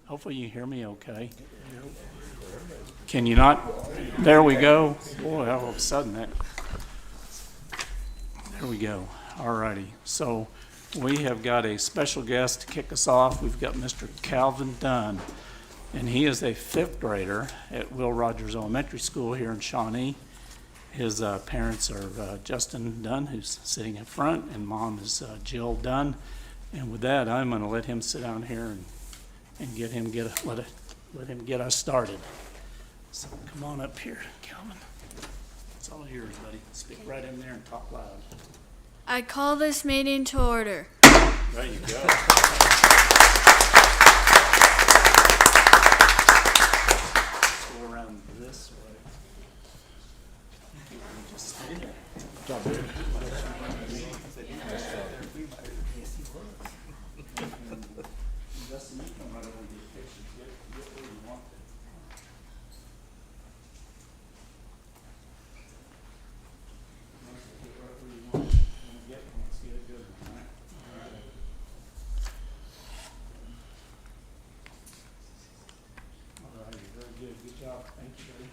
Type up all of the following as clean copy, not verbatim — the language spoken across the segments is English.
Hopefully you hear me okay. Can you not? There we go. Boy, all of a sudden that. There we go. All righty. So we have got a special guest to kick us off. We've got Mr. Calvin Dunn, and he is a fifth grader at Will Rogers Elementary School here in Shawnee. His parents are Justin Dunn, who's sitting in front, and mom is Jill Dunn. And with that, I'm going to let him sit down here and let him get us started. So come on up here, Calvin. It's all yours, buddy. Speak right in there and talk loud. I call this meeting to order. There you go. Let's go around this way. Just stay there. Justin, you come right over and get pictures. Get where you want it. Get right where you want it. Let's get a good one, all right? All right, very good. Good job. Thank you, buddy.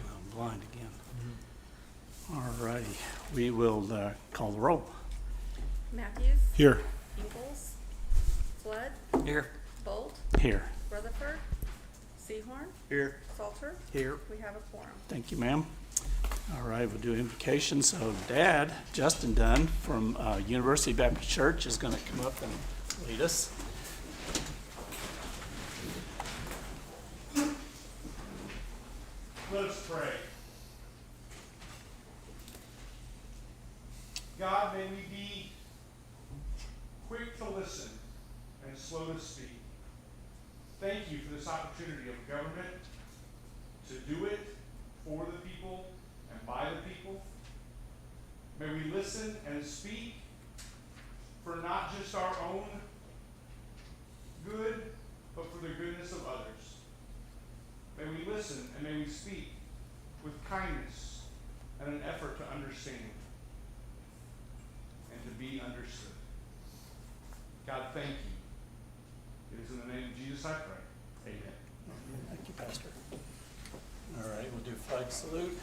I'm blind again. All righty. We will call the roll. Matthews, Here. Ingalls, Flood, Here. Bolt, Here. Rutherford, Seahorn, Here. Salter. Here. We have a quorum. Thank you, ma'am. All right, we'll do invocations. So Dad, Justin Dunn from University Baptist Church is going to come up and lead us. Let us pray. God, may we be quick to listen and slow to speak. Thank you for this opportunity of government to do it for the people and by the people. May we listen and speak for not just our own good, but for the goodness of others. May we listen and may we speak with kindness and an effort to understand and to be understood. God, thank you. It is in the name of Jesus I pray. Amen. Thank you, Pastor. All right, we'll do flag salute.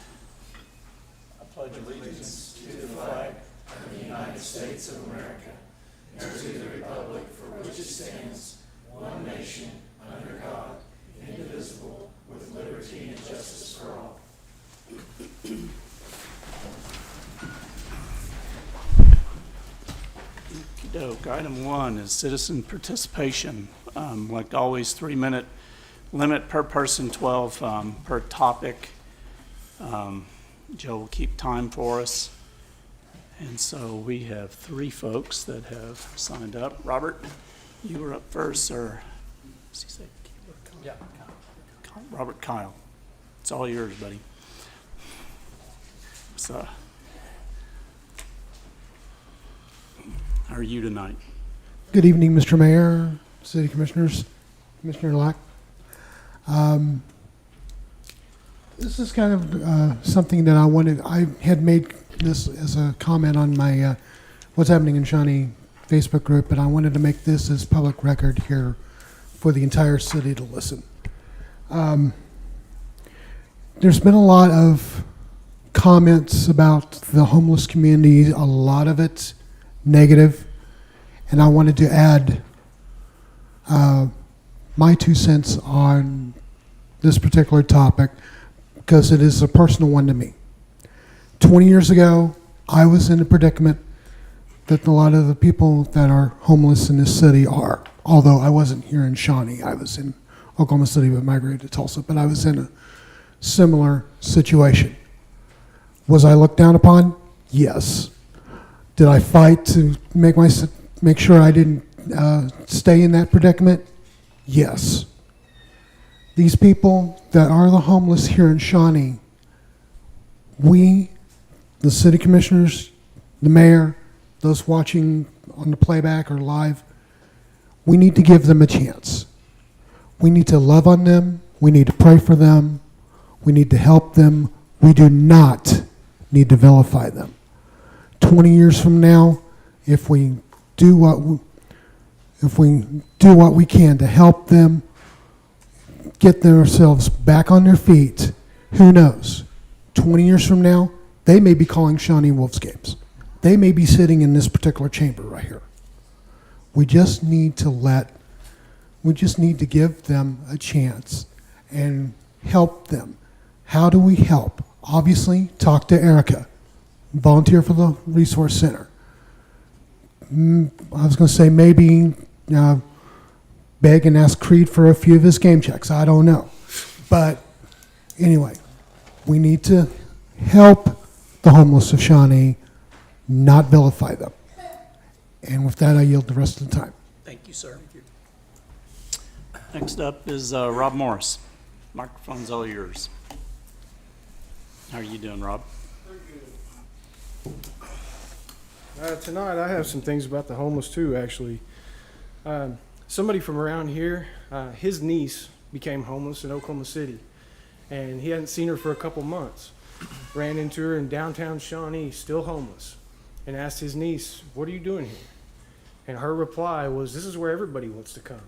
I pledge allegiance to the flag of the United States of America and to the republic for which it stands, one nation, under God, indivisible, with liberty and justice for all. Okey-doke. Item 1 is citizen participation. Like always, 3-minute limit per person, 12 per topic. Joe will keep time for us. And so we have 3 folks that have signed up. Robert, you were up first, sir. What's he say? Yeah. Robert Kyle. It's all yours, buddy. So, how are you tonight? Good evening, Mr. Mayor, City Commissioners, Commissioner-elect. This is kind of something that I had made this as a comment on my What's Happening in Shawnee Facebook group, but I wanted to make this as public record here for the entire city to listen. There's been a lot of comments about the homeless community, a lot of it negative, and I wanted to add my 2 cents on this particular topic because it is a personal one to me. 20 years ago, I was in a predicament that a lot of the people that are homeless in this city are, although I wasn't here in Shawnee. I was in Oklahoma City but migrated to Tulsa, but I was in a similar situation. Was I looked down upon? Yes. Did I fight to make sure I didn't stay in that predicament? Yes. These people that are the homeless here in Shawnee, we, the city commissioners, the mayor, those watching on the playback or live, We need to give them a chance. We need to love on them. We need to pray for them. We need to help them. We do not need to vilify them. 20 years from now, if we do what we can to help them get themselves back on their feet, who knows? 20 years from now, they may be calling Shawnee Wolves games. They may be sitting in this particular chamber right here. We just need to give them a chance and help them. How do we help? Obviously, talk to Erica. Volunteer for the Resource Center. I was going to say maybe beg and ask Creed for a few of his game checks. I don't know. But anyway, we need to help the homeless of Shawnee, not vilify them. And with that, I yield the rest of the time. Thank you, sir. Next up is Rob Morris. Microphone's all yours. How are you doing, Rob? Tonight I have some things about the homeless too, actually. Somebody from around here, his niece became homeless in Oklahoma City, and he hadn't seen her for a couple months. Ran into her in downtown Shawnee, still homeless, and asked his niece, "What are you doing here?" And her reply was, "This is where everybody wants to come.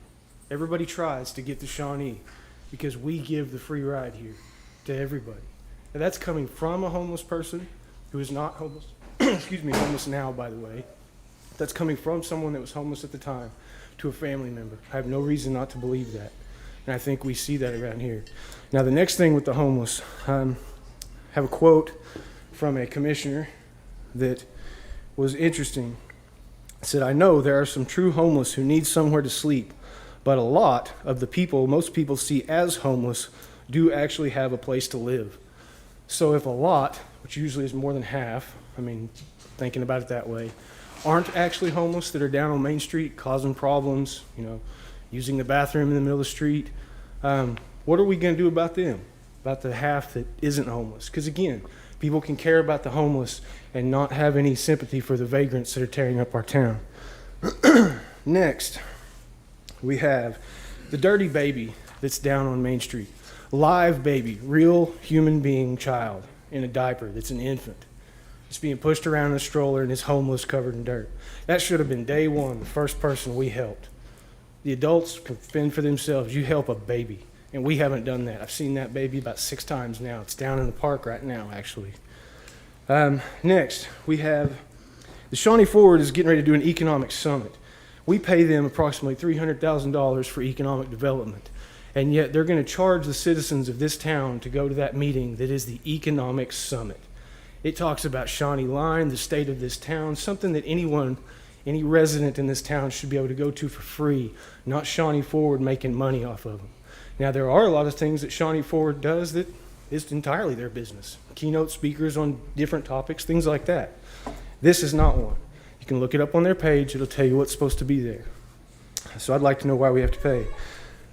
Everybody tries to get to Shawnee because we give the free ride here to everybody." Now that's coming from a homeless person who is not homeless. Excuse me, homeless now, by the way. That's coming from someone that was homeless at the time to a family member. I have no reason not to believe that. And I think we see that around here. Now, the next thing with the homeless, I have a quote from a commissioner that was interesting. It said, "I know there are some true homeless who need somewhere to sleep, but a lot of the people most people see as homeless do actually have a place to live." So if a lot, which usually is more than half, thinking about it that way, aren't actually homeless, that are down on Main Street causing problems, using the bathroom in the middle of the street, what are we going to do about them, about the half that isn't homeless? Because again, people can care about the homeless and not have any sympathy for the vagrants that are tearing up our town. Next, we have the dirty baby that's down on Main Street. Live baby, real human being child in a diaper that's an infant. It's being pushed around in a stroller and is homeless, covered in dirt. That should have been day one, the first person we helped. The adults can fend for themselves. You help a baby, and we haven't done that. I've seen that baby about 6 times now. It's down in the park right now, actually. Next, we have the Shawnee Forward is getting ready to do an economic summit. We pay them approximately $300,000 for economic development, and yet they're going to charge the citizens of this town to go to that meeting that is the economic summit. It talks about Shawnee Line, the state of this town, something that any resident in this town should be able to go to for free, not Shawnee Forward making money off of them. Now, there are a lot of things that Shawnee Forward does that is entirely their business. Keynote speakers on different topics, things like that. This is not one. You can look it up on their page. It'll tell you what's supposed to be there. So I'd like to know why we have to pay.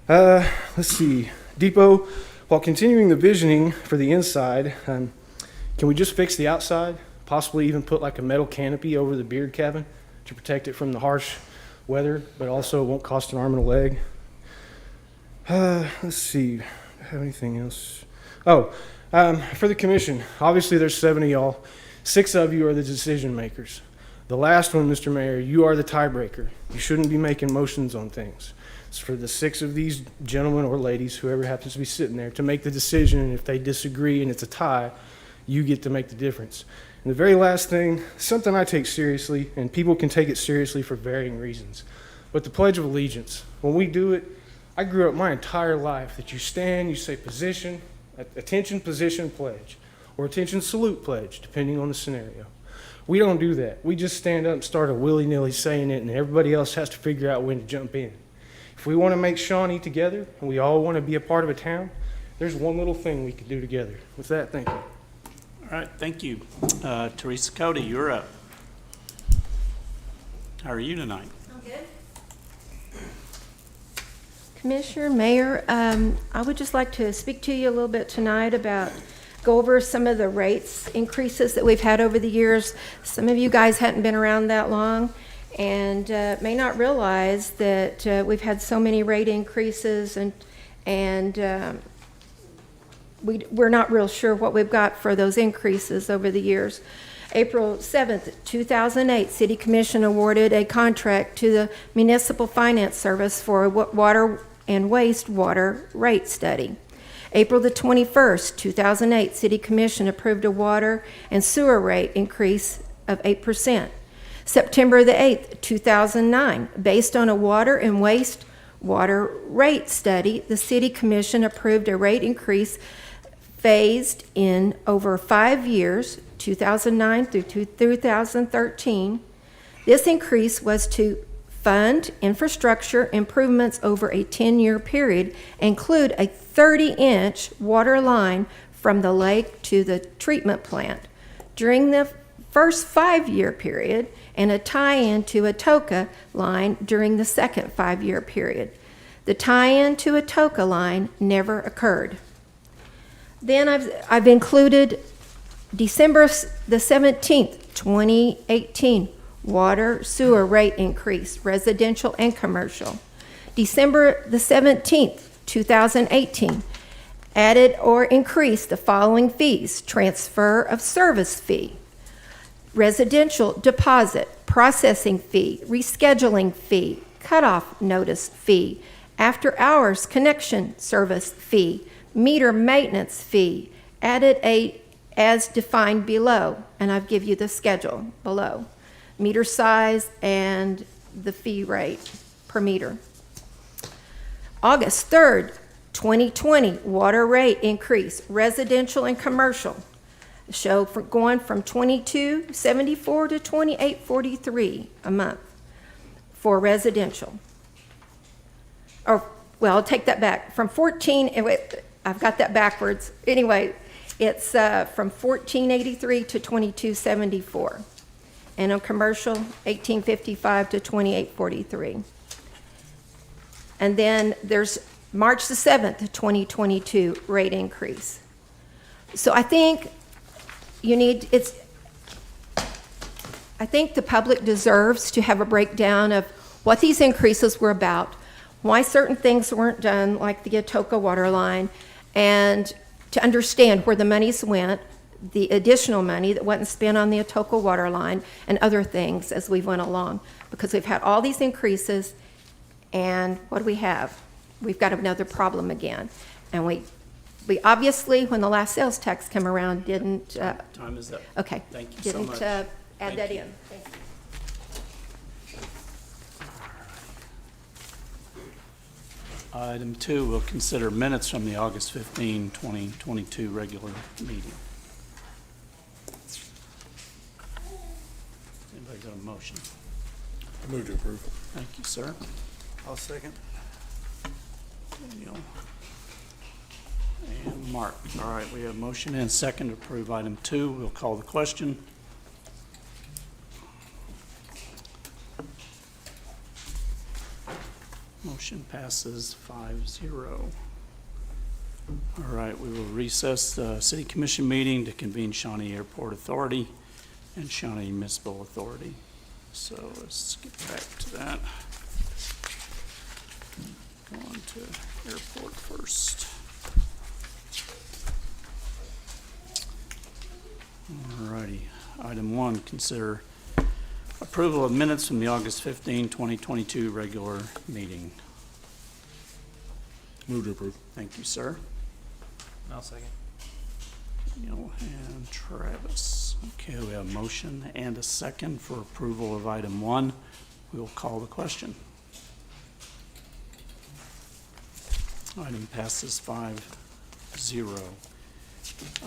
Let's see. Depot, while continuing the visioning for the inside, can we just fix the outside? Possibly even put like a metal canopy over the beard cabin to protect it from the harsh weather, but also it won't cost an arm and a leg. Let's see. Do I have anything else? For the commission, obviously there's 7 of y'all. 6 of you are the decision makers. The last one, Mr. Mayor, you are the tiebreaker. You shouldn't be making motions on things. It's for the 6 of these gentlemen or ladies, whoever happens to be sitting there, to make the decision, and if they disagree and it's a tie, you get to make the difference. And the very last thing, something I take seriously, and people can take it seriously for varying reasons, but the Pledge of Allegiance, when we do it, I grew up my entire life that you stand, you say position, attention, position, pledge, or attention, salute, pledge, depending on the scenario. We don't do that. We just stand up and start a willy-nilly saying it, and everybody else has to figure out when to jump in. If we want to make Shawnee together, and we all want to be a part of a town, there's one little thing we can do together. With that, thank you. All right, thank you. Teresa Cody, you're up. How are you tonight? I'm good. Commissioner, Mayor, I would just like to speak to you a little bit tonight about, go over some of the rates increases that we've had over the years. Some of you guys hadn't been around that long, and may not realize that we've had so many rate increases, and we're not real sure what we've got for those increases over the years. April 7th, 2008, City Commission awarded a contract to the Municipal Finance Service for a water and wastewater rate study. April the 21st, 2008, City Commission approved a water and sewer rate increase of 8%. September the 8th, 2009, based on a water and wastewater rate study, the City Commission approved a rate increase phased in over 5 years, 2009 through 2013. This increase was to fund infrastructure improvements over a 10-year period, include a 30-inch water line from the lake to the treatment plant during the first 5-year period, and a tie-in to a Atoka line during the second 5-year period. The tie-in to a Atoka line never occurred. Then I've included December the 17th, 2018, water sewer rate increase, residential and commercial. December the 17th, 2018, added or increased the following fees: transfer of service fee, residential deposit, processing fee, rescheduling fee, cutoff notice fee, after hours connection service fee, meter maintenance fee, added as defined below, and I've give you the schedule below. Meter size and the fee rate per meter. August 3rd, 2020, water rate increase, residential and commercial. Show going from $22.74 to $28.43 a month for residential. Or, well, I'll take that back. From 14, I've got that backwards. Anyway, it's from $14.83 to $22.74. And on commercial, $18.55 to $28.43. And then there's March the 7th, 2022 rate increase. So I think I think the public deserves to have a breakdown of what these increases were about, why certain things weren't done, like the Atoka water line, and to understand where the monies went, the additional money that wasn't spent on the Atoka water line, and other things as we went along. Because we've had all these increases, and what do we have? We've got another problem again. And we obviously, when the last sales tax came around, didn't... Time is up. Okay. Thank you so Didn't much. add Thank that you. in. Thank you. Item 2, we'll consider minutes from the August 15, 2022 regular meeting. Anybody got a motion? I move to approve. Thank you, sir. I'll second. Daniel. And Mark. All right, we have motion and second to approve item 2. We'll call the question. Motion passes 5-0. All right, we will recess the City Commission meeting to convene Shawnee Airport Authority and Shawnee Municipal Authority. So let's get back to that. Go on to airport first. All righty. Item 1, consider approval of minutes from the August 15, 2022 regular meeting. Move to approve. Thank you, sir. I'll second. Neil and Travis. Okay, we have a motion and a second for approval of item 1. We will call the question. Item passes 5-0.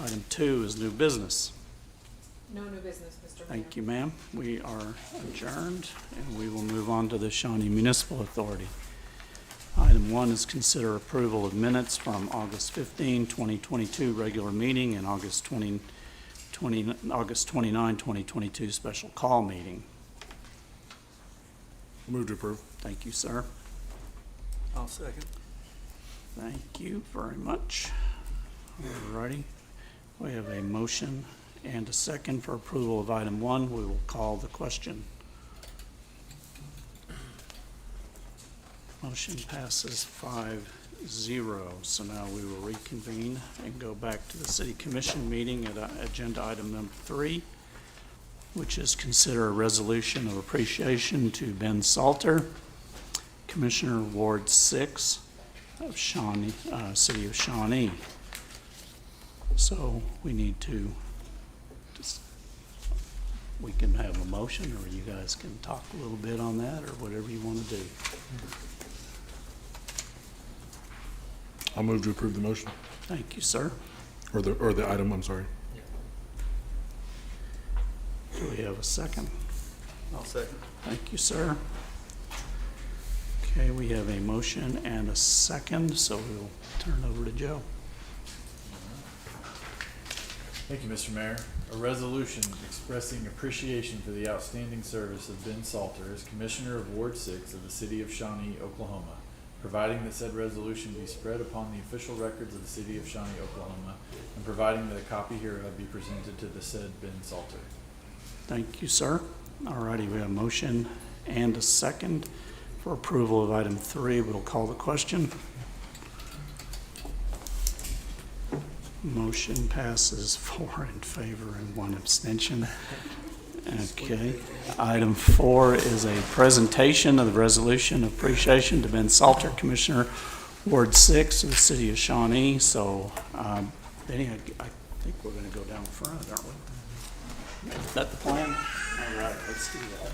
Item 2 is new business. No new business, Mr. Mayor. Thank you, ma'am. We are adjourned, and we will move on to the Shawnee Municipal Authority. Item 1 is consider approval of minutes from August 15, 2022 regular meeting and August 29, 2022 special call meeting. Move to approve. Thank you, sir. I'll second. Thank you very much. All righty. We have a motion and a second for approval of item 1. We will call the question. Motion passes 5-0. So now we will reconvene and go back to the city commission meeting at agenda item number 3, which is consider a resolution of appreciation to Ben Salter, Commissioner Ward 6 of Shawnee, City of Shawnee. So we need to, we can have a motion, or you guys can talk a little bit on that, or whatever you want to do. I'll move to approve the motion, Thank you, sir. or the item, I'm sorry. Do we have a second? I'll second. Thank you, sir. Okay, we have a motion and a second, so we'll turn over to Joe. Thank you, Mr. Mayor. A resolution expressing appreciation for the outstanding service of Ben Salter as Commissioner of Ward 6 of the City of Shawnee, Oklahoma, providing that said resolution be spread upon the official records of the City of Shawnee, Oklahoma, and providing that a copy hereof be presented to the said Ben Salter. Thank you, sir. All righty, we have a motion and a second for approval of item 3. We'll call the question. Motion passes 4 in favor and 1 abstention. Okay. Item 4 is a presentation of the resolution of appreciation to Ben Salter, Commissioner, Ward 6 of the City of Shawnee. So, Benny, I think we're going to go down front, aren't we? Is that the plan? All right, let's do that.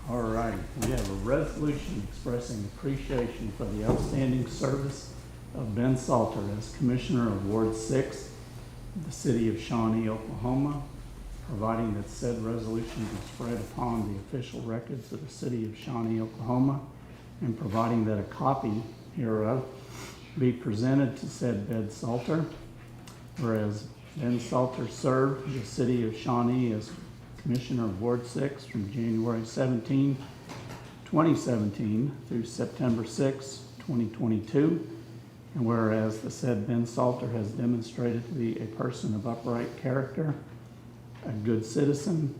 All right, we have a resolution expressing appreciation for the outstanding service of Ben Salter as Commissioner of Ward 6 of the City of Shawnee, Oklahoma, providing that said resolution be spread upon the official records of the City of Shawnee, Oklahoma, and providing that a copy hereof be presented to said Ben Salter, whereas Ben Salter served the City of Shawnee as Commissioner of Ward 6 from January 17, 2017 through September 6, 2022. And whereas the said Ben Salter has demonstrated to be a person of upright character, a good citizen,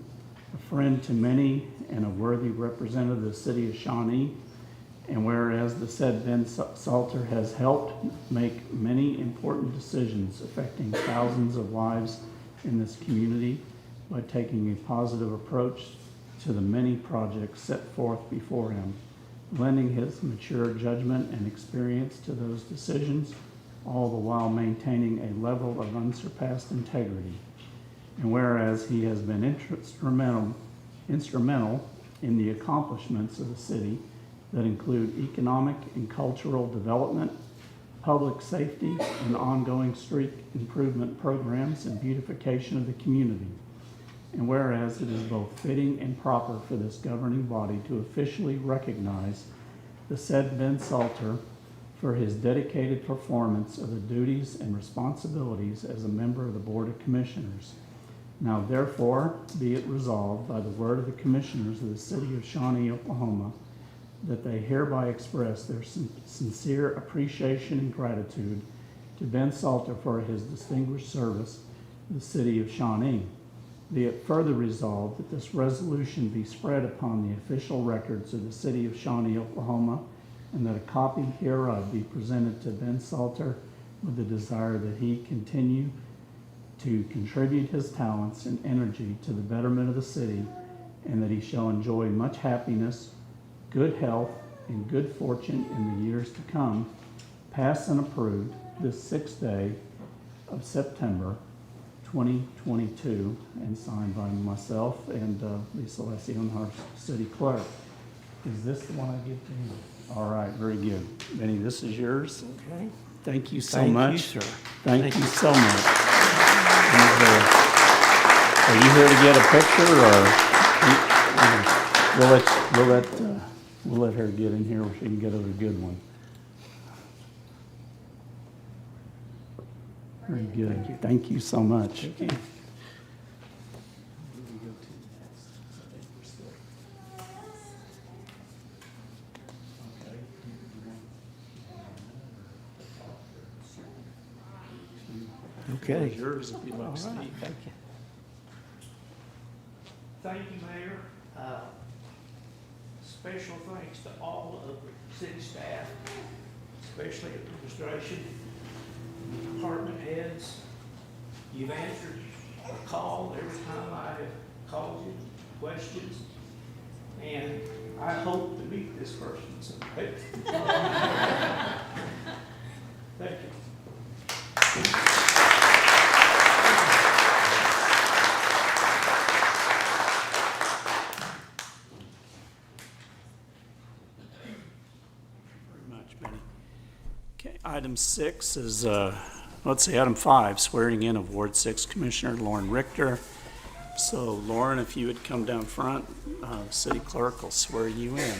a friend to many, and a worthy representative of the City of Shawnee. And whereas the said Ben Salter has helped make many important decisions affecting thousands of lives in this community by taking a positive approach to the many projects set forth before him, lending his mature judgment and experience to those decisions, all the while maintaining a level of unsurpassed integrity. And whereas he has been instrumental in the accomplishments of the city that include economic and cultural development, public safety, and ongoing street improvement programs and beautification of the community. And whereas it is both fitting and proper for this governing body to officially recognize the said Ben Salter for his dedicated performance of the duties and responsibilities as a member of the Board of Commissioners. Now therefore be it resolved by the word of the Commissioners of the City of Shawnee, Oklahoma, that they hereby express their sincere appreciation and gratitude to Ben Salter for his distinguished service to the City of Shawnee. Be it further resolved that this resolution be spread upon the official records of the City of Shawnee, Oklahoma, and that a copy hereof be presented to Ben Salter with the desire that he continue to contribute his talents and energy to the betterment of the city, and that he shall enjoy much happiness, good health, and good fortune in the years to come, passed and approved this 6th day of September 2022, and signed by myself and Lisa Lessione, our city clerk. Is this the one I give to you? All right, very good. Benny, this is yours. Okay. Thank you so Thank much. you, sir. Thank you so much. And, are you here to get a picture, or we'll let her get in here where she can get a good one. Very good. Thank you so much. Thank you. Where do we go to next? Floor is yours if you'd like to speak. Thank you. Thank you, Mayor. Special thanks to all of the city staff, especially administration, department heads. You've answered a call every time I have called you, questions, and I hope to meet this person someday. Thank you. Very much, Benny. Okay, item 6 is, let's see, item 5, swearing in of Ward 6 Commissioner Lauren Richter. So Lauren, if you would come down front, the city clerk will swear you in.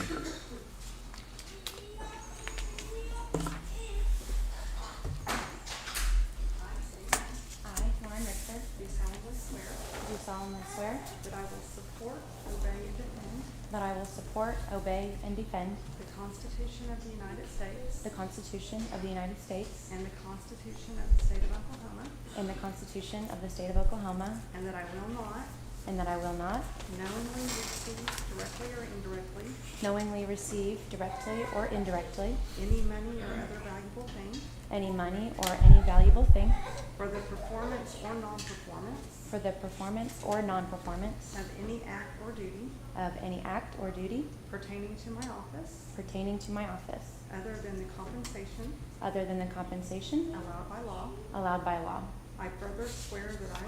I, Lauren Richter, do solemnly swear Do solemnly swear that I will support, obey, and defend that I will support, obey, and defend the Constitution of the United States the Constitution of the United States and the Constitution of the State of Oklahoma, and the Constitution of the State of Oklahoma, and that I will not and that I will not knowingly receive directly or indirectly knowingly receive directly or indirectly any money or other valuable thing any money or any valuable thing for the performance or non-performance for the performance or non-performance of any act or duty of any act or duty pertaining to my office pertaining to my office, other than the compensation other than the compensation allowed by law. allowed by law. I further swear that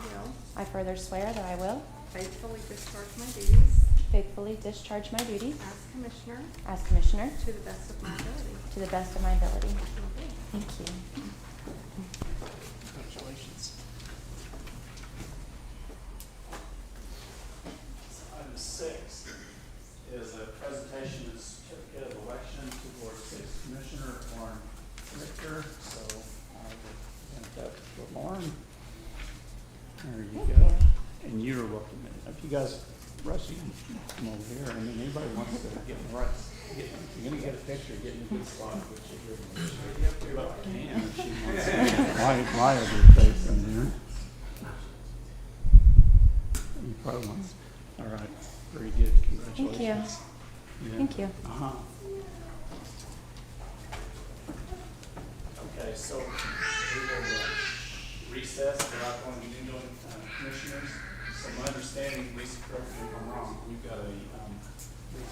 I further swear that I will faithfully discharge my duties faithfully discharge my duties as Commissioner as Commissioner to the best of my ability. to the best of my ability. Thank you. Congratulations. Item 6 is a presentation of certificate of election to Ward 6 Commissioner Lauren Richter. So I will present that to Lauren. There you go. And you're welcome. If you guys, Russ, you can come over here. I mean, anybody wants to get in the right, if you're gonna get a picture, get in a good spot, which you really can if she wants to. My other face in there. You probably want, all right, very good, congratulations. Yeah. Thank you. Uh-huh. Okay, so we will recess without going into commissioners. So my understanding, Lisa, correct me if I'm wrong, we've got a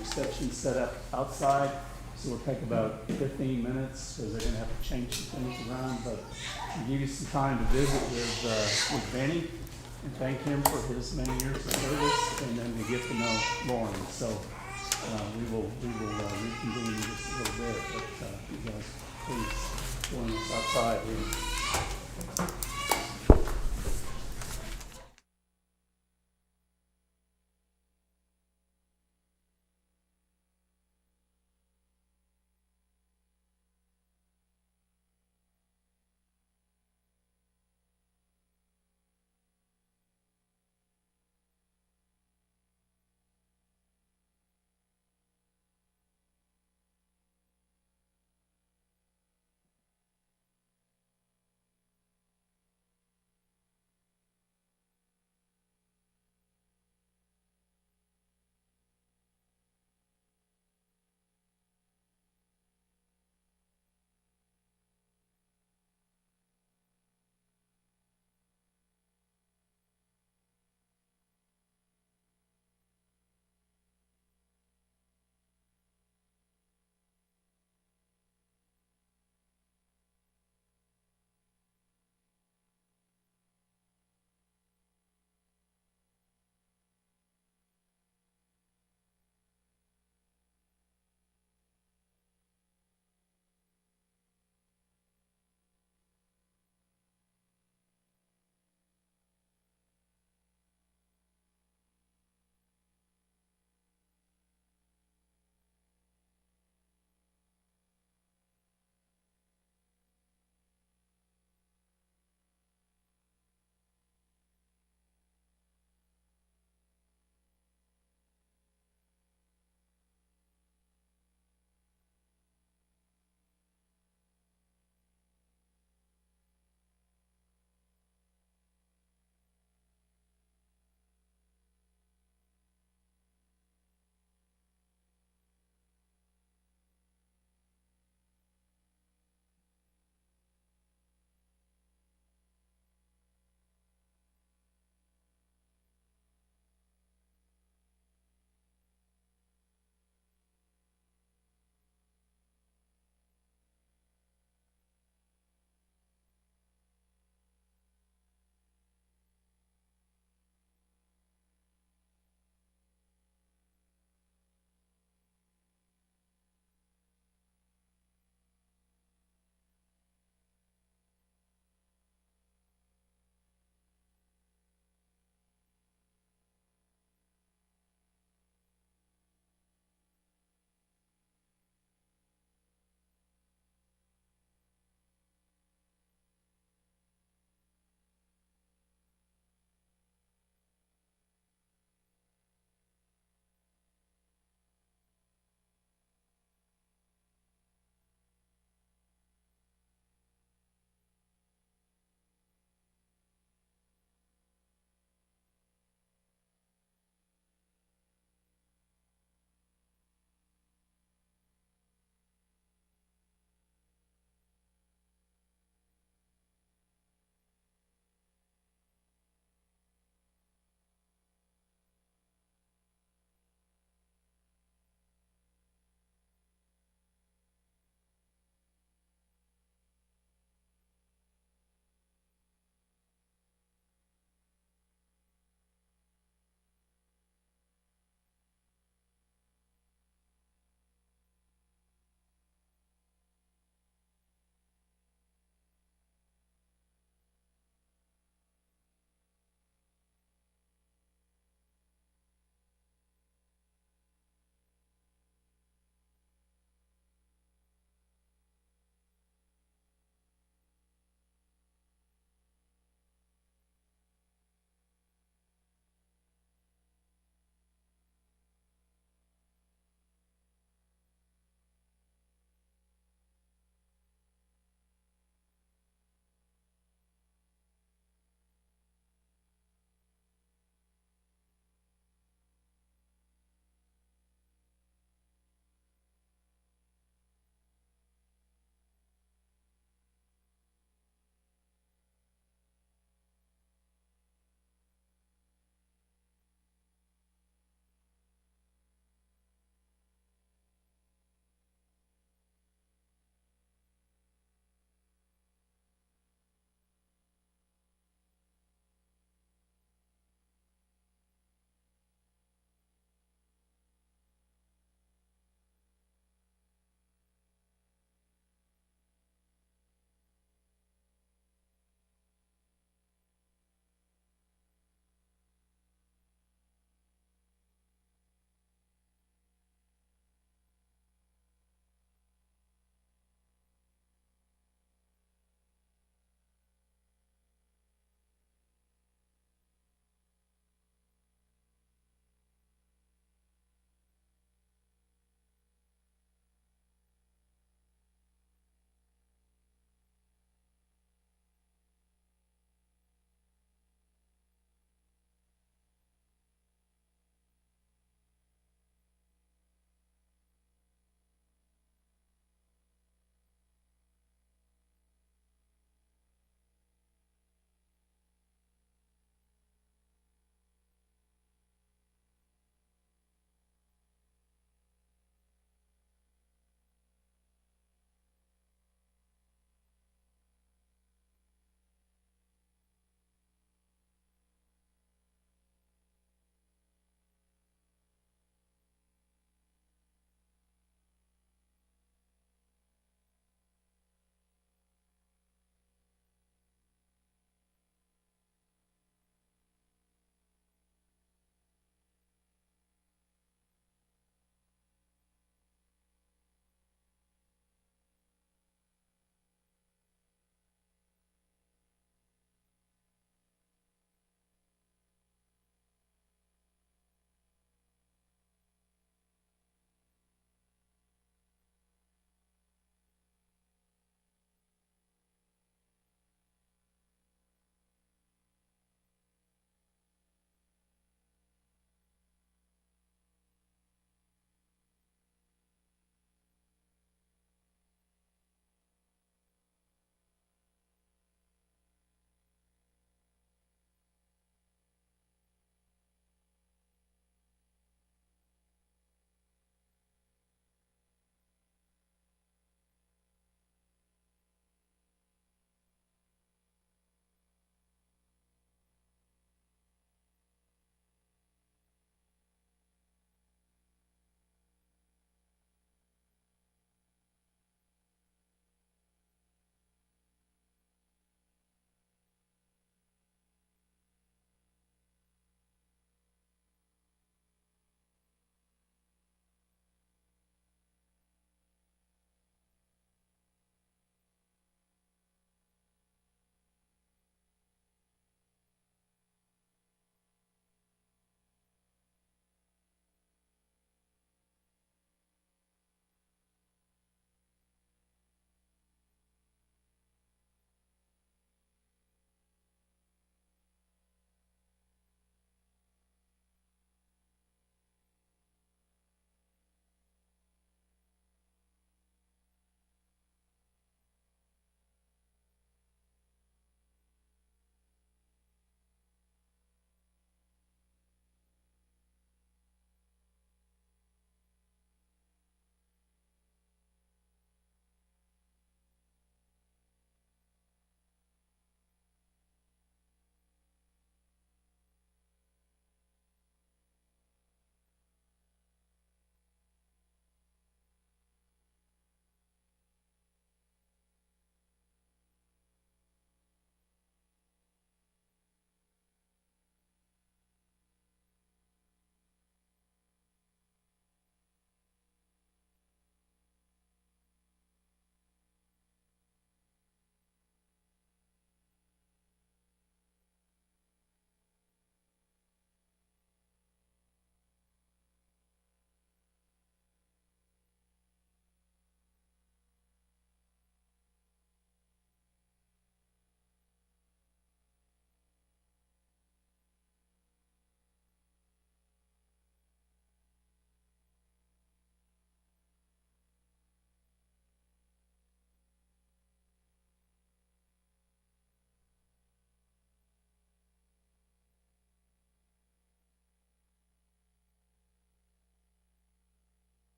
reception set up outside, so we'll take about 15 minutes, because they're gonna have to change some things around, but we'll give you some time to visit with Benny, and thank him for his many years of service, and then to get to know Lauren. So we will reconvene in just a little bit, but you guys please join us outside.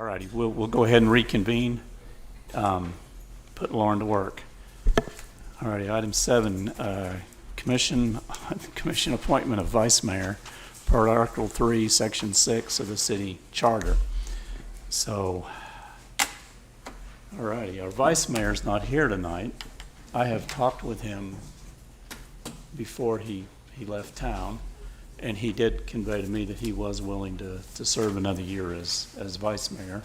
All righty, we'll go ahead and reconvene. Put Lauren to work. All righty, item 7, commission appointment of vice mayor per Article 3, Section 6 of the city charter. So, all righty, our vice mayor's not here tonight. I have talked with him before he left town, and he did convey to me that he was willing to serve another year as vice mayor.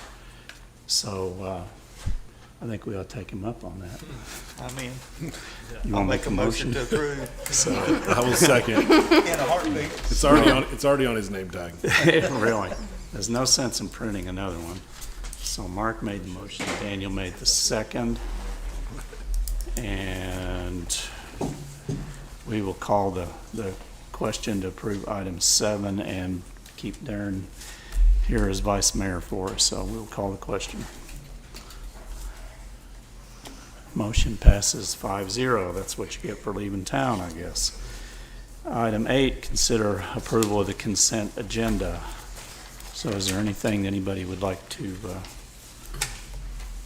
So I think we ought to take him up on that. I'm in. You I'll want to make a motion to approve So, I will second. in a heartbeat. It's already on his name tag. really, there's no sense in printing another one. So Mark made the motion, Daniel made the second, and we will call the question to approve item 7 and keep Darren here as vice mayor for us. So we'll call the question. Motion passes 5-0. That's what you get for leaving town, I guess. Item 8, consider approval of the consent agenda. So is there anything anybody would like to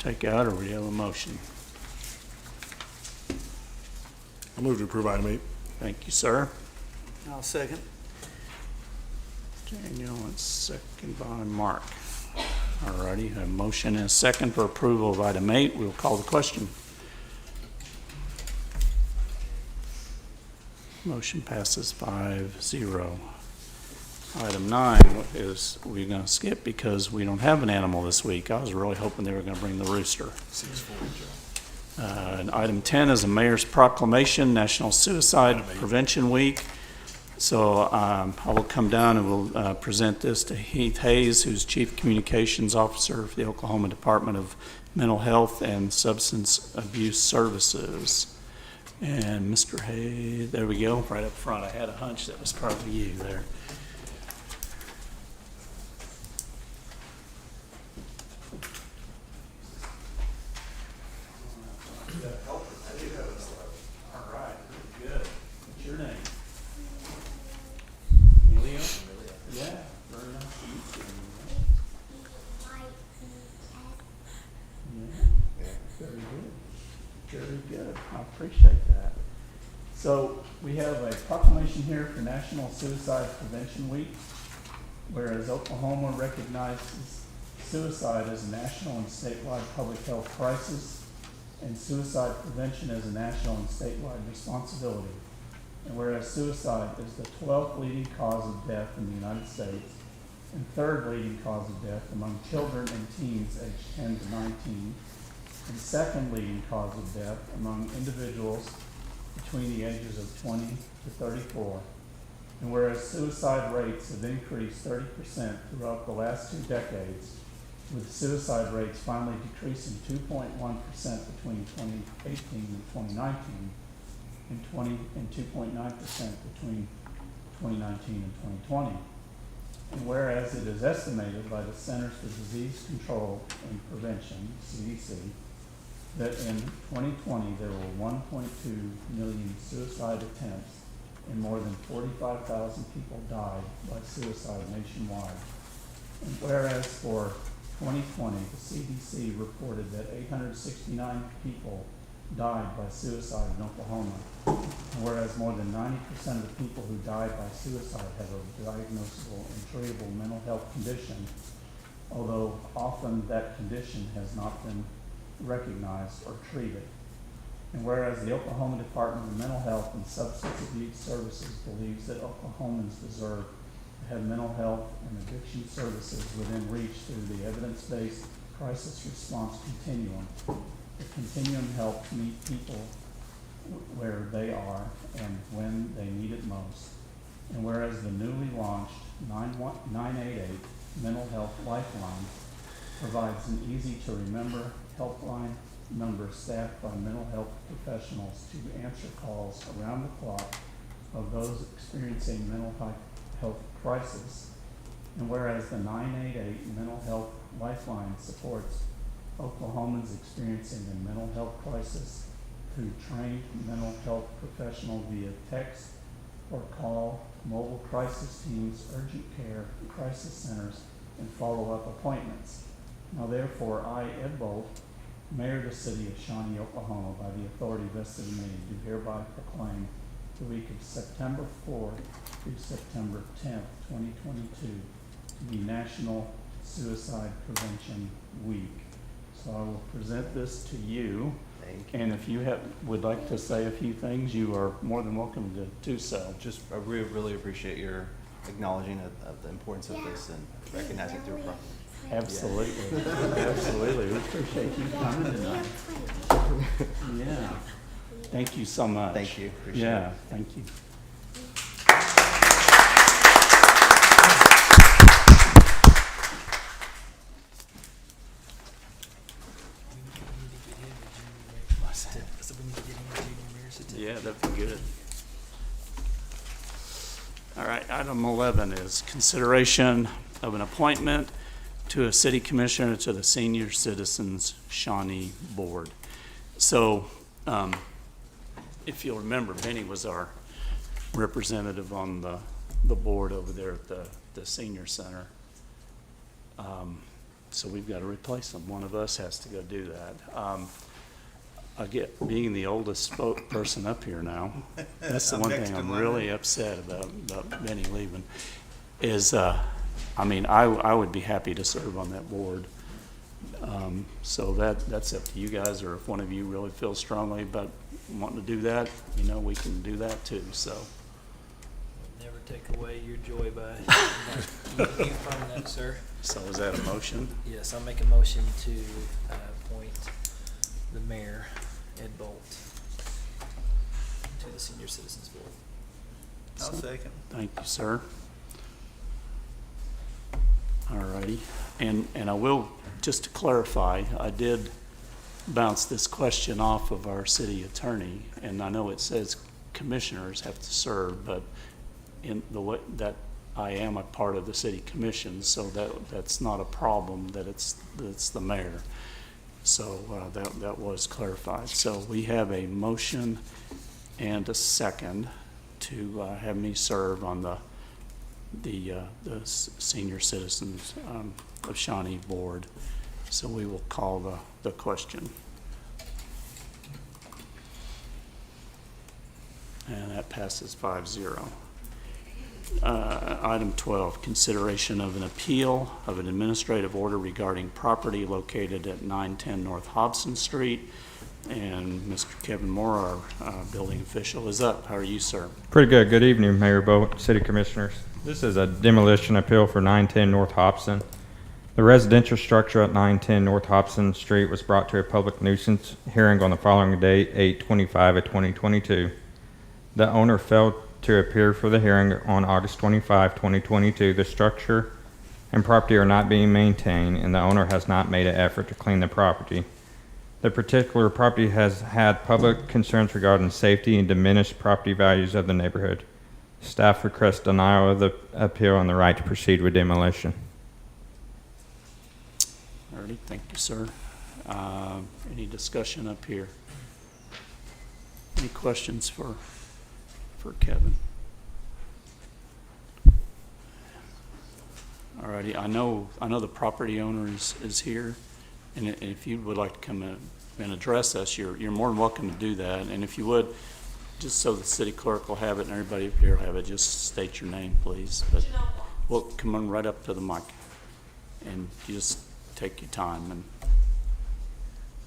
take out, or we have a motion? I move to approve item 8. Thank you, sir. I'll second. Daniel, and second by Mark. All righty, a motion and a second for approval of item 8. We'll call the question. Motion passes 5-0. Item 9 is we're going to skip because we don't have an animal this week. I was really hoping they were going to bring the rooster. And item 10 is a mayor's proclamation, National Suicide Prevention Week. So I will come down and we'll present this to Heath Hayes, who's Chief Communications Officer for the Oklahoma Department of Mental Health and Substance Abuse Services. And Mr. Hayes, there we go, right up front. I had a hunch that was probably you there. All right, very good. What's your name? Emilio? Yeah, very nice to meet you. Yeah, very good. Very good. I appreciate that. So we have a proclamation here for National Suicide Prevention Week, whereas Oklahoma recognizes suicide as a national and statewide public health crisis, and suicide prevention as a national and statewide responsibility. And whereas suicide is the 12th leading cause of death in the United States and 3rd leading cause of death among children and teens aged 10 to 19, and 2nd leading cause of death among individuals between the ages of 20 to 34. And whereas suicide rates have increased 30% throughout the last 2 decades, with suicide rates finally decreasing 2.1% between 2018 and 2019, and 2.9% between 2019 and 2020. And whereas it is estimated by the Centers for Disease Control and Prevention, CDC, that in 2020 there were 1.2 million suicide attempts and more than 45,000 people died by suicide nationwide. And whereas for 2020, the CDC reported that 869 people died by suicide in Oklahoma, and whereas more than 90% of the people who died by suicide have a diagnosable and treatable mental health condition, although often that condition has not been recognized or treated. And whereas the Oklahoma Department of Mental Health and Substance Abuse Services believes that Oklahomans deserve to have mental health and addiction services within reach through the evidence-based crisis response continuum. The continuum helps meet people where they are and when they need it most. And whereas the newly launched 988 Mental Health Lifeline provides an easy-to-remember helpline number staffed by mental health professionals to answer calls around the clock of those experiencing mental health crisis. And whereas the 988 Mental Health Lifeline supports Oklahomans experiencing a mental health crisis through trained mental health professional via text or call, mobile crisis teams, urgent care, crisis centers, and follow-up appointments. Now therefore, I, Ed Bolt, Mayor of the City of Shawnee, Oklahoma, by the authority vested in me, do hereby proclaim the week of September 4th through September 10th, 2022, to be National Suicide Prevention Week. So I will present this to you. And if you would like to say a few things, you are more than welcome to do so. Just, I really appreciate your acknowledging of the importance of this and recognizing through property. Absolutely. Absolutely. We appreciate you coming tonight. Yeah. Thank you so much. Thank you. Appreciate Yeah, it. thank you. Yeah, that'd be good. All right, item 11 is consideration of an appointment to a city commissioner to the Senior Citizens Shawnee Board. So, if you'll remember, Benny was our representative on the board over there at the senior center. So we've got to replace him. One of us has to go do that. I get, being the oldest person up here now, that's the I'm one next thing in I'm line. really upset about Benny leaving, is, I mean, I would be happy to serve on that board. So that's up to you guys, or if one of you really feels strongly about wanting to do that, you know, we can do that too, so. Never take away your joy by being from that, sir. So is that a motion? Yes, I'll make a motion to appoint the mayor, Ed Bolt, to the Senior Citizens Board. I'll second. Thank you, sir. All righty. And I will, just to clarify, I did bounce this question off of our city attorney, and I know it says commissioners have to serve, but in the way that I am a part of the city commission, so that's not a problem that it's the mayor. So that was clarified. So we have a motion and a second to have me serve on the Senior Citizens of Shawnee Board. So we will call the question. And that passes 5-0. Item 12, consideration of an appeal of an administrative order regarding property located at 910 North Hobson Street. And Mr. Kevin Moore, our building official, is up. How are you, sir? Pretty good. Good evening, Mayor Bolt, City Commissioners. This is a demolition appeal for 910 North Hobson. The residential structure at 910 North Hobson Street was brought to a public nuisance hearing on the following date, 8/25 of 2022. The owner failed to appear for the hearing on August 25, 2022. The structure and property are not being maintained, and the owner has not made an effort to clean the property. The particular property has had public concerns regarding safety and diminished property values of the neighborhood. Staff requests denial of the appeal and the right to proceed with demolition. All righty, thank you, sir. Any discussion up here? Any questions for Kevin? All righty, I know the property owner is here, and if you would like to come in and address us, you're more than welcome to do that. And if you would, just so the city clerk will have it and everybody up here will have it, just state your name, please. But well, come on right up to the mic, and you just take your time.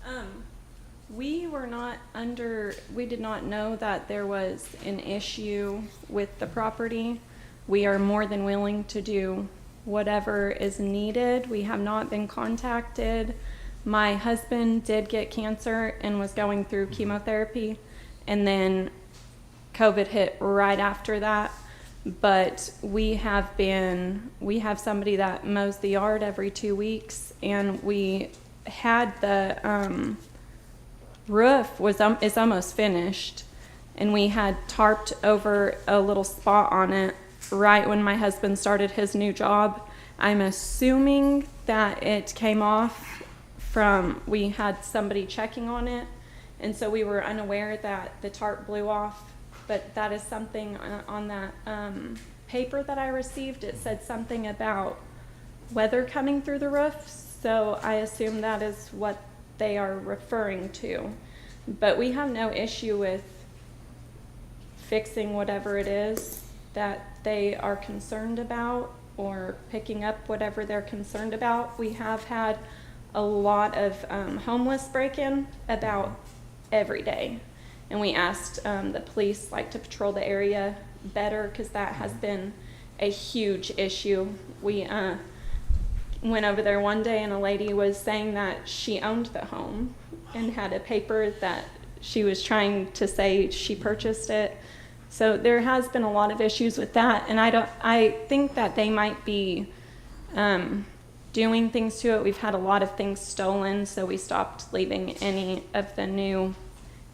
And we did not know that there was an issue with the property. We are more than willing to do whatever is needed. We have not been contacted. My husband did get cancer and was going through chemotherapy, and then COVID hit right after that. But we have somebody that mows the yard every 2 weeks, and we had the roof is almost finished, and we had tarped over a little spot on it right when my husband started his new job. I'm assuming that it came off from, we had somebody checking on it, and so we were unaware that the tarp blew off. But that is something on that paper that I received. It said something about weather coming through the roofs. So I assume that is what they are referring to. But we have no issue with fixing whatever it is that they are concerned about or picking up whatever they're concerned about. We have had a lot of homeless break-in about every day. And we asked the police to patrol the area better because that has been a huge issue. We went over there one day and a lady was saying that she owned the home and had a paper that she was trying to say she purchased it. So there has been a lot of issues with that, and I think that they might be doing things to it. We've had a lot of things stolen, so we stopped leaving any of the new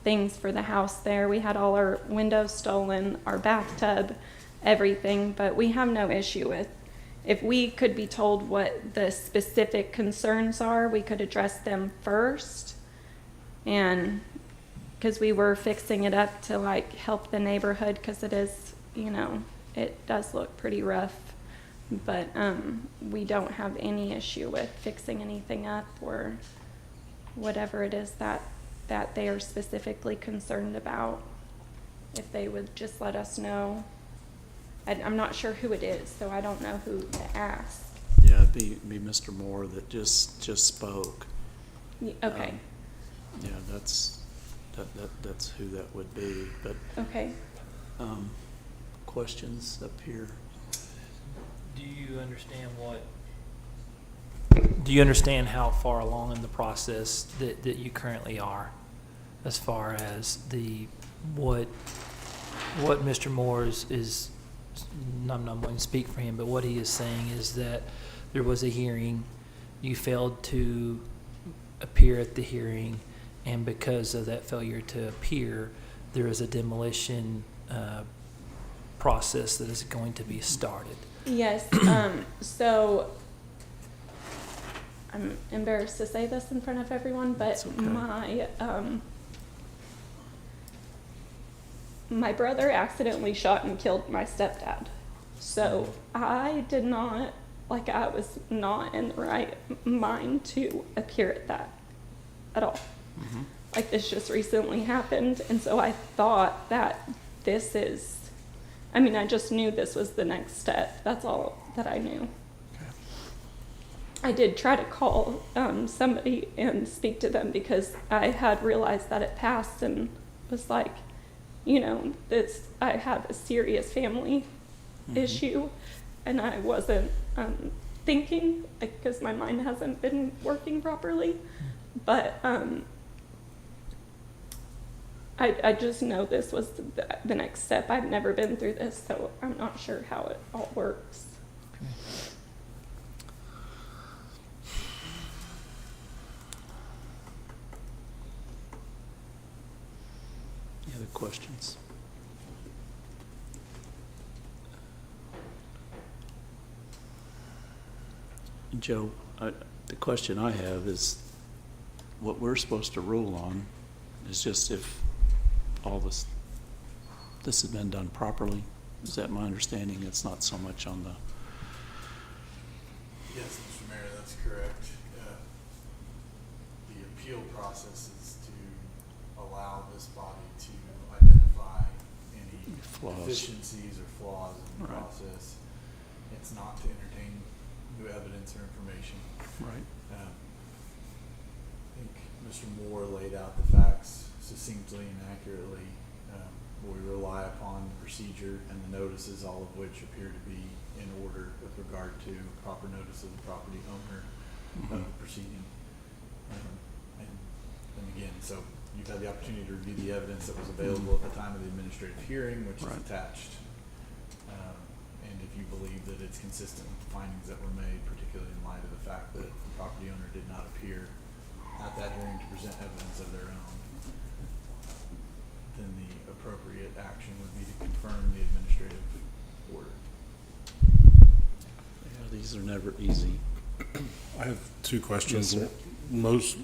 things for the house there. We had all our windows stolen, our bathtub, everything, but we have no issue with. If we could be told what the specific concerns are, we could address them first, and because we were fixing it up to help the neighborhood, because it is, it does look pretty rough, but we don't have any issue with fixing anything up or whatever it is that they are specifically concerned about. If they would just let us know. I'm not sure who it is, so I don't know who to ask. Yeah, it'd be Mr. Moore that just spoke. Okay. Yeah, that's who that would be, but. Okay. Questions up here? Do you understand how far along in the process that you currently are, as far as what Mr. Moore is I'm not going to speak for him, but what he is saying is that there was a hearing, you failed to appear at the hearing, and because of that failure to appear, there is a demolition process that is going to be started. Yes. So I'm embarrassed to say this in front of everyone, but okay. My brother accidentally shot and killed my stepdad. So I did not, I was not in the right mind to appear at that at all. Mm-hmm. This just recently happened, and so I thought that I just knew this was the next step. That's all that I knew. Okay. I did try to call somebody and speak to them because I had realized that it passed and was I have a serious family issue, and I wasn't thinking because my mind hasn't been working properly, but I just know this was the next step. I've never been through this, so I'm not sure how it all works. Okay. Any other questions? Joe, the question I have is, what we're supposed to rule on is just if all this has been done properly. Is that my understanding? It's not so much on the... Yes, Mr. Mayor, that's correct. The appeal process is to allow this body to identify any deficiencies or flaws in the process. It's not to entertain new evidence or information. Right. I think Mr. Moore laid out the facts succinctly and accurately. We rely upon the procedure and the notices, all of which appear to be in order with regard to proper notice of the property owner of the proceeding. And again, so you've had the opportunity to review the evidence that was available at the time of the administrative hearing, which is attached. And if you believe that it's consistent with the findings that were made, particularly in light of the fact that the property owner did not appear at that hearing to present evidence of their own, then the appropriate action would be to confirm the administrative order. Yeah, these are never easy. I have two questions. Yes, sir. Most,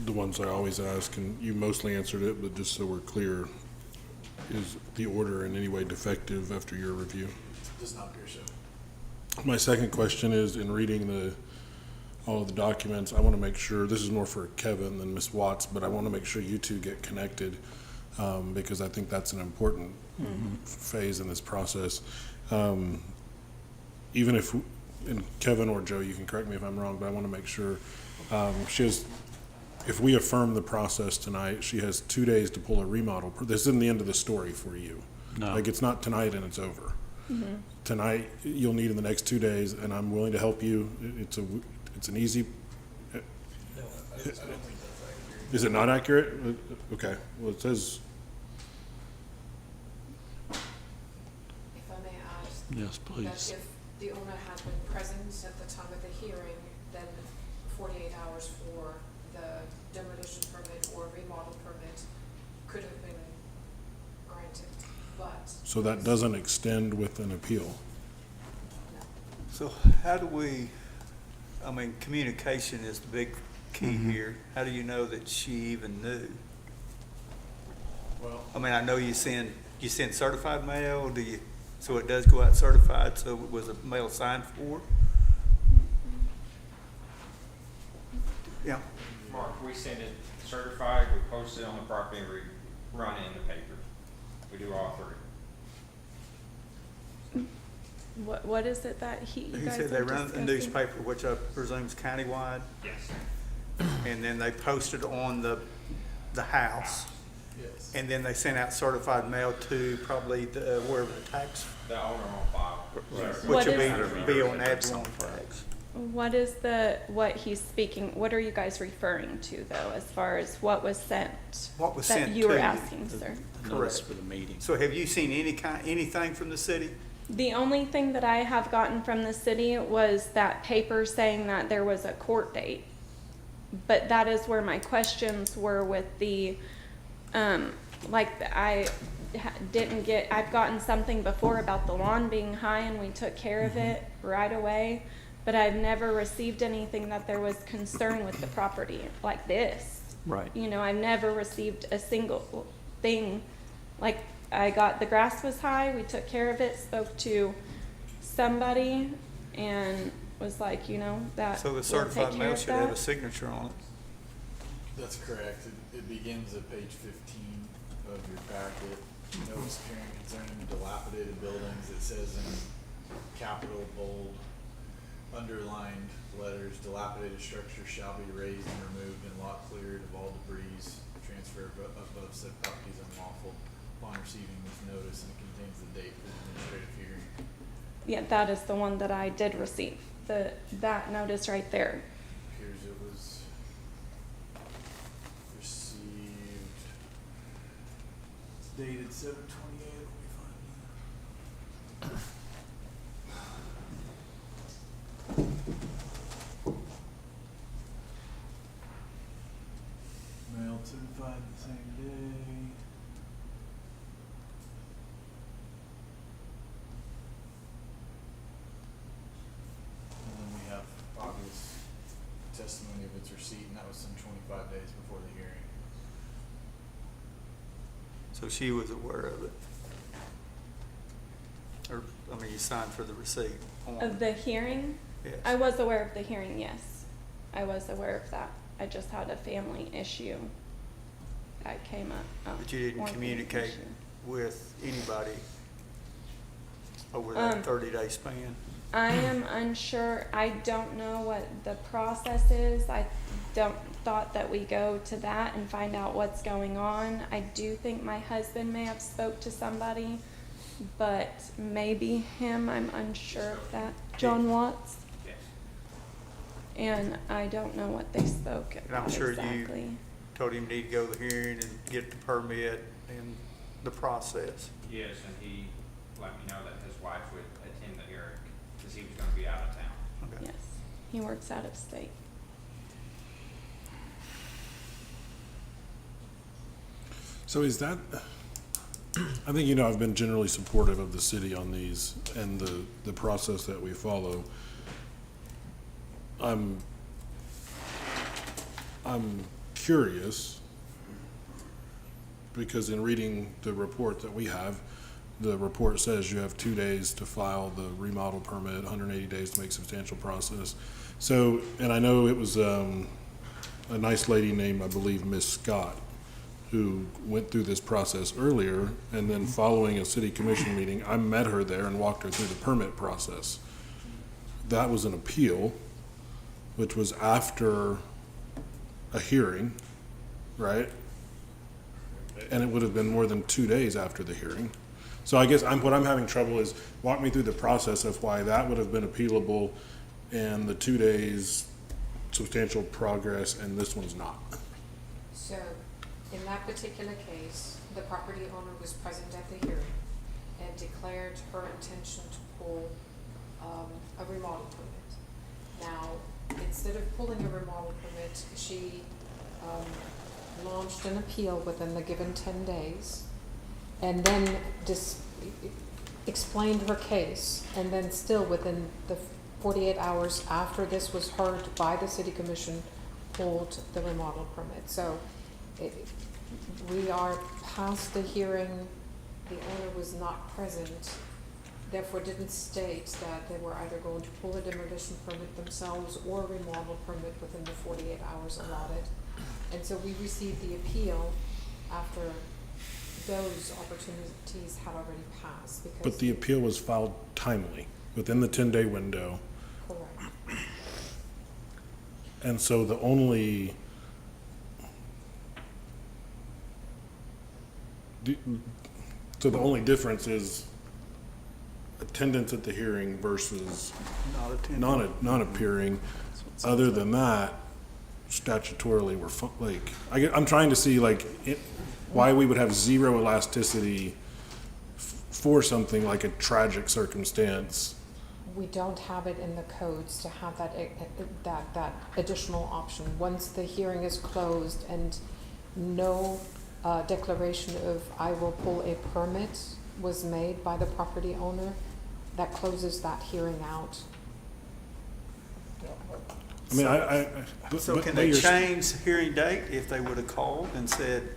the ones I always ask, and you mostly answered it, but just so we're clear, is the order in any way defective after your review? It does not appear so. My second question is, in reading the all of the documents. I want to make sure, this is more for Kevin than Ms. Watts, but I want to make sure you two get connected, because I think that's an important phase in this process. Even if, and Kevin or Joe, you can correct me if I'm wrong, but I want to make sure, if we affirm the process tonight, she has 2 days to pull a remodel. This isn't the end of the story for you. No. Like, it's not tonight and it's over. Tonight, you'll need in the next 2 days, and I'm willing to help you. It's an easy. Is it not accurate? Okay. Well, it says. If I may ask. Yes, please. That if the owner had been present at the time of the hearing, then 48 hours for the demolition permit or remodel permit could have been granted, but. So that doesn't extend with an appeal. So how do we, I mean, communication is the big key here. How do you know that she even knew? Well, I mean, I know you send certified mail, do you, so it does go out certified, so it was a mail signed for? Yeah. Mark, we send it certified, we post it on the property, and we run it in the paper. We do all three. What is it that you He guys said they are run a discussing? newspaper, which I presume is countywide, Yes. and then they post it on the house, yes. and then they send out certified mail to probably the, wherever the tax, The owner on file. which What will is- be on ad valorem tax. What is what he's speaking, what are you guys referring to though, as far as what was sent? What was that sent you were to you. asking, sir? Notice for the meeting. So have you seen anything from the city? The only thing that I have gotten from the city was that paper saying that there was a court date. But that is where my questions were with the, I've gotten something before about the lawn being high and we took care of it right away. But I've never received anything that there was concern with the property like this. Right. You know, I've never received a single thing. Like, I got, the grass was high, we took care of it, spoke to somebody, and was like, you know, that So the we'll certified take care mail of should have a that. signature on it. That's correct. It begins at page 15 of your packet. Notice appearing concerning dilapidated buildings. It says in capital bold, underlined letters, dilapidated structures shall be raised and removed and lot cleared of all debris. Transfer above said properties unlawful upon receiving this notice, and it contains the date for the administrative hearing. Yeah, that is the one that I did receive, that notice right there. Appears it was received, it's dated 7/28, let me find it. Mailed certified the same day. And then we have obvious testimony of its receipt, and that was some 25 days before the hearing. So she was aware of it. Or, I mean, you signed for the receipt on Of the hearing? Yes. I was aware of the hearing, yes. I was aware of that. I just had a family issue that came up. But you didn't one family communicate issue. with anybody over that 30-day span? I am unsure. I don't know what the process is. I thought that we go to that and find out what's going on. I do think my husband may have spoke to somebody, but maybe him. I'm unsure of that. John Watts? Yes. And I don't know what they spoke And I'm about sure exactly. you told him you need to go to the hearing and get the permit and the process. Yes, and he let me know that his wife would attend the hearing because he was going to be out of town. Okay. Yes, he works out of state. So is that, I think, you know, I've been generally supportive of the city on these and the process that we follow. I'm curious because in reading the report that we have, the report says you have 2 days to file the remodel permit, 180 days to make substantial process. So, and I know it was a nice lady named, I believe, Miss Scott, who went through this process earlier, and then following a city commission meeting, I met her there and walked her through the permit process. That was an appeal, which was after a hearing, right? And it would have been more than 2 days after the hearing. So I guess what I'm having trouble is walk me through the process of why that would have been appealable and the 2 days substantial progress and this one's not. So, in that particular case, the property owner was present at the hearing and declared her intention to pull a remodel permit. Now, instead of pulling a remodel permit, she launched an appeal within the given 10 days and then explained her case, and then still within the 48 hours after this was heard by the city commission, pulled the remodel permit. So we are past the hearing. The owner was not present, therefore didn't state that they were either going to pull a demolition permit themselves or a remodel permit within the 48 hours allotted. And so we received the appeal after those opportunities had already passed. Because But the appeal was filed timely, within the 10-day window. correct. And so the only difference is attendance at the hearing versus Not attending. not appearing. Other than that, statutorily, I'm trying to see why we would have zero elasticity for something like a tragic circumstance. We don't have it in the codes to have that additional option. Once the hearing is closed and no declaration of I will pull a permit was made by the property owner, that closes that hearing out. I mean, So can they change hearing date if they would have called and said,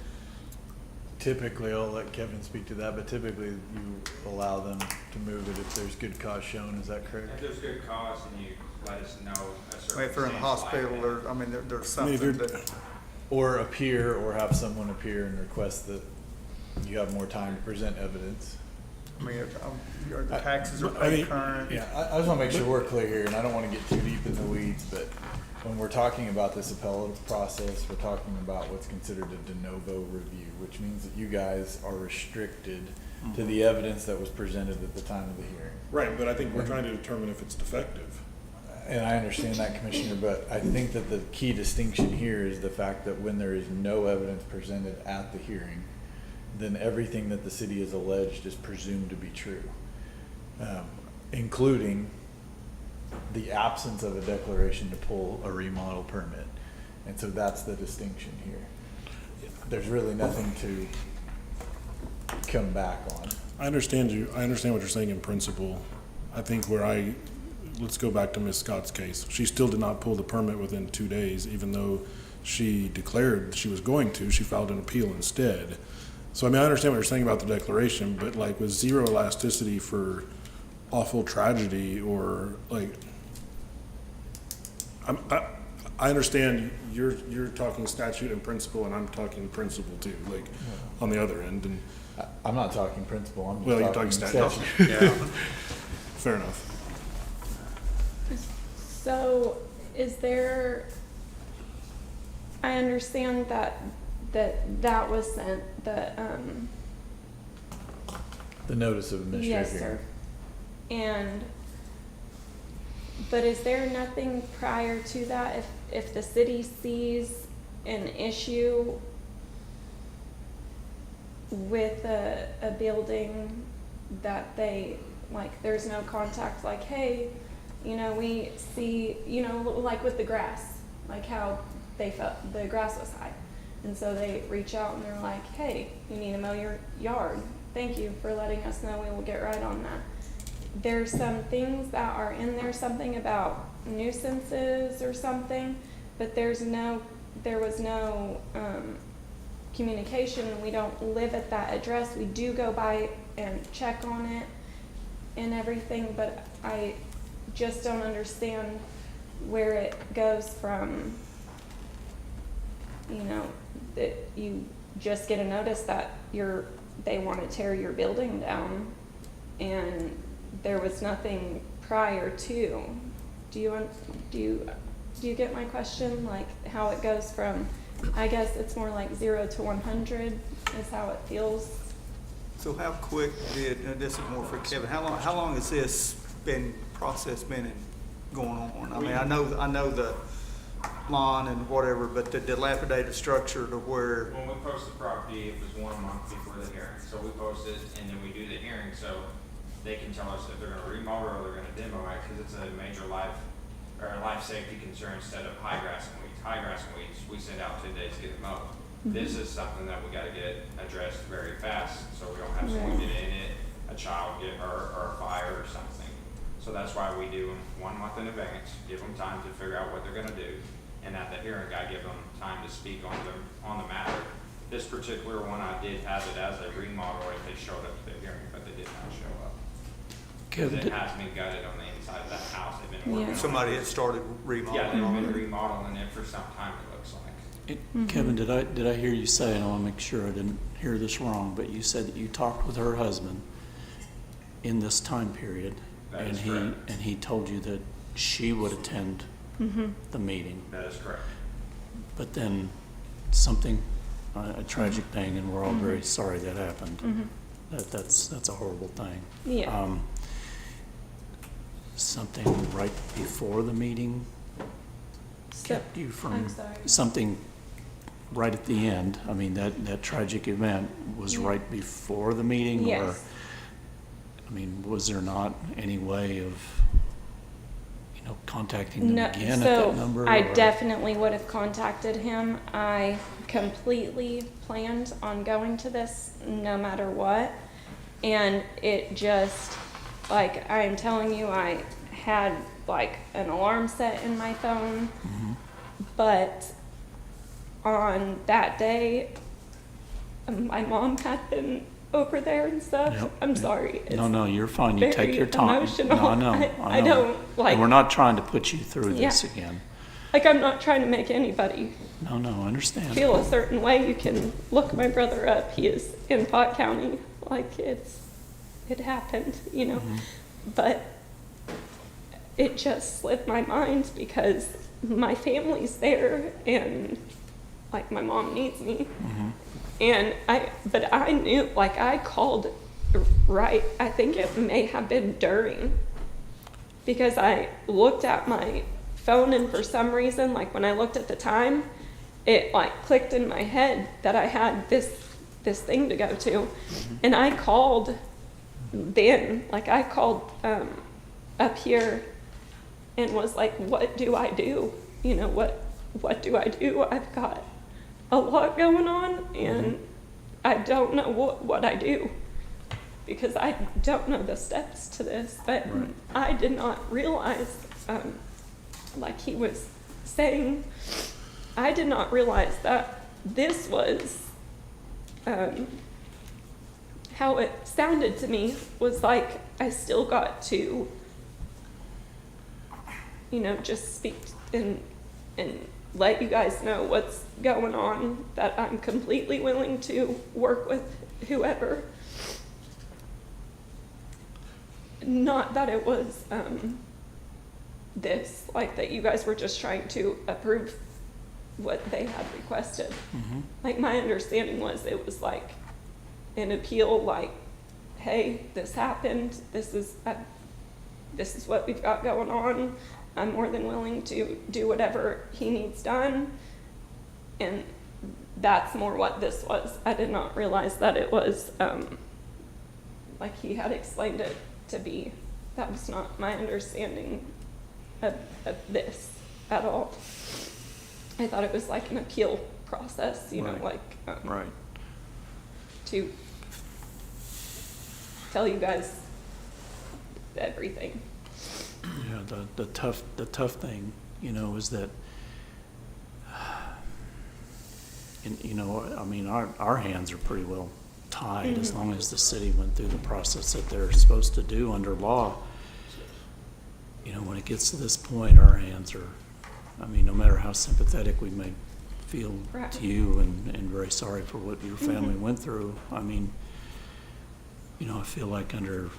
Typically, I'll let Kevin speak to that, but typically you allow them to move it if there's good cause shown, is that correct? If there's good cause, then you let us know a if they're in the circumstance like hospital, that. or, I mean, there's I mean, something if you're, that, Or appear, or have someone appear and request that you have more time to present evidence. I mean, your taxes are I mean, paid current. Yeah, I just want to make sure we're clear here, and I don't want to get too deep in the weeds, but when we're talking about this appellate process, we're talking about what's considered a de novo review, which means that you guys are restricted to the evidence that was presented at the time of the hearing. right, but I think we're trying to determine if it's defective. And I understand that, Commissioner, but I think that the key distinction here is the fact that when there is no evidence presented at the hearing, then everything that the city has alleged is presumed to be true, including the absence of a declaration to pull a remodel permit. And so that's the distinction here. There's really nothing to come back on. I understand what you're saying in principle. I think let's go back to Ms. Scott's case. She still did not pull the permit within 2 days, even though she declared she was going to. She filed an appeal instead. So, I mean, I understand what you're saying about the declaration, but with zero elasticity for awful tragedy or I understand you're talking statute and principle, and I'm talking principle too, on the other end. And I'm not talking principle, I'm well, just you're talking talking statute. statute. Yeah. Fair enough. So is there, I understand that was sent, The notice of administrative yes, hearing. sir. But is there nothing prior to that? If the city sees an issue with a building that they, there's no contact, hey, we see, like with the grass, how they felt the grass was high. And so they reach out and they're like, hey, you need to mow your yard. Thank you for letting us know. We will get right on that. There's some things that are in there, something about nuisances or something, but there was no communication. We don't live at that address. We do go by and check on it and everything, but I just don't understand where it goes from, you know, that you just get a notice that they want to tear your building down, and there was nothing prior to. Do you get my question? Like how it goes from, I guess it's more like 0 to 100 is how it feels. So how quick this is more for Kevin, how long has this process been going on? I mean, I know the lawn and whatever, but the dilapidated structure to where. When we post the property, it was 1 month before the hearing. So we post it and then we do the hearing, so they can tell us if they're gonna remodel or they're gonna demo it, because it's a major life safety concern instead of high grass and weeds. High grass and weeds, we send out 2 days to get it mowed. This is something that we gotta get addressed very fast, so we don't have someone get in it, a child get hurt, or a fire or something. So that's why we do them 1 month in advance, give them time to figure out what they're gonna do, and at the hearing, I give them time to speak on the matter. This particular one, I did have it as a remodel if they showed up to the hearing, but they did not show up. Because it has been gutted on the inside of that house. They've been working on it. Somebody had started remodeling. Yeah, they've been remodeling it for some time, it looks like. Kevin, did I hear you say, and I want to make sure I didn't hear this wrong, but you said that you talked with her husband in this time period, That and is correct. he told you that she would attend the meeting, That is correct. but then something, a tragic thing, and we're all very sorry that happened. That's a horrible thing. Yeah. Something right before the meeting kept you from I'm sorry. something right at the end. I mean, that tragic event was right before the meeting, or Yes. I mean, was there not any way of, contacting them No, again at so that number? I or- definitely would have contacted him. I completely planned on going to this no matter what. And it just, like I am telling you, I had like an alarm set in my phone. But on that day, my mom had been over there and stuff. Yep. I'm sorry. No, you're fine. You take very your time. emotional. No, I know. I don't like. And we're not trying to put you through this Yeah. again. Like, I'm not trying to make anybody No, I understand. feel a certain way. You can look my brother up. He is in Pot County. Like, it happened, But it just slipped my mind because my family's there and, like, my mom needs me. And but I knew, like, I called right, I think it may have been during, because I looked at my phone and for some reason, like when I looked at the time, it like clicked in my head that I had this thing to go to. And I called then, like I called up here and was like, what do I do? What do I do? I've got a lot going on and I don't know what I do because I don't know the steps to this, but I did not realize, like he was saying, I did not realize that this was, how it sounded to me was like I still got to, just speak and let you guys know what's going on, that I'm completely willing to work with whoever. Not that it was this, like that you guys were just trying to approve what they had requested. Like my understanding was it was like an appeal, like, hey, this happened, this is what we've got going on. I'm more than willing to do whatever he needs done. And that's more what this was. I did not realize that it was like he had explained it to be. That was not my understanding of this at all. I thought it was like an appeal process, you know, like to tell you guys everything. Yeah, the tough thing, is that and, you know, I mean, our hands are pretty well tied as long as the city went through the process that they're supposed to do under law. You know, when it gets to this point, our hands are, I mean, no matter how sympathetic we may feel Right. to you and very sorry for what your family went through, I mean, you know, I feel like under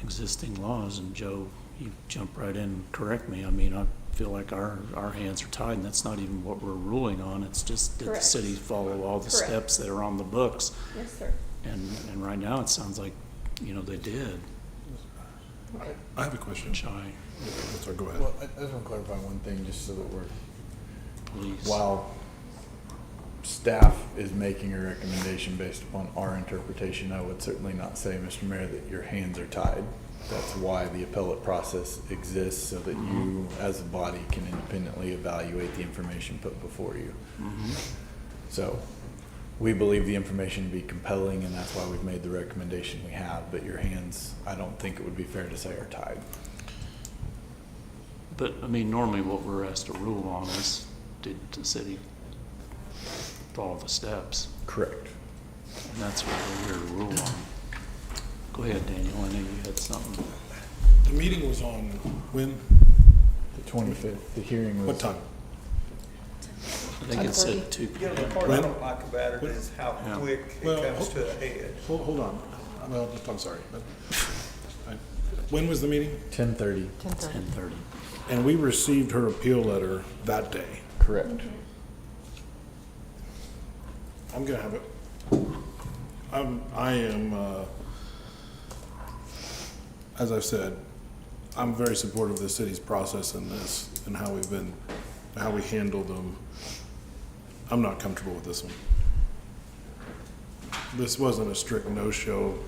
existing laws, and Joe, you jump right in and correct me, I mean, I feel like our hands are tied, and that's not even what we're ruling on, it's just that the Correct. city follow all the Correct. steps that are on the books. Yes, sir. And right now, it sounds like, you know, they did. I have a question. Shy, Sorry, go ahead. Well, I just want to clarify one thing, just so that we're, please. while staff is making a recommendation based upon our interpretation, I would certainly not say, Mr. Mayor, that your hands are tied. That's why the appellate process exists, so that you, as a body, can independently evaluate the information put before you. So, we believe the information to be compelling, and that's why we've made the recommendation we have, but your hands, I don't think it would be fair to say, are tied. But, I mean, normally what we're asked to rule on is, did the city follow the steps? Correct. And that's what we're here to rule on. Go ahead, Daniel, I know you had something. The meeting was on when? The 25th, the hearing was. What time? I think it said 2 You know, the p.m. part I don't like about it is how Yeah. quick Well, it comes to a head. Hold on. Well, I'm sorry. But when was the meeting? 10:30. 10:30. And we received her appeal letter that day. Correct. I'm gonna have it. I am, as I've said, I'm very supportive of the city's process in this and how we handle them. I'm not comfortable with this one. This wasn't a strict no-show.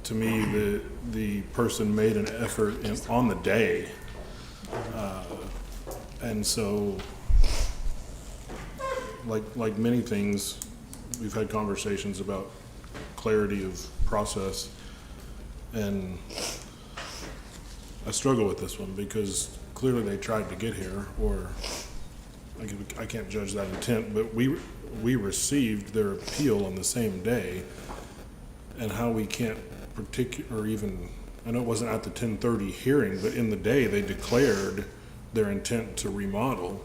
To me, the person made an effort on the day. And so, like many things, we've had conversations about clarity of process, and I struggle with this one because clearly they tried to get here, or I can't judge that intent, but we received their appeal on the same day, and how we can't or even, I know it wasn't at the 10:30 hearing, but in the day they declared their intent to remodel.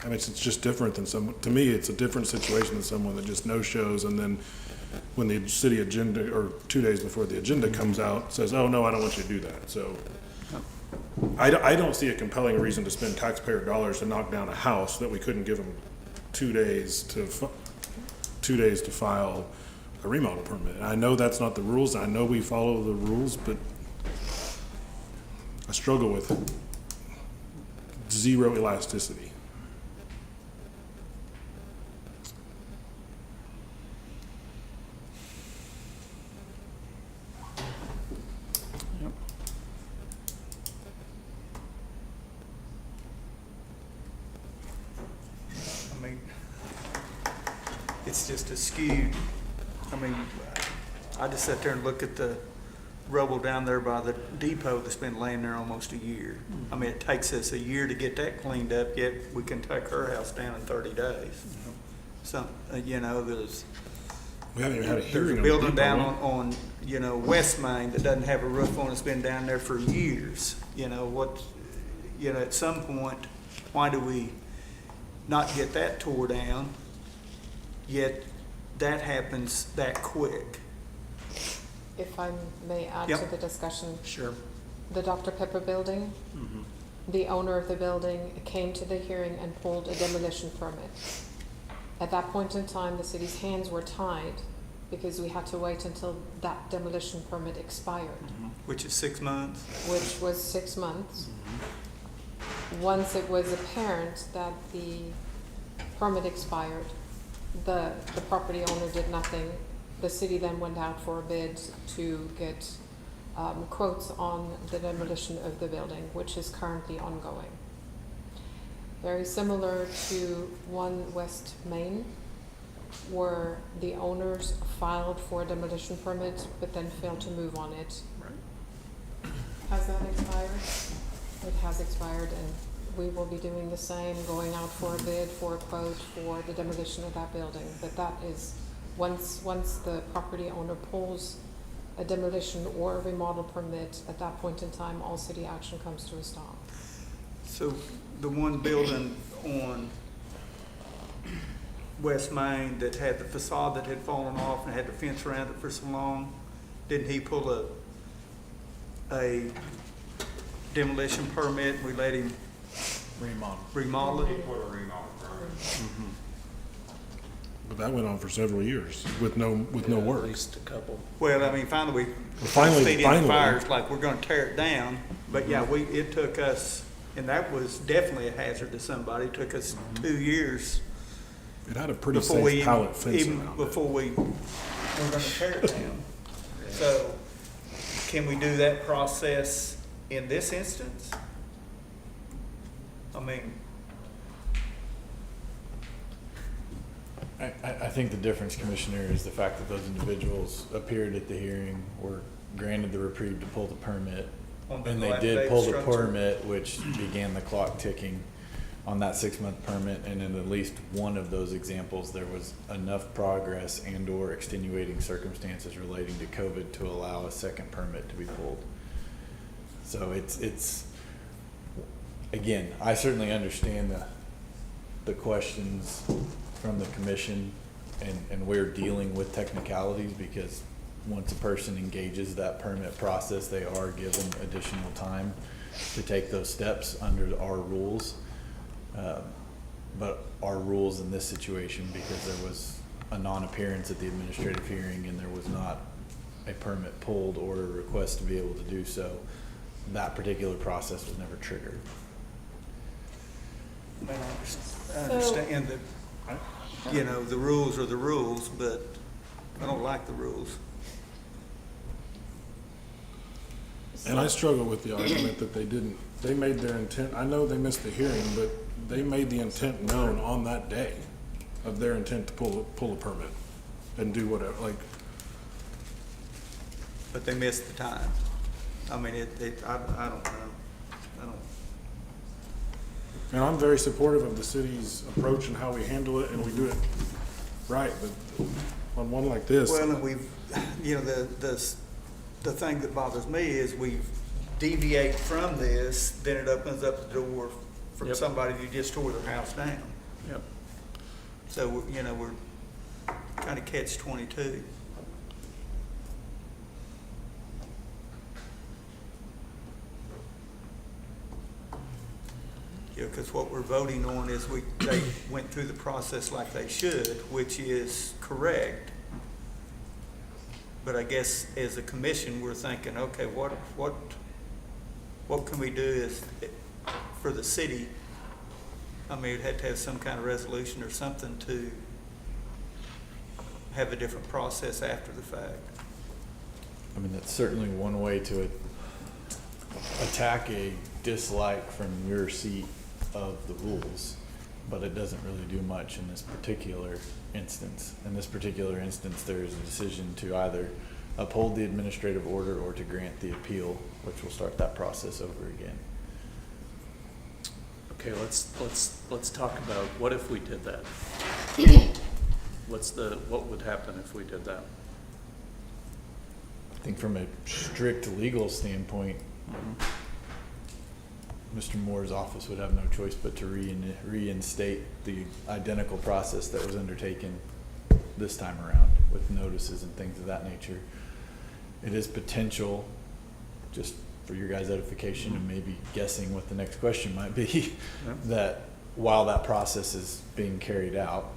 I mean, it's just different than to me, it's a different situation than someone that just no-shows, and then when the city agenda, or 2 days before the agenda comes out, says, oh, no, I don't want you to do that. So I don't see a compelling reason to spend taxpayer dollars to knock down a house that we couldn't give them 2 days to file a remodel permit. And I know that's not the rules. I know we follow the rules, but I struggle with zero elasticity. Yep. I mean, it's just skewed. I mean, I just sat there and looked at the rubble down there by the depot that's been laying there almost a year. I mean, it takes us a year to get that cleaned up, yet we can take her house down in 30 days. So, you know, We haven't even had a there's hearing a on building the down depot. on, you know, West Main that doesn't have a roof on, it's been down there for years. You know, at some point, why do we not get that tore down, yet that happens that quick? If I may add to Yep. the discussion, Sure. the Dr. Pepper building, the owner of the building came to the hearing and pulled a demolition permit. At that point in time, the city's hands were tied because we had to wait until that demolition permit expired, Which is 6 months. which was 6 months. Once it was apparent that the permit expired, the property owner did nothing. The city then went out for a bid to get quotes on the demolition of the building, which is currently ongoing. Very similar to 1 West Main, where the owners filed for a demolition permit but then failed to move on it. Has that expired? It has expired, and we will be doing the same, going out for a bid, for a quote for the demolition of that building. But that is, once the property owner pulls a demolition or a remodel permit, at that point in time, all city action comes to a stop. So the one building on West Main that had the facade that had fallen off and had the fence around it for so long, didn't he pull a demolition permit? We let him remodel it? He put a remodel permit. But that went on for several years with no work. At least a couple. Well, I mean, finally we finally- feet in the finally. fire. It's like we're gonna tear it down. But yeah, it took us, and that was definitely a hazard to somebody. It took us 2 years It had a pretty before we safe pallet fence even around it. before we were gonna tear it down. So, can we do that process in this instance? I mean, I think the difference, Commissioner, is the fact that those individuals appeared at the hearing, were granted the reprieve to pull the permit, On the and they dilapidated did pull the structure. permit, which began the clock ticking on that 6-month permit, and in at least one of those examples, there was enough progress and/or extenuating circumstances relating to COVID to allow a second permit to be pulled. So it's again, I certainly understand the questions from the commission, and we're dealing with technicalities because once a person engages that permit process, they are given additional time to take those steps under our rules. But our rules in this situation, because there was a non-appearance at the administrative hearing and there was not a permit pulled or a request to be able to do so, that particular process was never triggered. I mean, I understand that, you know, the rules are the rules, but I don't like the rules. And I struggle with the argument that they made their intent, I know they missed the hearing, but they made the intent known on that day of their intent to pull a permit and do whatever, like. But they missed the time. I mean, I don't know. I don't. And I'm very supportive of the city's approach and how we handle it, and we do it right, but on one like this. Well, and we've, you know, the thing that bothers me is we deviate from this, then it opens up the door for Yep. somebody who just tore their house down. Yep. So, you know, we're kind of catch-22. Yeah, because what we're voting on is they went through the process like they should, which is correct. But I guess as a commission, we're thinking, okay, what can we do is for the city? I mean, it had to have some kind of resolution or something to have a different process after the fact. I mean, that's certainly one way to attack a dislike from your seat of the rules, but it doesn't really do much in this particular instance. In this particular instance, there is a decision to either uphold the administrative order or to grant the appeal, which will start that process over again. Okay, let's talk about what if we did that? What would happen if we did that? I think from a strict legal standpoint, Mr. Moore's office would have no choice but to reinstate the identical process that was undertaken this time around with notices and things of that nature. It is potential, just for your guys' edification and maybe guessing what the next question might be, that while that process is being carried out,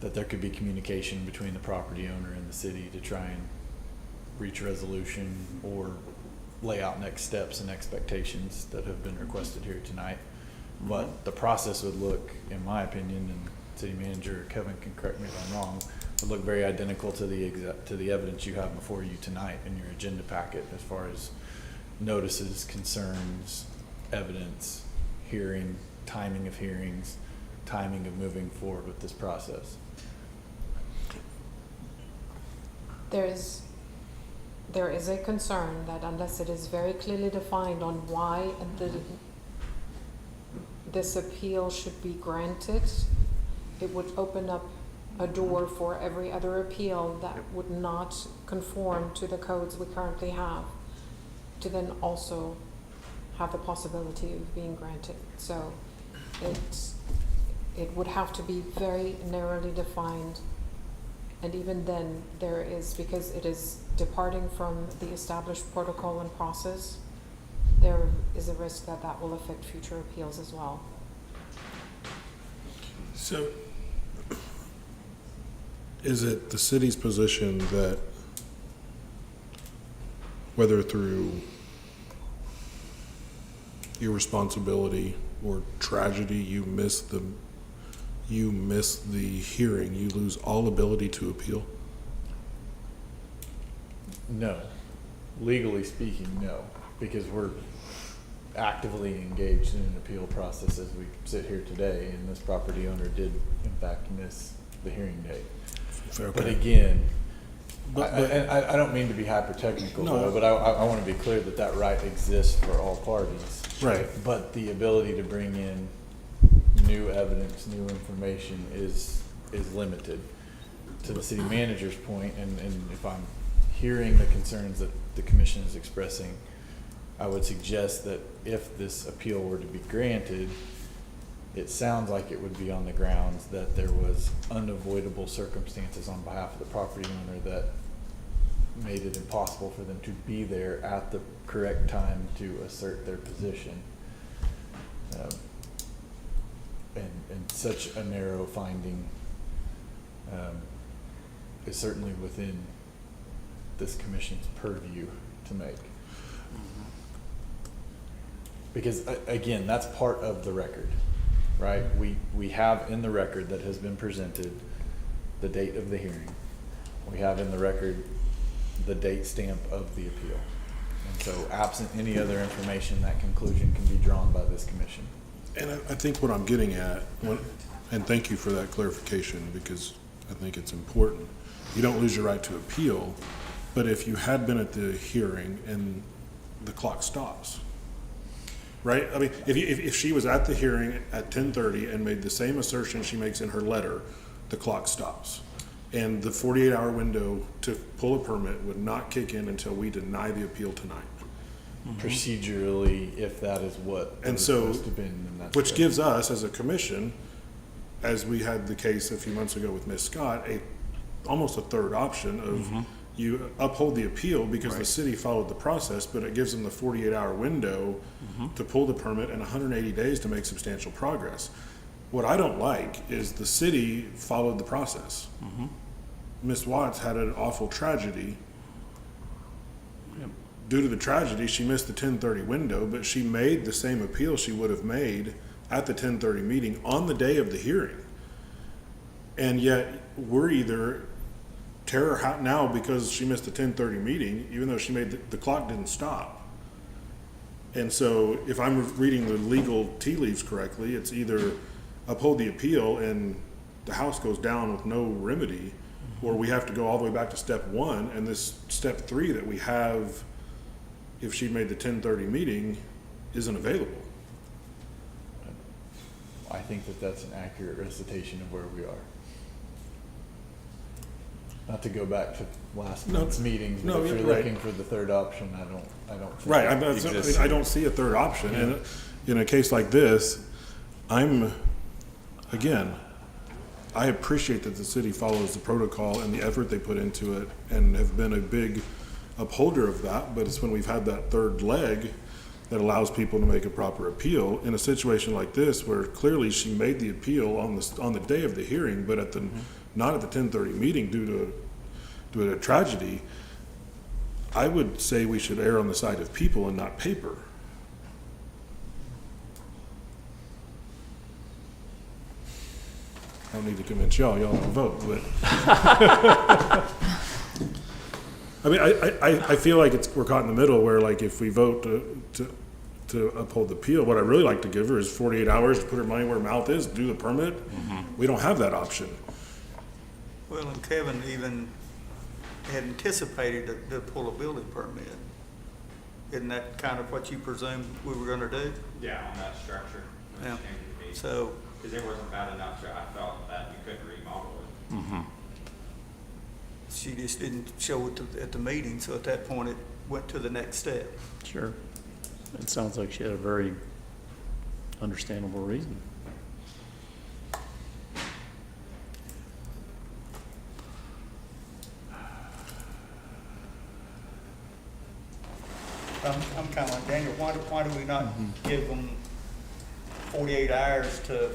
that there could be communication between the property owner and the city to try and reach resolution or lay out next steps and expectations that have been requested here tonight. But the process would look, in my opinion, and City Manager Kevin can correct me if I'm wrong, would look very identical to the evidence you have before you tonight in your agenda packet as far as notices, concerns, evidence, hearing, timing of hearings, timing of moving forward with this process. There is a concern that unless it is very clearly defined on why this appeal should be granted, it would open up a door for every other appeal that would not conform to the codes we currently have, to then also have the possibility of being granted. So it would have to be very narrowly defined. And even then, there is, because it is departing from the established protocol and process, there is a risk that that will affect future appeals as well. So, is it the city's position that whether through irresponsibility or tragedy you miss the hearing, you lose all ability to appeal? No. Legally speaking, no, because we're actively engaged in an appeal process as we sit here today, and this property owner did in fact miss the hearing date. Fair But play. again, But- I don't mean to be hyper-technical, No. though, but I want to be clear that that right exists for all parties. Right. But the ability to bring in new evidence, new information is limited. To the city manager's point, and if I'm hearing the concerns that the commission is expressing, I would suggest that if this appeal were to be granted, it sounds like it would be on the grounds that there was unavoidable circumstances on behalf of the property owner that made it impossible for them to be there at the correct time to assert their position. And such a narrow finding is certainly within this commission's purview to make. Because again, that's part of the record, right? We have in the record that has been presented the date of the hearing. We have in the record the date stamp of the appeal. And so absent any other information, that conclusion can be drawn by this commission. And I think what I'm getting at, and thank you for that clarification, because I think it's important. You don't lose your right to appeal, but if you had been at the hearing and the clock stops, right? I mean, if she was at the hearing at 10:30 and made the same assertion she makes in her letter, the clock stops. And the 48-hour window to pull a permit would not kick in until we deny the appeal tonight. Procedurally, if that is what And it's so, supposed to be, then that's which correct. gives us, as a commission, as we had the case a few months ago with Ms. Scott, almost a third option of you uphold the appeal because the city followed the process, but it gives them the 48-hour window to pull the permit and 180 days to make substantial progress. What I don't like is the city followed the process. Ms. Watts had an awful tragedy. Due to the tragedy, she missed the 10:30 window, but she made the same appeal she would have made at the 10:30 meeting on the day of the hearing. And yet, we're either tear her out now because she missed the 10:30 meeting, even though she made the clock didn't stop. And so, if I'm reading the legal tea leaves correctly, it's either uphold the appeal and the house goes down with no remedy, or we have to go all the way back to step one, and this step three that we have, if she made the 10:30 meeting, isn't available. I think that that's an accurate recitation of where we are. Not to go back to last month's meetings, but if you're looking for the third option, I don't think Right, it exists. I don't see a third option, and in a case like this, again, I appreciate that the city follows the protocol and the effort they put into it, and have been a big upholder of that, but it's when we've had that third leg that allows people to make a proper appeal in a situation like this, where clearly she made the appeal on the day of the hearing, but at the not at the 10:30 meeting due to a tragedy. I would say we should err on the side of people and not paper. I don't need to convince y'all don't vote, but I mean, I feel like we're caught in the middle where, like, if we vote to uphold the appeal, what I really like to give her is 48 hours to put her money where her mouth is, do the permit. We don't have that option. Well, and Kevin even had anticipated to pull a building permit. Isn't that kind of what you presumed we were gonna do? Yeah, on that structure. Yeah. understand it to be. So, Because it wasn't bad enough to, I felt that you couldn't remodel it. Mm-hmm. she just didn't show it at the meeting, so at that point, it went to the next step. Sure. It sounds like she had a very understandable reason. I'm kind of like Daniel, why do we not give them 48 hours to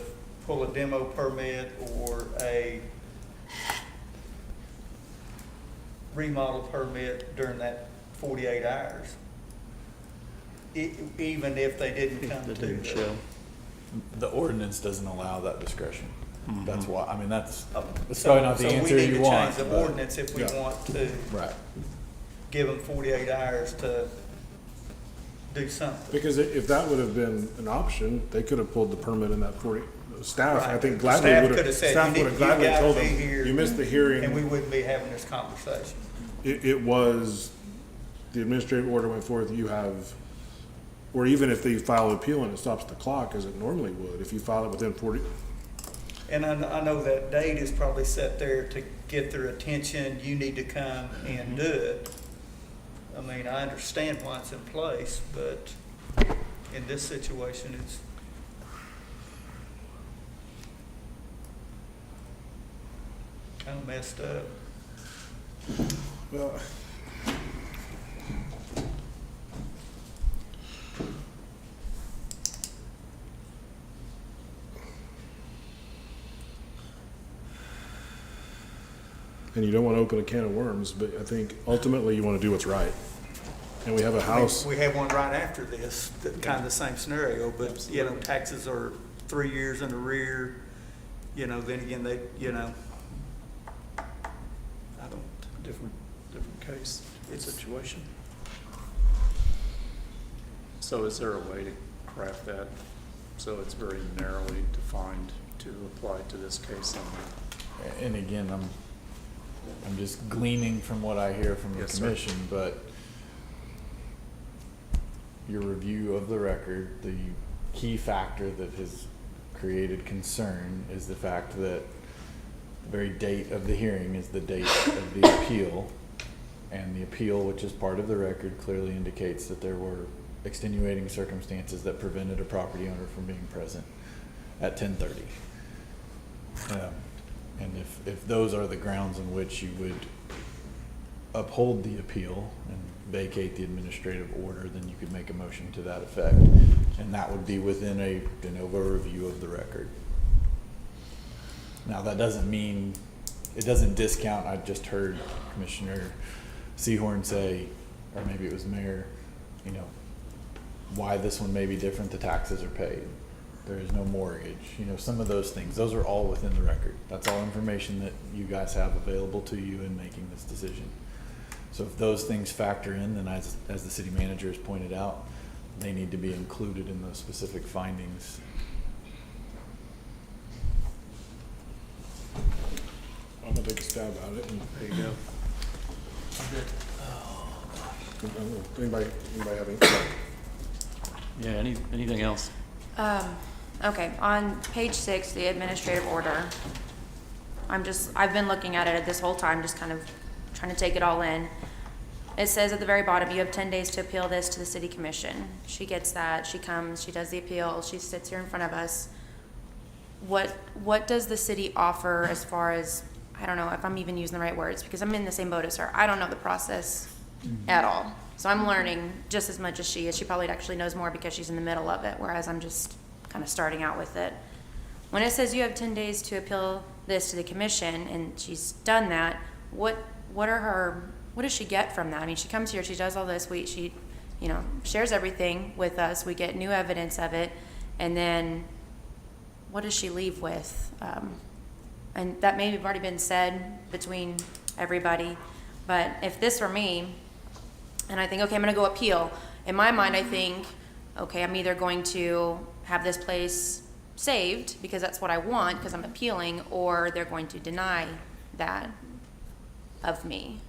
pull a demo permit or a remodel permit during that 48 hours? Even if they didn't come They to didn't show. The ordinance doesn't allow that discretion. Mhm. That's why, I mean, that's probably So not the we answer need you to want. change the but- ordinance if we Yeah. want to Right. give them 48 hours to do something. Because if that would have been an option, they could have pulled the permit in that 40, staff, I Right. think gladly Staff would could have, have said, staff you would need, have you gladly gotta told be them, here. you missed the And we hearing. wouldn't be having this conversation. It was, the administrative order went forth, you have, or even if they file an appeal and it stops the clock, as it normally would, if you file it within 40, And I know that date is probably set there to get their attention, you need to come and do it. I mean, I understand why it's in place, but in this situation, it's kind of messed up. well, and you don't want to open a can of worms, but I think ultimately you want to do what's right. And we have a house, We have one right after this, kind of the same scenario, but, you know, taxes are 3 years in arrear, you know, then again, they, you know, I don't, Different case, situation. So is there a way to craft that so it's very narrowly defined to apply to this case only? And again, I'm just gleaning from what I hear from the Yes, sir. commission, but your review of the record, the key factor that has created concern is the fact that the very date of the hearing is the date of the appeal. And the appeal, which is part of the record, clearly indicates that there were extenuating circumstances that prevented a property owner from being present at 10:30. And if those are the grounds in which you would uphold the appeal and vacate the administrative order, then you could make a motion to that effect. And that would be within a de novo review of the record. Now, that doesn't mean, it doesn't discount, I just heard Commissioner Seahorn say, or maybe it was Mayor, you know, why this one may be different, the taxes are paid. There is no mortgage, you know, some of those things, those are all within the record. That's all information that you guys have available to you in making this decision. So if those things factor in, then as the city manager has pointed out, they need to be included in those specific findings. I'm gonna take a stab at it, and There you go. I don't know, anybody have any? Yeah, anything else? Okay, on page 6, the administrative order, I've been looking at it this whole time, just kind of trying to take it all in. It says at the very bottom, you have 10 days to appeal this to the city commission. She gets that, she comes, she does the appeal, she sits here in front of us. What does the city offer as far as, I don't know if I'm even using the right words, because I'm in the same boat as her. I don't know the process at all. So I'm learning just as much as she is. She probably actually knows more because she's in the middle of it, whereas I'm just kind of starting out with it. When it says you have 10 days to appeal this to the commission, and she's done that, what does she get from that? I mean, she comes here, she does all this, she you know, shares everything with us, we get new evidence of it, and then what does she leave with? And that may have already been said between everybody, but if this were me, and I think, okay, I'm gonna go appeal, in my mind, I think, okay, I'm either going to have this place saved, because that's what I want, because I'm appealing, or they're going to deny that of me.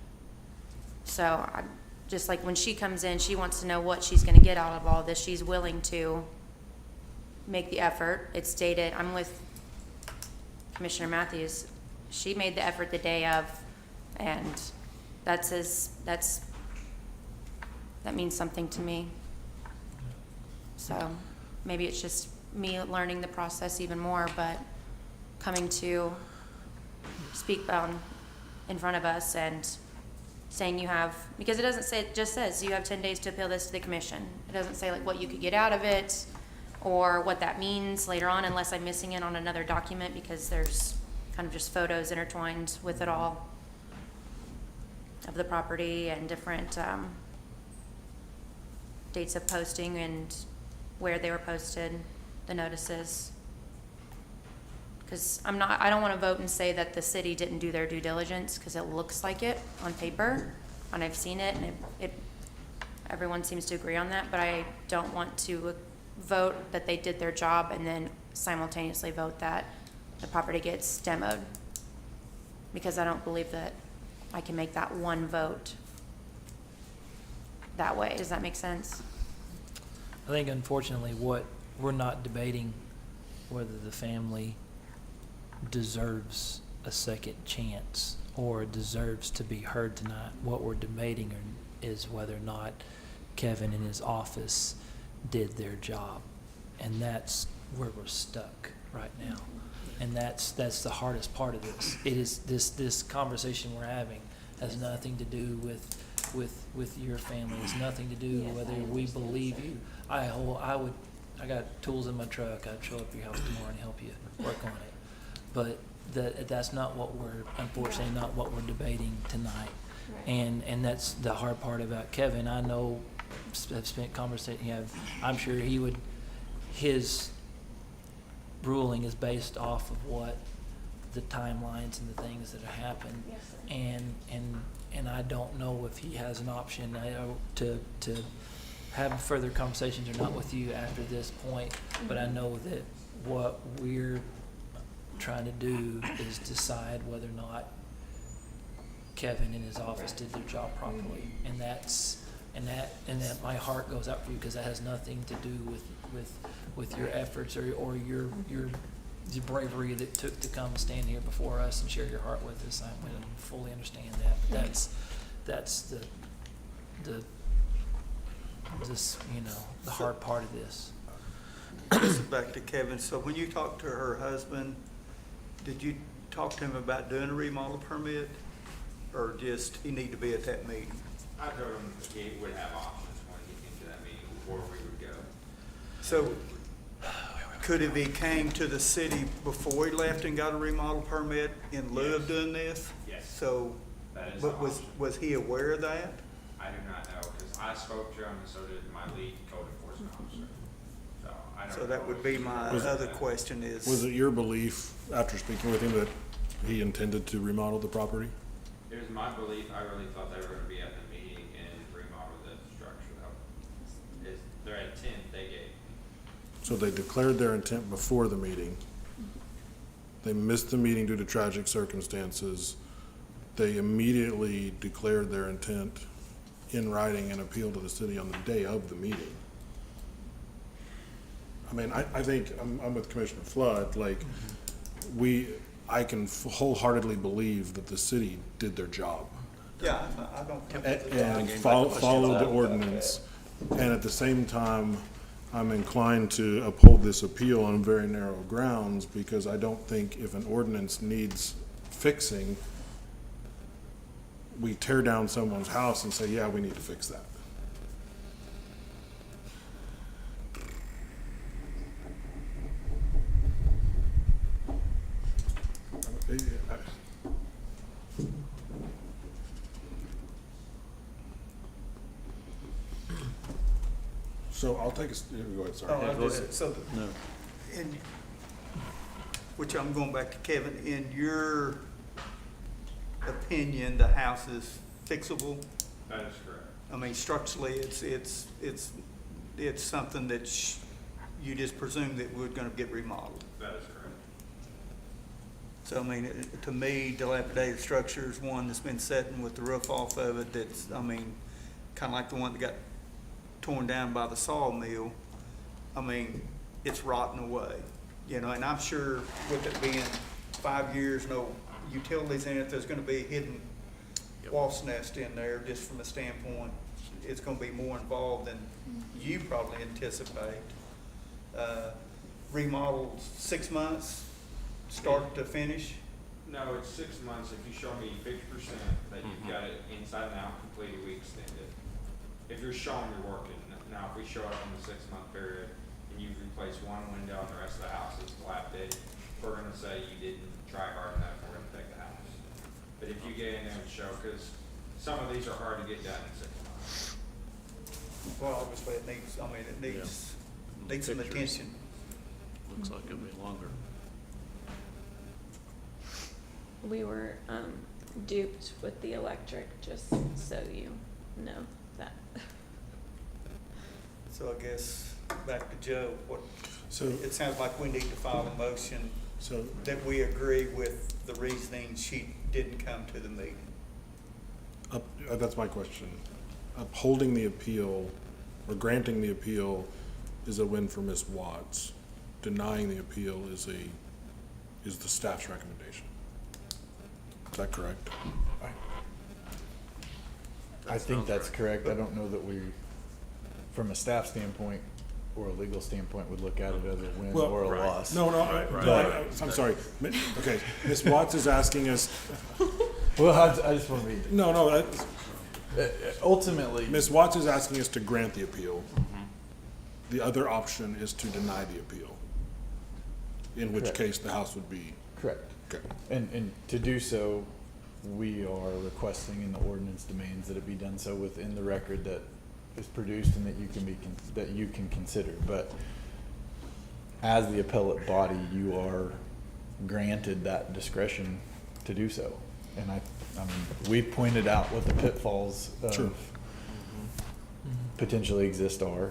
So I'm just like, when she comes in, she wants to know what she's gonna get out of all this. She's willing to make the effort. It's stated, I'm with Commissioner Matthews. She made the effort the day of, and that means something to me. So maybe it's just me learning the process even more, but coming to speak in front of us and saying you have, because it doesn't say, it just says you have 10 days to appeal this to the commission. It doesn't say like what you could get out of it or what that means later on, unless I'm missing it on another document, because there's kind of just photos intertwined with it all of the property and different dates of posting and where they were posted, the notices. Because I don't want to vote and say that the city didn't do their due diligence, because it looks like it on paper, and I've seen it, and everyone seems to agree on that, but I don't want to vote that they did their job and then simultaneously vote that the property gets demoed, because I don't believe that I can make that one vote that way. Does that make sense? I think unfortunately we're not debating whether the family deserves a second chance or deserves to be heard tonight. What we're debating is whether or not Kevin and his office did their job. And that's where we're stuck right now. And that's the hardest part of this. It is this conversation we're having has nothing to do with your family. It's nothing to do with whether we believe you. I got tools in my truck. I'd show up at your house tomorrow and help you work on it. But that's not what unfortunately not what we're debating tonight. Right. And that's the hard part about Kevin. I know, I've spent conversation, I'm sure his ruling is based off of what the timelines and the things that have happened. Yes, and I don't know if he has an option to have further conversations or not with you after this point, but I know that what we're trying to do is decide whether or not Kevin and his office did their job properly, and that my heart goes out for you, because that has nothing to do with your efforts or your bravery that it took to come stand here before us and share your heart with us. I fully understand that. But that's the hard part of this. This is back to Kevin. So when you talked to her husband, did you talk to him about doing a remodel permit, or just he need to be at that meeting? I told him he would have options when he came to that meeting before we would go. So could it be came to the city before he left and got a remodel permit in lieu of doing this? Yes. So, That is but the option. was he aware of that? I do not know, because I spoke to him, and so did my lead code enforcement officer. So I don't know. So that would be my other question is. Was it your belief, after speaking with him, that he intended to remodel the property? It was my belief, I really thought they were gonna be at the meeting and remodel the structure though. Their intent they gave. So they declared their intent before the meeting. They missed the meeting due to tragic circumstances. They immediately declared their intent in writing and appealed to the city on the day of the meeting. I mean, I think I'm with Commissioner Flood. Like, I can wholeheartedly believe that the city did their job. Yeah, I don't. And followed the ordinance. And at the same time, I'm inclined to uphold this appeal on very narrow grounds, because I don't think if an ordinance needs fixing, we tear down someone's house and say, yeah, we need to fix that. So I'll take go ahead, sorry. Oh, go ahead. So, which I'm going back to Kevin, in your opinion, the house is fixable? That is correct. I mean, structurally, it's something that you just presume that we're gonna get remodeled. That is correct. So, I mean, to me, dilapidated structure is one that's been sitting with the roof off of it, that's, I mean, kinda like the one that got torn down by the sawmill. I mean, it's rotting away. You know, and I'm sure with it being 5 years, no utilities in it, there's gonna be a hidden wasp nest in there, just from a standpoint, it's gonna be more involved than you probably anticipate. Remodeled 6 months, start to finish. No, it's 6 months. If you show me 50% that you've got it inside and out completed, we extend it. If you're showing you're working, now if we show up in the 6 month period and you've replaced one window and the rest of the house is dilapidated, we're gonna say you didn't try hard enough, we're gonna take the house. But if you get in there and show, cause some of these are hard to get done in 6 months. Well, obviously it needs, I mean, it needs some attention. Looks like it'll be longer. We were duped with the electric, just so you know that. So I guess back to Joe, So, it sounds like we need to file a motion so, that we agree with the reasoning she didn't come to the meeting. that's my question. Upholding the appeal or granting the appeal is a win for Ms. Watts. Denying the appeal is the staff's recommendation. Is that correct? I think that's correct. I don't know that we, from a staff standpoint or a legal standpoint, would look at it as a win or a loss. No, I'm sorry. Okay, Ms. Watts is asking us, Well, I just want to read. no, Ultimately, Ms. Watts is asking us to grant the appeal. The other option is to deny the appeal, in which Correct. case the house would be. correct. Okay. And to do so, we are requesting in the ordinance demands that it be done so within the record that is produced and that you can consider. But as the appellate body, you are granted that discretion to do so. And I mean, we pointed out what the pitfalls Sure. of potentially exist are,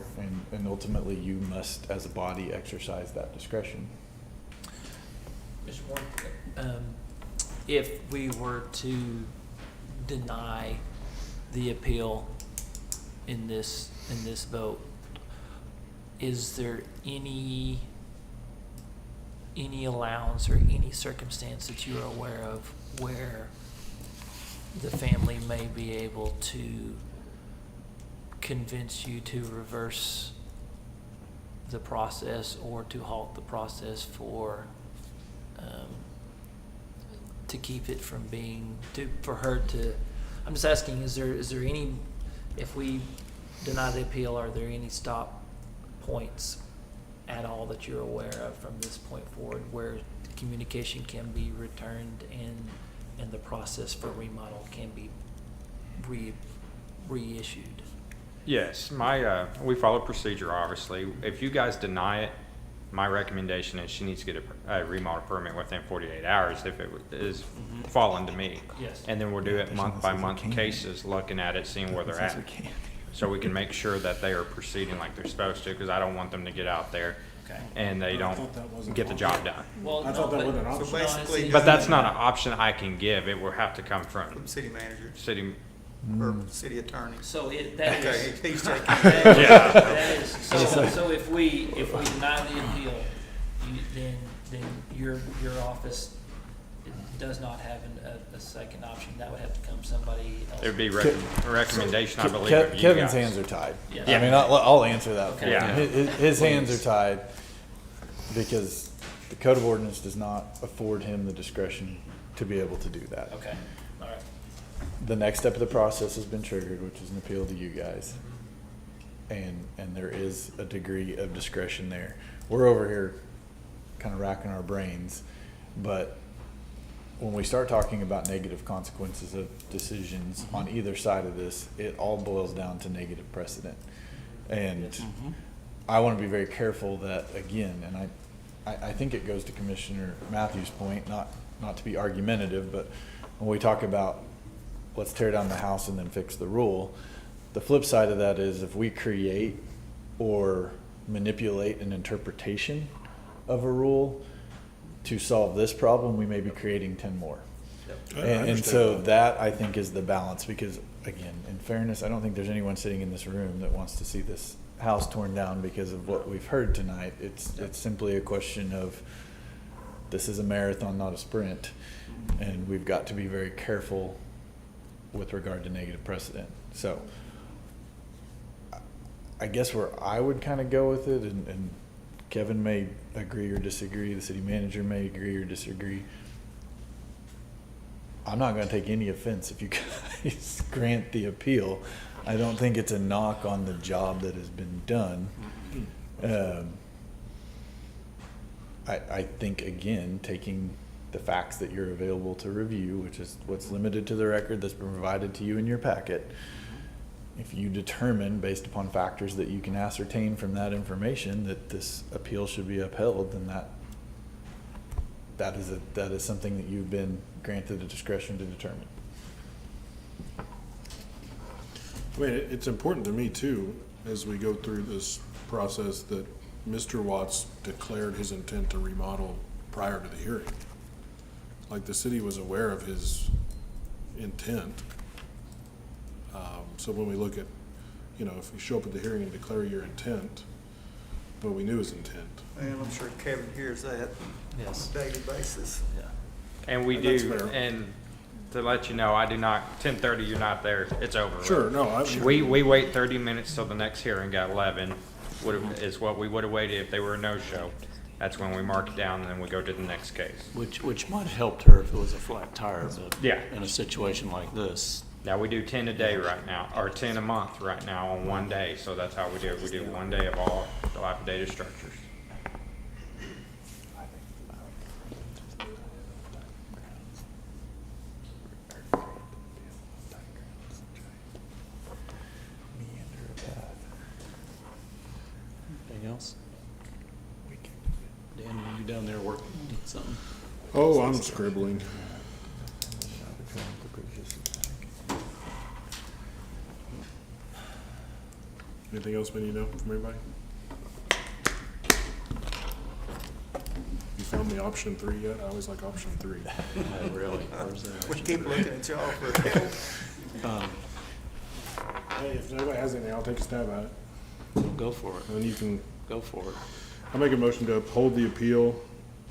and ultimately you must, as a body, exercise that discretion. Mr. Moore, if we were to deny the appeal in this vote, is there any allowance or any circumstance that you are aware of where the family may be able to convince you to reverse the process or to halt the process for to keep it from being for her to? I'm just asking, is there any, if we deny the appeal, are there any stop points at all that you're aware of from this point forward where communication can be returned and the process for remodel can be reissued? Yes, we follow procedure, obviously. If you guys deny it, my recommendation is she needs to get a remodel permit within 48 hours if it is falling to me. Yes. And then we'll do it month by month cases, looking at it, seeing where they're at. So we can make sure that they are proceeding like they're supposed to, because I don't want them to get out there Okay. and they I thought that wasn't don't get the an job option. done. Well, I thought that wasn't an So option. basically, But that's not an option I can give. It will have to come from City manager city. or city attorney. So that Okay, is. he's taking. That is, so if we deny the appeal, then your office does not have a second option. That would have to come somebody else. It would be a recommendation, I believe, of you Kevin's guys. hands are tied. Yeah. I mean, I'll answer that for Okay. him. Yeah. His hands are tied because the code of ordinance does not afford him the discretion to be able to do that. Okay, all right. The next step of the process has been triggered, which is an appeal to you guys. And there is a degree of discretion there. We're over here kind of racking our brains, but when we start talking about negative consequences of decisions on either side of this, it all boils down to negative precedent. And I want to be very careful that, again, and I think it goes to Commissioner Matthews' point, not to be argumentative, but when we talk about let's tear down the house and then fix the rule, the flip side of that is if we create or manipulate an interpretation of a rule to solve this problem, we may be creating 10 more. I And understand so that, I think, is the balance, because, again, in fairness, I don't think there's anyone sitting in this room that wants to see this house torn down because of what we've heard tonight. It's simply a question of, this is a marathon, not a sprint, and we've got to be very careful with regard to negative precedent. So I guess where I would kind of go with it, and Kevin may agree or disagree, the city manager may agree or disagree. I'm not going to take any offense if you guys grant the appeal. I don't think it's a knock on the job that has been done. I think, again, taking the facts that you're available to review, which is what's limited to the record that's been provided to you in your packet, if you determine, based upon factors that you can ascertain from that information, that this appeal should be upheld, then that is something that you've been granted the discretion to determine. I mean, it's important to me too, as we go through this process, that Mr. Watts declared his intent to remodel prior to the hearing. Like, the city was aware of his intent. So when we look at, if you show up at the hearing and declare your intent, well, we knew his intent. And I'm sure Kevin hears that Yes. on a daily basis. Yeah. And we And that's do, fair. and to let you know, I do not, 10:30, you're not there, it's over with. Sure, no, We wait 30 minutes till the next hearing at 11, is what we would have waited if they were a no-show. That's when we mark it down, and then we go to the next case. Which might have helped her if it was a flat tire, but Yeah. in a situation like this. Now, we do 10 a day right now, or 10 a month right now on one day, so that's how we do it. We do 1 day of all dilapidated structures. Anything else? Dan, are you down there working on something? Oh, I'm scribbling. Anything else we need to know from everybody? You found the option 3 yet? I always like option 3. Really? Where's that? We keep looking at y'all for help. Hey, if nobody has anything, I'll take a stab at it. Well, go for it. And then you can, Go for it. I make a motion to uphold the appeal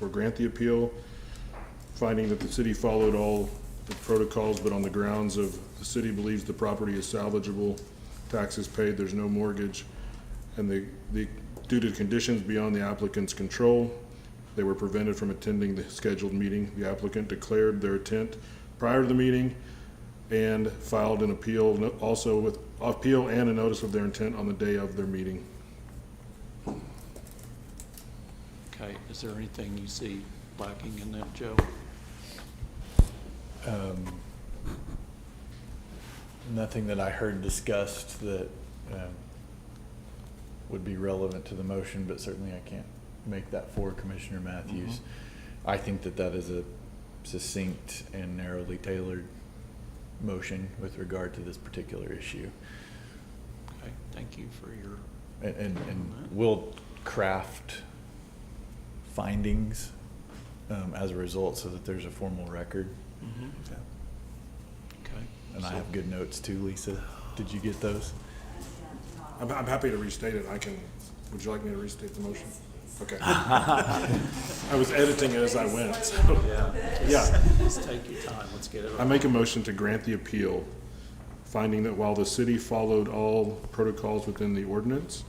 or grant the appeal, finding that the city followed all the protocols, but on the grounds of the city believes the property is salvageable, taxes paid, there's no mortgage, and due to conditions beyond the applicant's control, they were prevented from attending the scheduled meeting. The applicant declared their intent prior to the meeting and filed an appeal, also with appeal and a notice of their intent on the day of their meeting. Okay, is there anything you see lacking in that, Joe? Nothing that I heard discussed that would be relevant to the motion, but certainly I can't make that for Commissioner Matthews. I think that is a succinct and narrowly tailored motion with regard to this particular issue. Okay, thank you for your, And we'll craft findings as a result so that there's a formal record. okay. And I have good notes too, Lisa. Did you get those? I'm happy to restate it. Would you like me to restate the motion? Okay. I was editing it as I went, so. Yeah. Just take your time, let's get it I right. make a motion to grant the appeal, finding that while the city followed all protocols within the ordinance,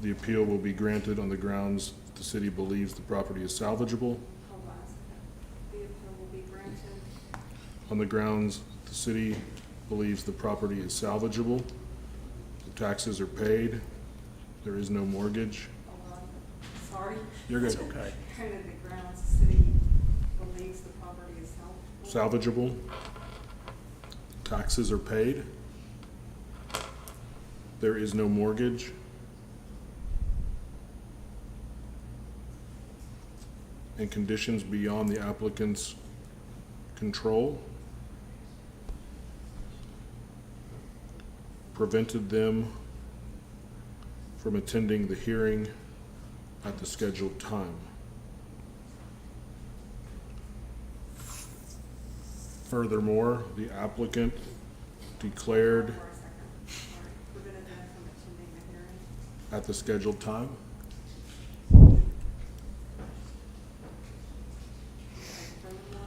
the appeal will be granted on the grounds the city believes the property is salvageable. The appeal will be granted. On the grounds the city believes the property is salvageable, the taxes are paid, there is no mortgage. Sorry. You're good. Okay. Granted the grounds the city believes the property is Salvageable, taxes are paid, there is no mortgage, and conditions beyond the applicant's control prevented them from attending the hearing at the scheduled time. Furthermore, the applicant declared prevented them from attending the at the scheduled time.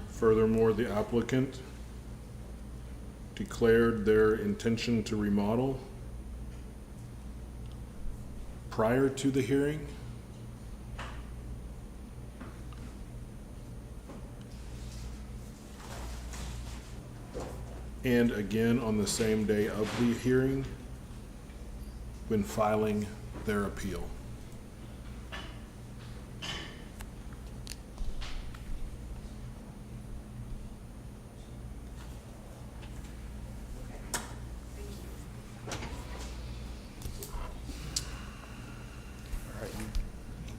Furthermore, the applicant declared their intention to remodel prior to the hearing. And again on the same day of the hearing when filing their appeal. All right,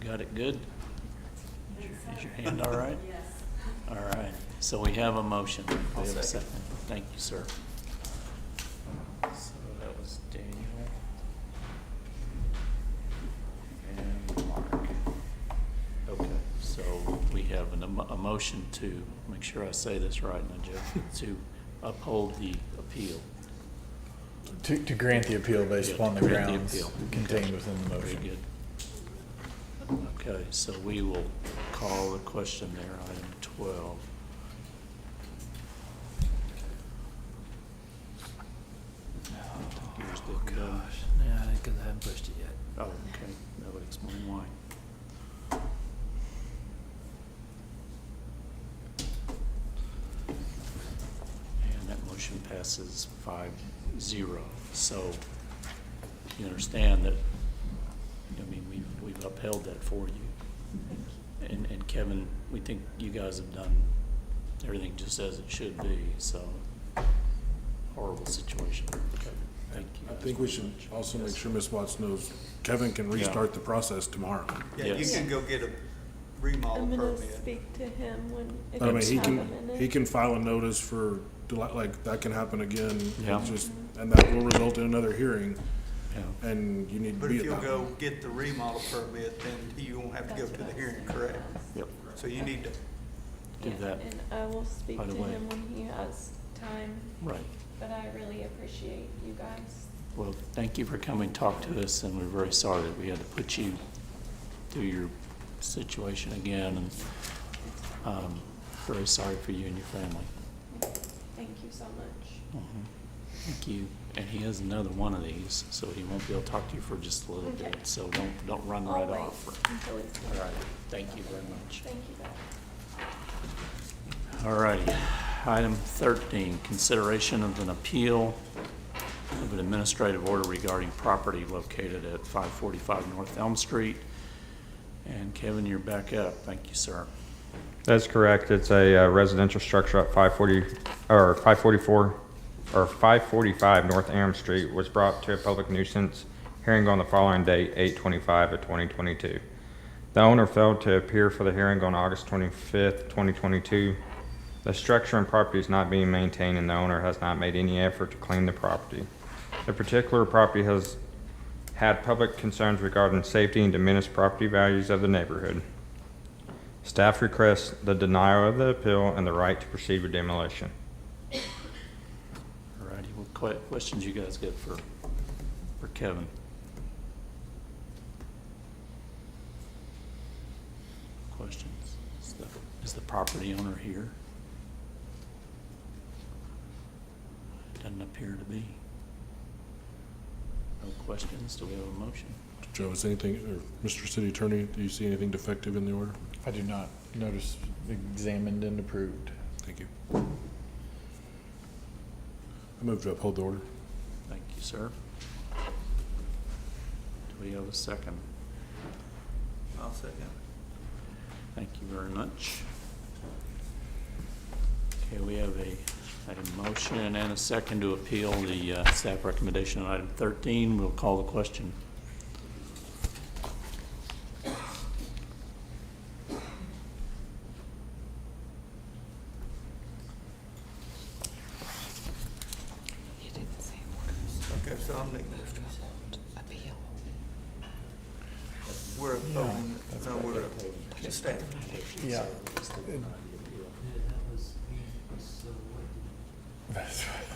you got it good? Is your hand all right? Yes. All right, so we have a motion. We have a second. Thank you, sir. So that was Daniel and Mark. Okay, so we have a motion to, make sure I say this right now, Jeff, to uphold the appeal. To grant the appeal based Yeah, upon to the grant the grounds appeal. contained within the Very motion. good. Okay, so we will call the question there, item 12. Yours did, Gosh, yeah, I think 'cause I haven't pushed it yet. Oh, okay, that would explain why. And that motion passes 5-0. So you understand that, I mean, we've upheld that for you. And Kevin, we think you guys have done everything just as it should be, so horrible situation. Kevin, thank you. I guys think we very should much. also Yes. make sure Ms. Watts knows Kevin can restart the process tomorrow. Yeah, you Yes. can go get a remodel I'm gonna permit. speak to him when, if I mean, it's he have a can, minute. he can file a notice for, like, that can happen again. Yeah. It's just, and that will result in another hearing, Yeah. and you need to But be if at you'll that. go get the remodel permit, then you won't have to go to the hearing, correct? Yep, So you need to, do Yeah, that. And I will speak right to away. him when he has time, Right. but I really appreciate you guys. Well, thank you for coming to talk to us, and we're very sorry that we had to put you through your situation again, and very sorry for you and your family. Thank you so much. Thank you. And he has another one of these, so he won't be able to talk to you for just a little Okay. bit, so don't run I'll right wait off. until he's All done. right, thank you very much. Thank you guys. All righty. Item 13, consideration of an appeal of an administrative order regarding property located at 545 North Elm Street. And Kevin, you're back up. Thank you, sir. That's correct. It's a residential structure at 545 North Elm Street was brought to a public nuisance hearing on the following date, 8/25 of 2022. The owner failed to appear for the hearing on August 25th, 2022. The structure and property is not being maintained, and the owner has not made any effort to clean the property. The particular property has had public concerns regarding safety and diminished property values of the neighborhood. Staff requests the denial of the appeal and the right to proceed with demolition. All righty. What questions you guys got for Kevin? Questions? Is the property owner here? Doesn't appear to be. No questions? Do we have a motion? Joe, is anything, or Mr. City Attorney, do you see anything defective in the order? I do not. Notice examined and approved. Thank you. I move to uphold the order. Thank you, sir. Do we have a second? I'll second. Thank you very much. Okay, we have a motion and a second to appeal the staff recommendation on item 13. We'll call the question. Okay, so I'm making appeal. We're upholding, no, we're staff. Yeah.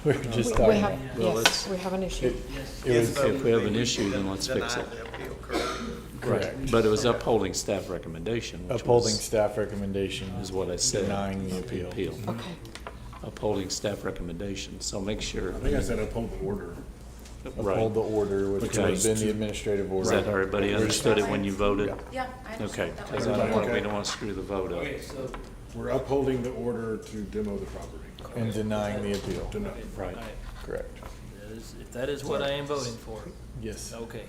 We're just We talking. have, Well, yes, let's- we have an issue. It was, If we have an issue, then let's fix Deny it. the appeal, correct? correct. But it was upholding staff recommendation, which Upholding was, staff recommendation. is what I said. Denying the appeal. Okay. Upholding staff recommendation, so make sure. I think I said uphold the order. Uphold the order, which would Okay. have been the administrative order. Is that everybody understood it when you voted? Yeah, I understand. Okay, That because was- we don't want to screw the vote up. so, We're upholding the order to demo the property. And denying the appeal. Deny. Right. Correct. if that is what I am voting for, Yes. okay.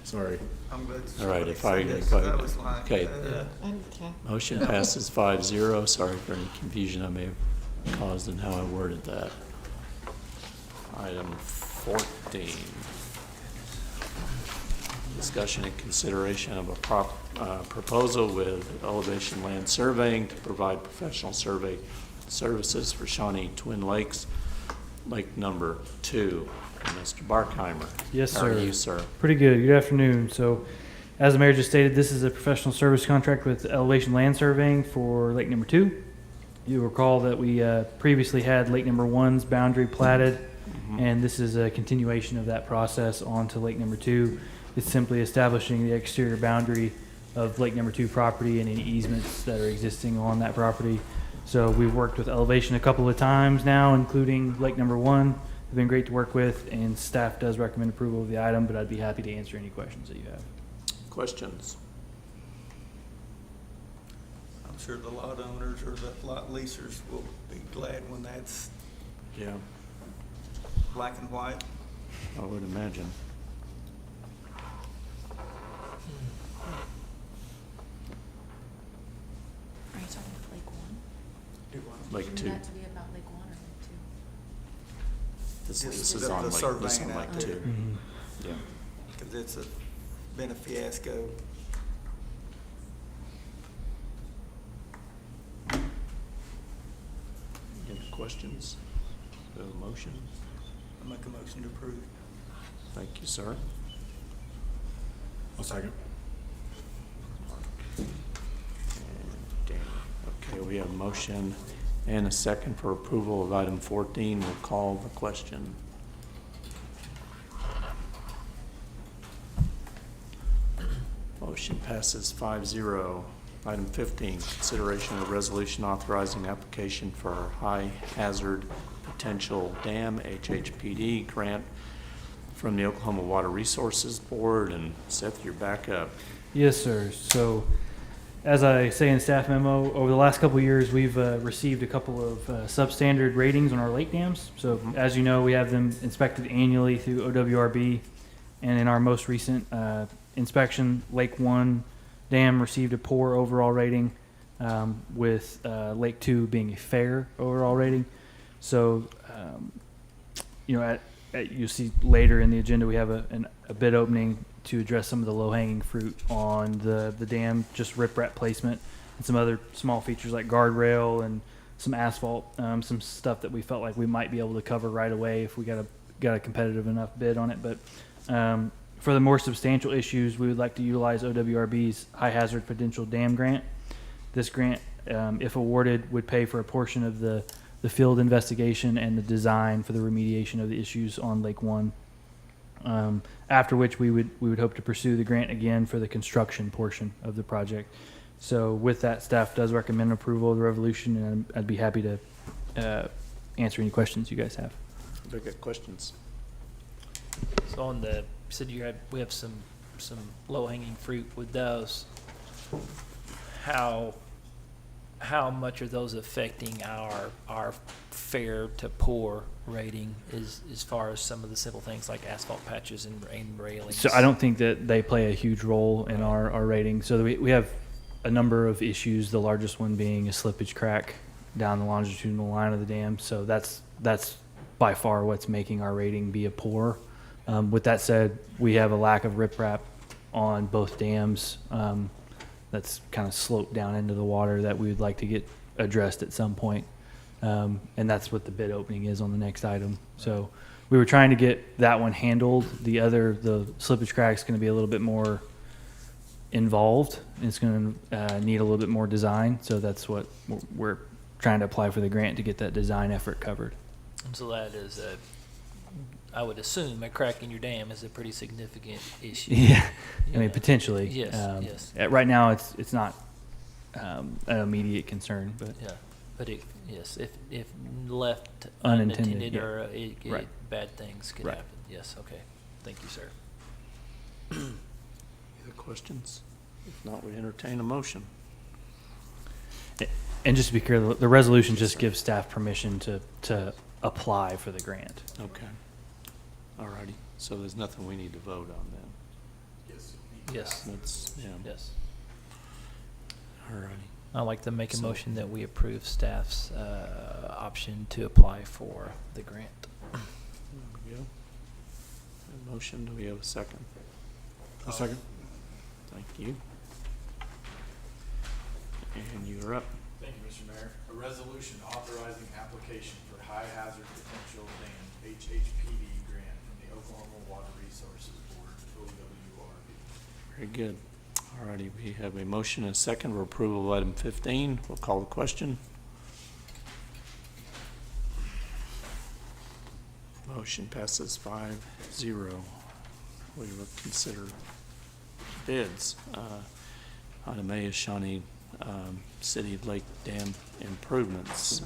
Sorry. I'm glad All right, if I, somebody if said I, that was like, okay, Okay. motion passes 5-0. Sorry for any confusion I may have caused in how I worded that. Item 14. Discussion and consideration of a proposal with Elevation Land Surveying to provide professional survey services for Shawnee Twin Lakes, Lake Number 2. Mr. Barkheimer. Yes, How are sir. you, sir? Pretty good. Good afternoon. So, as the mayor just stated, this is a professional service contract with Elevation Land Surveying for Lake Number 2. You'll recall that we previously had Lake Number 1's boundary platted, and this is a continuation of that process onto Lake Number 2. It's simply establishing the exterior boundary of Lake Number 2 property and any easements that are existing on that property. So we've worked with Elevation a couple of times now, including Lake Number 1. They've been great to work with, and staff does recommend approval of the item, but I'd be happy to answer any questions that you have. Questions? I'm sure the lot owners or the lot leasers will be glad when that's Yeah, black and white. I would imagine. Are you talking about Lake One? Lake 2. Shouldn't that be about Lake One or Lake Two? This Just is the on Lake, this on surveying Lake out 2. there. Yeah. Because it's been a fiasco. Any questions? Do you have a motion? I make a motion to approve. Thank you, sir. I'll second. And Danny. Okay, we have a motion and a second for approval of item 14. We'll call the question. Motion passes 5-0. Item 15, consideration of resolution authorizing application for high hazard potential dam HHPD grant from the Oklahoma Water Resources Board. And Seth, you're back up. Yes, sir. So, as I say in staff memo, over the last couple of years, we've received a couple of substandard ratings on our lake dams. So, as you know, we have them inspected annually through OWRB, and in our most recent inspection, Lake 1 Dam received a poor overall rating, with Lake 2 being a fair overall rating. So, you'll see later in the agenda, we have a bid opening to address some of the low-hanging fruit on the dam, just riprap placement and some other small features like guardrail and some asphalt, some stuff that we felt like we might be able to cover right away if we got a competitive enough bid on it. But for the more substantial issues, we would like to utilize OWRB's High Hazard Potential Dam Grant. This grant, if awarded, would pay for a portion of the field investigation and the design for the remediation of the issues on Lake 1. After which we would hope to pursue the grant again for the construction portion of the project. So with that, staff does recommend approval of the resolution, and I'd be happy to answer any questions you guys have. Do I get questions? So on the, you said we have some low-hanging fruit with those. How much are those affecting our fair to poor rating as far as some of the simple things like asphalt patches and railings? So I don't think that they play a huge role in our rating. So we have a number of issues, the largest one being a slippage crack down the longitudinal line of the dam. So that's by far what's making our rating be a poor. With that said, we have a lack of riprap on both dams. That's kind of sloped down into the water that we would like to get addressed at some point. And that's what the bid opening is on the next item. So we were trying to get that one handled. The slippage crack is going to be a little bit more involved. It's going to need a little bit more design. So that's what we're trying to apply for the grant to get that design effort covered. And so that is I would assume a crack in your dam is a pretty significant issue. Yeah, You I mean, know. potentially. Yes, yes. Right now, it's not an immediate concern, but Yeah, but yes, if left Unintended, unattended yeah. or Right. bad things could Right. happen. Yes, okay. Thank you, sir. Any other questions? If not, we entertain a motion. and just to be clear, the resolution just gives staff permission to apply for the grant. Okay. All righty. So there's nothing we need to vote on then? Yes, That's, yeah. yes. All righty. I'd like to make a So- motion that we approve staff's option to apply for the grant. There we go. A motion, do we have a second? A second. Thank you. And you're up. Thank you, Mr. Mayor. A resolution authorizing application for high hazard potential dam HHPD grant from the Oklahoma Water Resources Board, OWRB. Very good. All righty, we have a motion and a second for approval of item 15. We'll call the question. Motion passes 5-0. We will consider bids. Item A is Shawnee City of Lake Dam improvements.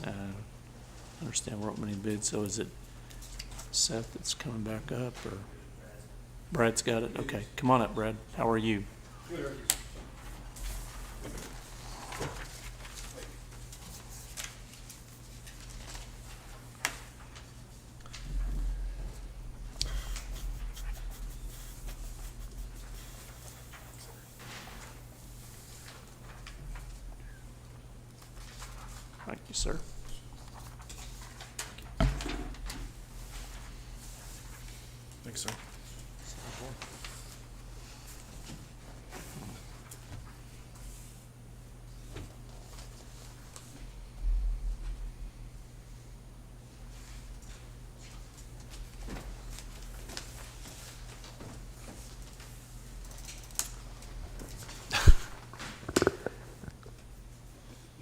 Understand we're opening bids, so is it Seth that's coming back up, or Brad's got it? Okay, come on up, Brad. How are you? Thank you, sir. Thanks, sir.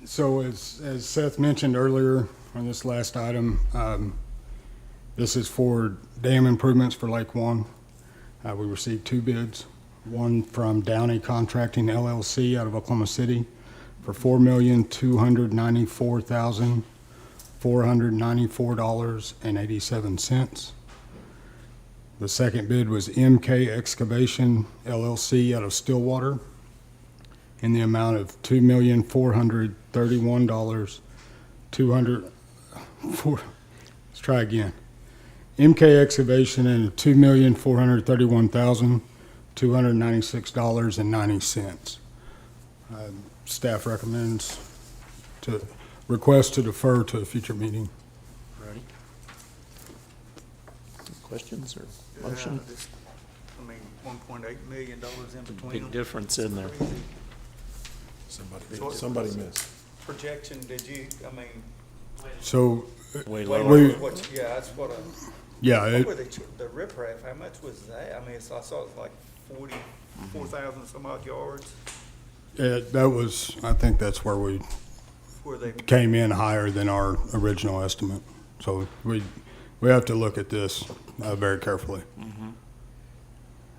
So as Seth mentioned earlier on this last item, this is for dam improvements for Lake One. We received 2 bids, one from Downey Contracting LLC out of Oklahoma City for $4,294,494.87. The second bid was MK Excavation LLC out of Stillwater in the amount of $2,431,200. Let's try again. MK Excavation in $2,431,296.90. Staff recommends to request to defer to a future meeting. Ready? Questions or motion? I mean, $1.8 million in between Big them. difference in there. Somebody missed. Projection, did you, I mean, So, Way wait, lower. yeah, that's what I. yeah, What it, were the riprap, how much was that? I mean, I saw it was like 44,000 some odd yards. that was, I think that's where we Were they, came in higher than our original estimate. So we have to look at this very carefully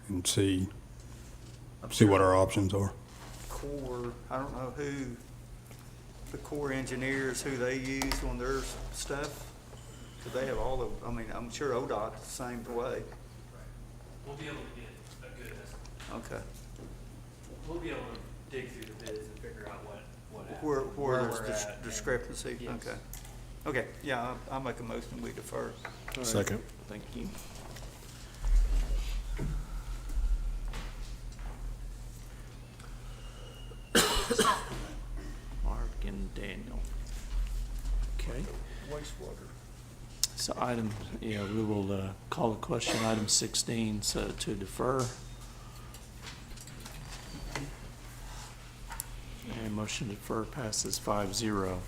and see what our options are. Corps, I don't know who, the Corps engineers, who they use on their stuff? Cause they have all the, I mean, I'm sure ODOT's the same way. We'll be able to get a good estimate. Okay. We'll be able to dig through the bids and figure out Where where there's we're at, discrepancy, Yes. okay. Okay, yeah, I'll make a motion, we defer. All right. Second. Thank you. Mark and Daniel. Okay, Wastewater. so item, yeah, we will call the question, item 16, so to defer. And motion to defer passes 5-0.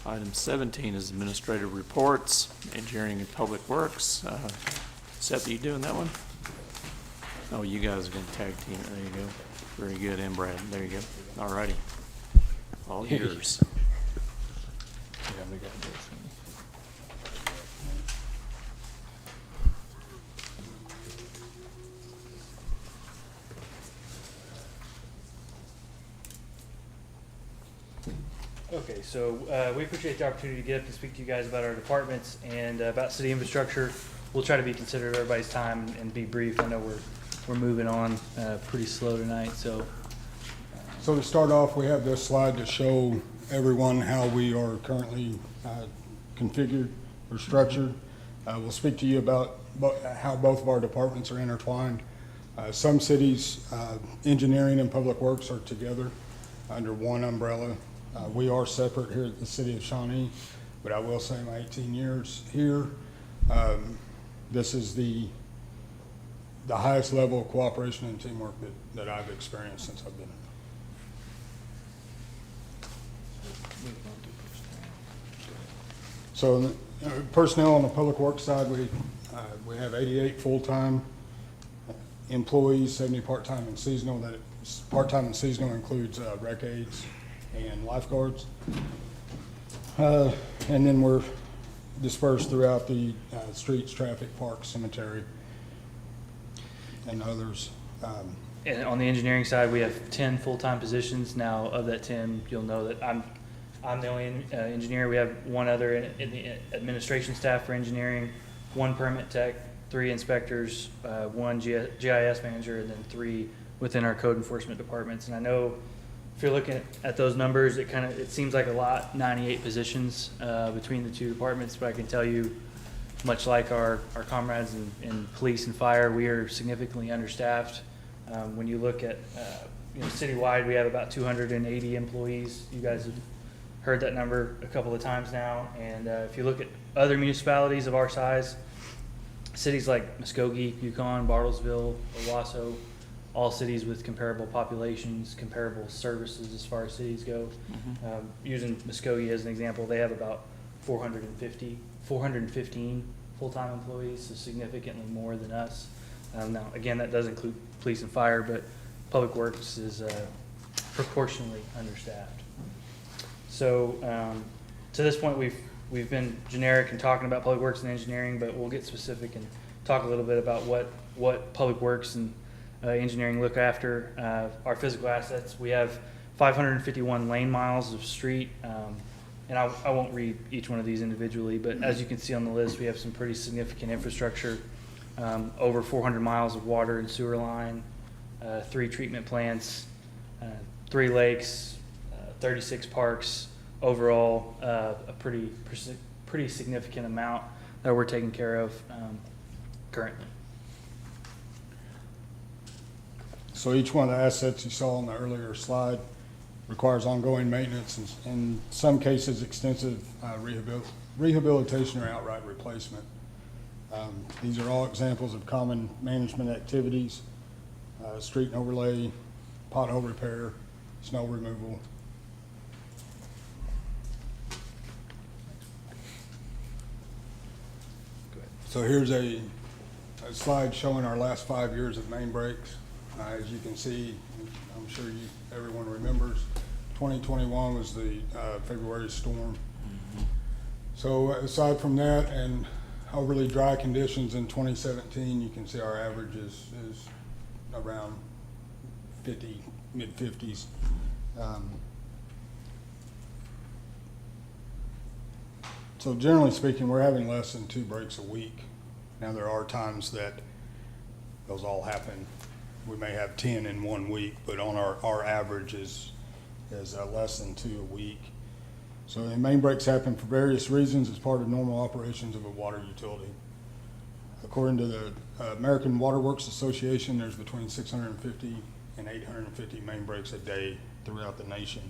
Item 17 is administrative reports, engineering and public works. Seth, are you doing that one? Oh, you guys are gonna tag team it. There you go. Very good, and Brad, there you go. All righty. All yours. Okay, so we appreciate the opportunity to get up and speak to you guys about our departments and about city infrastructure. We'll try to be considerate of everybody's time and be brief. I know we're moving on pretty slow tonight, so. So to start off, we have this slide to show everyone how we are currently configured or structured. We'll speak to you about how both of our departments are intertwined. Some cities, engineering and public works are together under one umbrella. We are separate here at the city of Shawnee, but I will say my 18 years here, this is the highest level of cooperation and teamwork that I've experienced since I've been here. So personnel on the public works side, we have 88 full-time employees, 70 part-time and seasonal. That part-time and seasonal includes rec aides and lifeguards. And then we're dispersed throughout the streets, traffic, parks, cemetery, and others. And on the engineering side, we have 10 full-time positions. Now, of that 10, you'll know that I'm the only engineer. We have one other in the administration staff for engineering, one permit tech, 3 inspectors, one GIS manager, and then 3 within our code enforcement departments. And I know if you're looking at those numbers, it seems like a lot, 98 positions between the 2 departments, but I can tell you, much like our comrades in police and fire, we are significantly understaffed. When you look at citywide, we have about 280 employees. You guys have heard that number a couple of times now. And if you look at other municipalities of our size, cities like Muskogee, Yukon, Bartlesville, Owasso, all cities with comparable populations, comparable services as far as cities go. Using Muskogee as an example, they have about 415 full-time employees, so significantly more than us. Now, again, that does include police and fire, but public works is proportionally understaffed. So to this point, we've been generic in talking about public works and engineering, but we'll get specific and talk a little bit about what public works and engineering look after. Our physical assets, we have 551 lane miles of street, and I won't read each one of these individually, but as you can see on the list, we have some pretty significant infrastructure, over 400 miles of water and sewer line, 3 treatment plants, 3 lakes, 36 parks. Overall, a pretty significant amount that we're taking care of currently. So each one of the assets you saw on the earlier slide requires ongoing maintenance and in some cases extensive rehabilitation or outright replacement. These are all examples of common management activities: street and overlay, pothole repair, snow removal. So here's a slide showing our last 5 years of main breaks. As you can see, I'm sure everyone remembers, 2021 was the February storm. So aside from that and overly dry conditions in 2017, you can see our average is around 50, mid-50s. So generally speaking, we're having less than 2 breaks a week. Now there are times that those all happen. We may have 10 in 1 week, but on our average is less than 2 a week. So the main breaks happen for various reasons as part of normal operations of a water utility. According to the American Water Works Association, there's between 650 and 850 main breaks a day throughout the nation.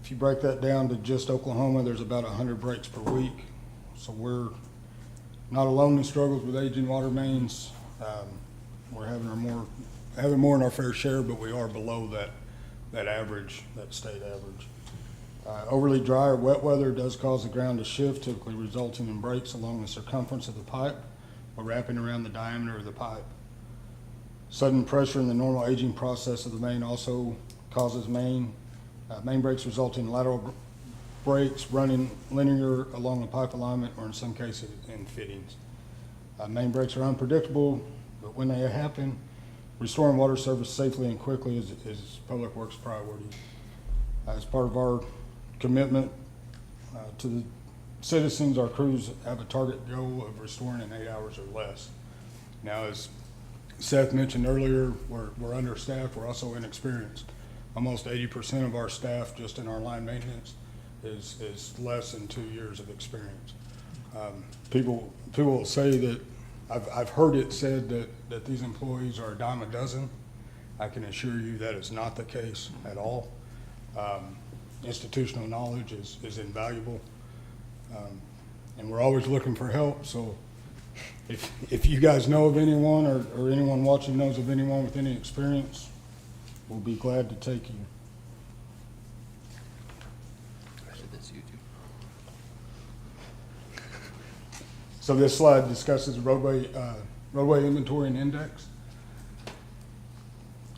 If you break that down to just Oklahoma, there's about 100 breaks per week. So we're not alone in struggles with aging water mains. We're having more in our fair share, but we are below that average, that state average. Overly dry or wet weather does cause the ground to shift, typically resulting in breaks along the circumference of the pipe or wrapping around the diameter of the pipe. Sudden pressure in the normal aging process of the main also causes main breaks, resulting in lateral breaks running linear along the pipe alignment or in some cases in fittings. Main breaks are unpredictable, but when they happen, restoring water service safely and quickly is Public Works priority. As part of our commitment to the citizens, our crews have a target goal of restoring in 8 hours or less. Now, as Seth mentioned earlier, we're understaffed, we're also inexperienced. Almost 80% of our staff just in our line maintenance is less than 2 years of experience. People will say that, I've heard it said that these employees are a dime a dozen. I can assure you that is not the case at all. Institutional knowledge is invaluable, and we're always looking for help. So if you guys know of anyone or anyone watching knows of anyone with any experience, we'll be glad to take you. So this slide discusses roadway inventory and index.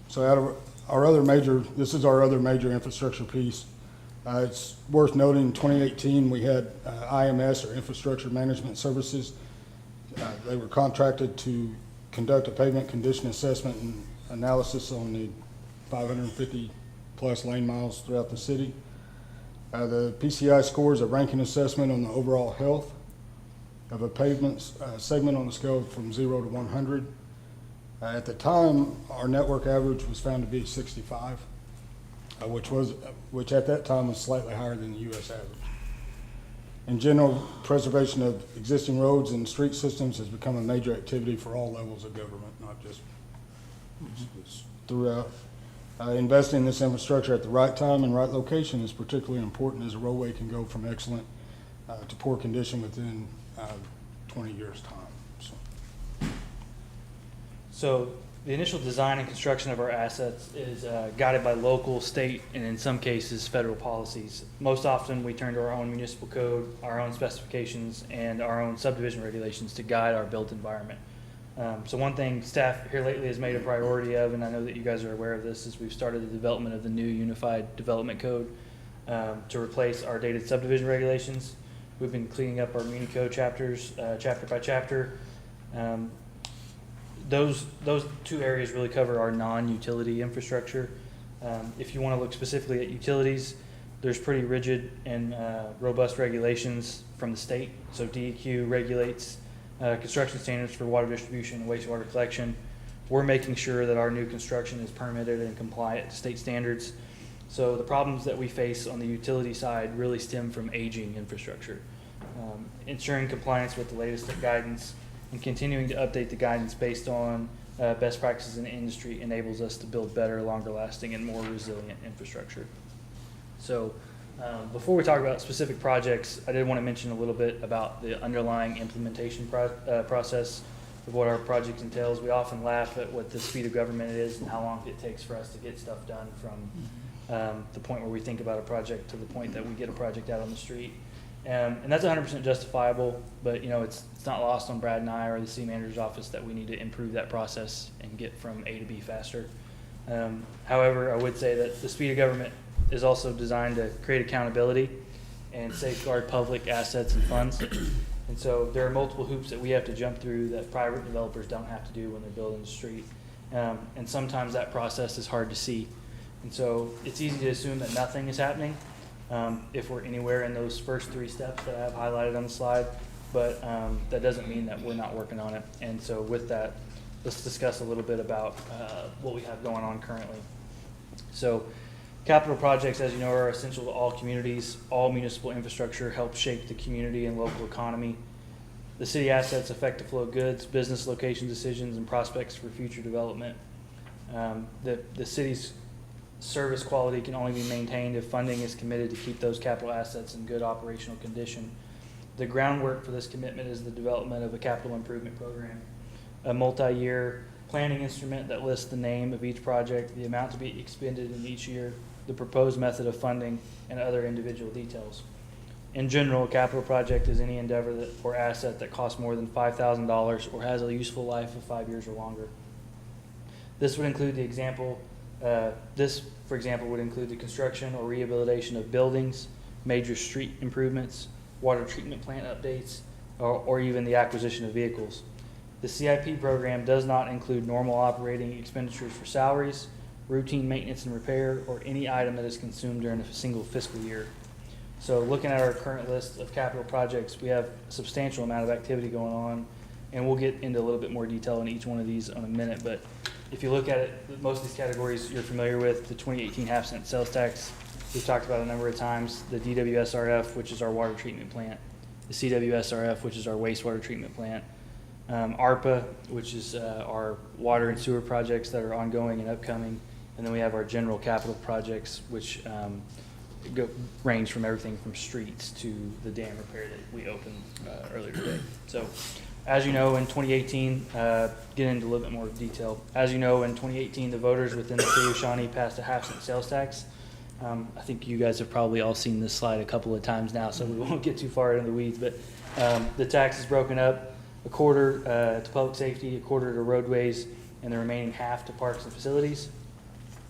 So out of our other major, this is our other major infrastructure piece. It's worth noting in 2018 we had IMS, or Infrastructure Management Services. They were contracted to conduct a pavement condition assessment and analysis on the 550 plus lane miles throughout the city. The PCI scores a ranking assessment on the overall health of a pavement segment on a scale from 0 to 100. At the time, our network average was found to be 65, which at that time was slightly higher than the U.S. average. In general, preservation of existing roads and street systems has become a major activity for all levels of government, not just throughout. Investing in this infrastructure at the right time and right location is particularly important, as a roadway can go from excellent to poor condition within 20 years' time. So the initial design and construction of our assets is guided by local, state, and in some cases, federal policies. Most often, we turn to our own municipal code, our own specifications, and our own subdivision regulations to guide our built environment. So one thing staff here lately has made a priority of, and I know that you guys are aware of this, is we've started the development of the new Unified Development Code to replace our dated subdivision regulations. We've been cleaning up our muni code chapters, chapter by chapter. Those two areas really cover our non-utility infrastructure. If you want to look specifically at utilities, there's pretty rigid and robust regulations from the state. So DEQ regulates construction standards for water distribution and wastewater collection. We're making sure that our new construction is permitted and compliant to state standards. So the problems that we face on the utility side really stem from aging infrastructure. Ensuring compliance with the latest guidance and continuing to update the guidance based on best practices in the industry enables us to build better, longer lasting, and more resilient infrastructure. So before we talk about specific projects, I did want to mention a little bit about the underlying implementation process of what our project entails. We often laugh at what the speed of government is and how long it takes for us to get stuff done from the point where we think about a project to the point that we get a project out on the street. And that's 100% justifiable, but you know, it's not lost on Brad and I or the city manager's office that we need to improve that process and get from A to B faster. However, I would say that the speed of government is also designed to create accountability and safeguard public assets and funds. And so there are multiple hoops that we have to jump through that private developers don't have to do when they're building the street. And sometimes that process is hard to see. And so it's easy to assume that nothing is happening if we're anywhere in those first three steps that I have highlighted on the slide, but that doesn't mean that we're not working on it. And so with that, let's discuss a little bit about what we have going on currently. So capital projects, as you know, are essential to all communities. All municipal infrastructure helps shape the community and local economy. The city assets affect the flow of goods, business location decisions, and prospects for future development. The city's service quality can only be maintained if funding is committed to keep those capital assets in good operational condition. The groundwork for this commitment is the development of a capital improvement program, a multi-year planning instrument that lists the name of each project, the amount to be expended in each year, the proposed method of funding, and other individual details. In general, a capital project is any endeavor or asset that costs more than $5,000 or has a useful life of 5 years or longer. This would include the example for example, would include the construction or rehabilitation of buildings, major street improvements, water treatment plant updates, or even the acquisition of vehicles. The CIP program does not include normal operating expenditures for salaries, routine maintenance and repair, or any item that is consumed during a single fiscal year. So looking at our current list of capital projects, we have a substantial amount of activity going on, and we'll get into a little bit more detail in each one of these in a minute. But if you look at it, most of these categories you're familiar with: the 2018 half-cent sales tax, we've talked about a number of times; the DWSRF, which is our water treatment plant; the CWSRF, which is our wastewater treatment plant; ARPA, which is our water and sewer projects that are ongoing and upcoming; and then we have our general capital projects, which range from everything from streets to the dam repair that we opened earlier today. So, as you know, in 2018, get into a little bit more detail. As you know, in 2018, the voters within the city of Shawnee passed a half-cent sales tax. I think you guys have probably all seen this slide a couple of times now, so we won't get too far into the weeds, but the tax is broken up: a quarter to public safety, a quarter to roadways, and the remaining half to parks and facilities.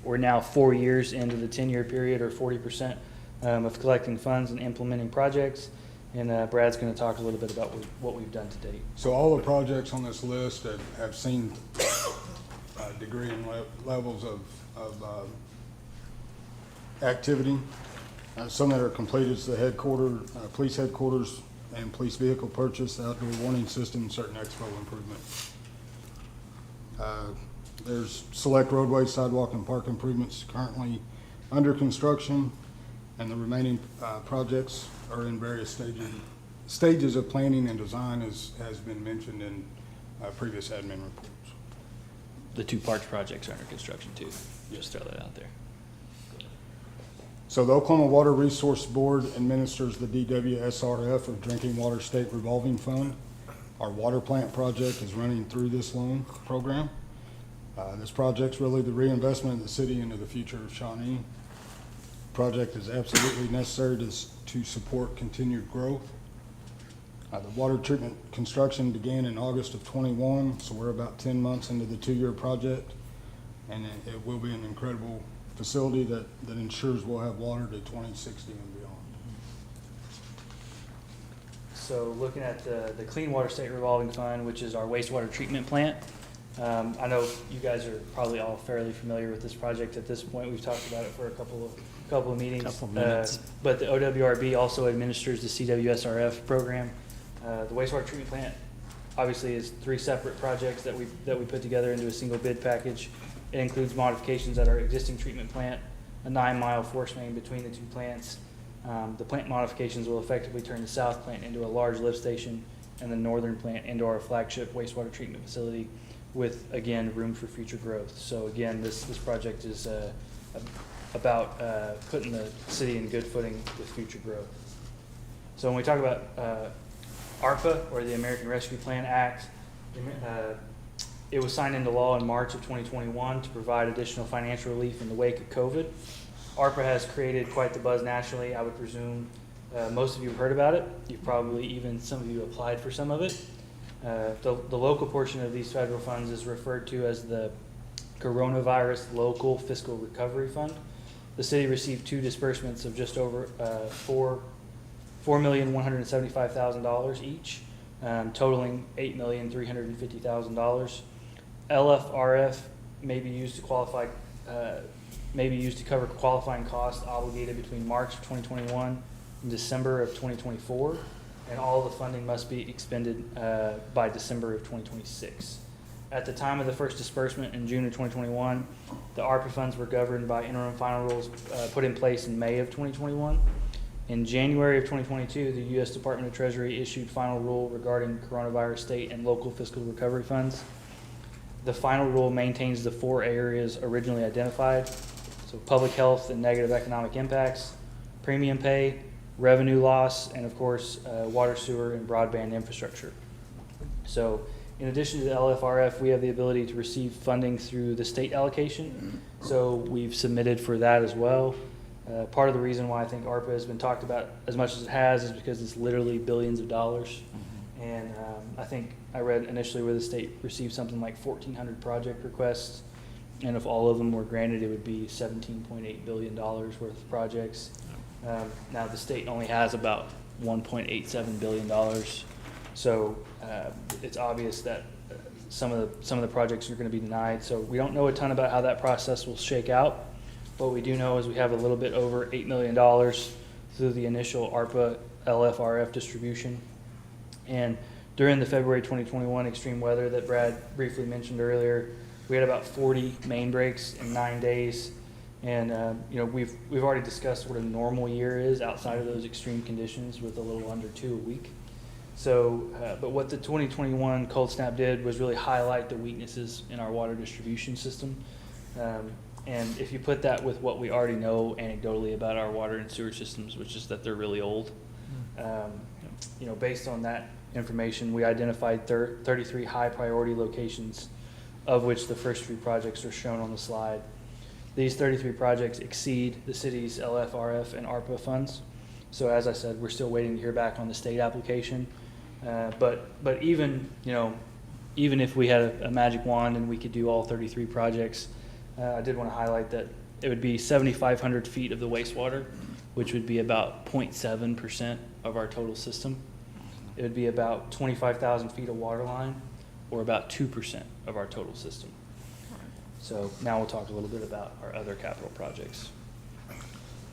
We're now 4 years into the 10-year period, or 40% of collecting funds and implementing projects. And Brad's going to talk a little bit about what we've done to date. So all the projects on this list have seen degree and levels of activity. Some that are completed is the police headquarters and police vehicle purchase, the outdoor warning system, and certain expo improvements. There's select roadway, sidewalk, and park improvements currently under construction, and the remaining projects are in various stages of planning and design, as has been mentioned in previous admin reports. The 2 parks projects are under construction too. Just throw that out there. So the Oklahoma Water Resource Board administers the DWSRF, or Drinking Water State Revolving Fund. Our water plant project is running through this loan program. This project's really the reinvestment of the city into the future of Shawnee. Project is absolutely necessary to support continued growth. The water treatment construction began in August of 21, so we're about 10 months into the 2-year project, and it will be an incredible facility that ensures we'll have water to 2060 and beyond. So looking at the Clean Water State Revolving Fund, which is our wastewater treatment plant, I know you guys are probably all fairly familiar with this project at this point. We've talked about it for a couple of meetings. Couple minutes. But the OWRB also administers the CWSRF program. The wastewater treatment plant obviously is 3 separate projects that we put together into a single bid package. It includes modifications at our existing treatment plant, a 9-mile force main between the 2 plants. The plant modifications will effectively turn the south plant into a large lift station, and the northern plant into our flagship wastewater treatment facility, with, again, room for future growth. So again, this project is about putting the city in good footing with future growth. So when we talk about ARPA, or the American Rescue Plan Act, it was signed into law in March of 2021 to provide additional financial relief in the wake of COVID. ARPA has created quite the buzz nationally. I would presume most of you have heard about it. You've probably even, some of you applied for some of it. The local portion of these federal funds is referred to as the Coronavirus Local Fiscal Recovery Fund. The city received 2 disbursements of just over $4,175,000 each, totaling $8,350,000. LFRF may be used to cover qualifying costs obligated between March of 2021 and December of 2024, and all the funding must be expended by December of 2026. At the time of the first disbursement in June of 2021, the ARPA funds were governed by interim final rules put in place in May of 2021. In January of 2022, the U.S. Department of Treasury issued final rule regarding coronavirus state and local fiscal recovery funds. The final rule maintains the 4 areas originally identified: so public health and negative economic impacts, premium pay, revenue loss, and of course, water, sewer, and broadband infrastructure. So in addition to the LFRF, we have the ability to receive funding through the state allocation. So we've submitted for that as well. Part of the reason why I think ARPA has been talked about as much as it has is because it's literally billions of dollars. And I think I read initially where the state received something like 1,400 project requests, and if all of them were granted, it would be $17.8 billion worth of projects. Now the state only has about $1.87 billion, so it's obvious that some of the projects are going to be denied. So we don't know a ton about how that process will shake out. What we do know is we have a little bit over $8 million through the initial ARPA LFRF distribution. And during the February 2021 extreme weather that Brad briefly mentioned earlier, we had about 40 main breaks in 9 days. And we've already discussed what a normal year is outside of those extreme conditions, with a little under 2 a week. So, but what the 2021 cold snap did was really highlight the weaknesses in our water distribution system. And if you put that with what we already know anecdotally about our water and sewer systems, which is that they're really old, based on that information, we identified 33 high priority locations, of which the first 3 projects are shown on the slide. These 33 projects exceed the city's LFRF and ARPA funds. So as I said, we're still waiting to hear back on the state application. But even if we had a magic wand and we could do all 33 projects, I did want to highlight that it would be 7,500 feet of the wastewater, which would be about 0.7% of our total system. It would be about 25,000 feet of water line, or about 2% of our total system. So now we'll talk a little bit about our other capital projects.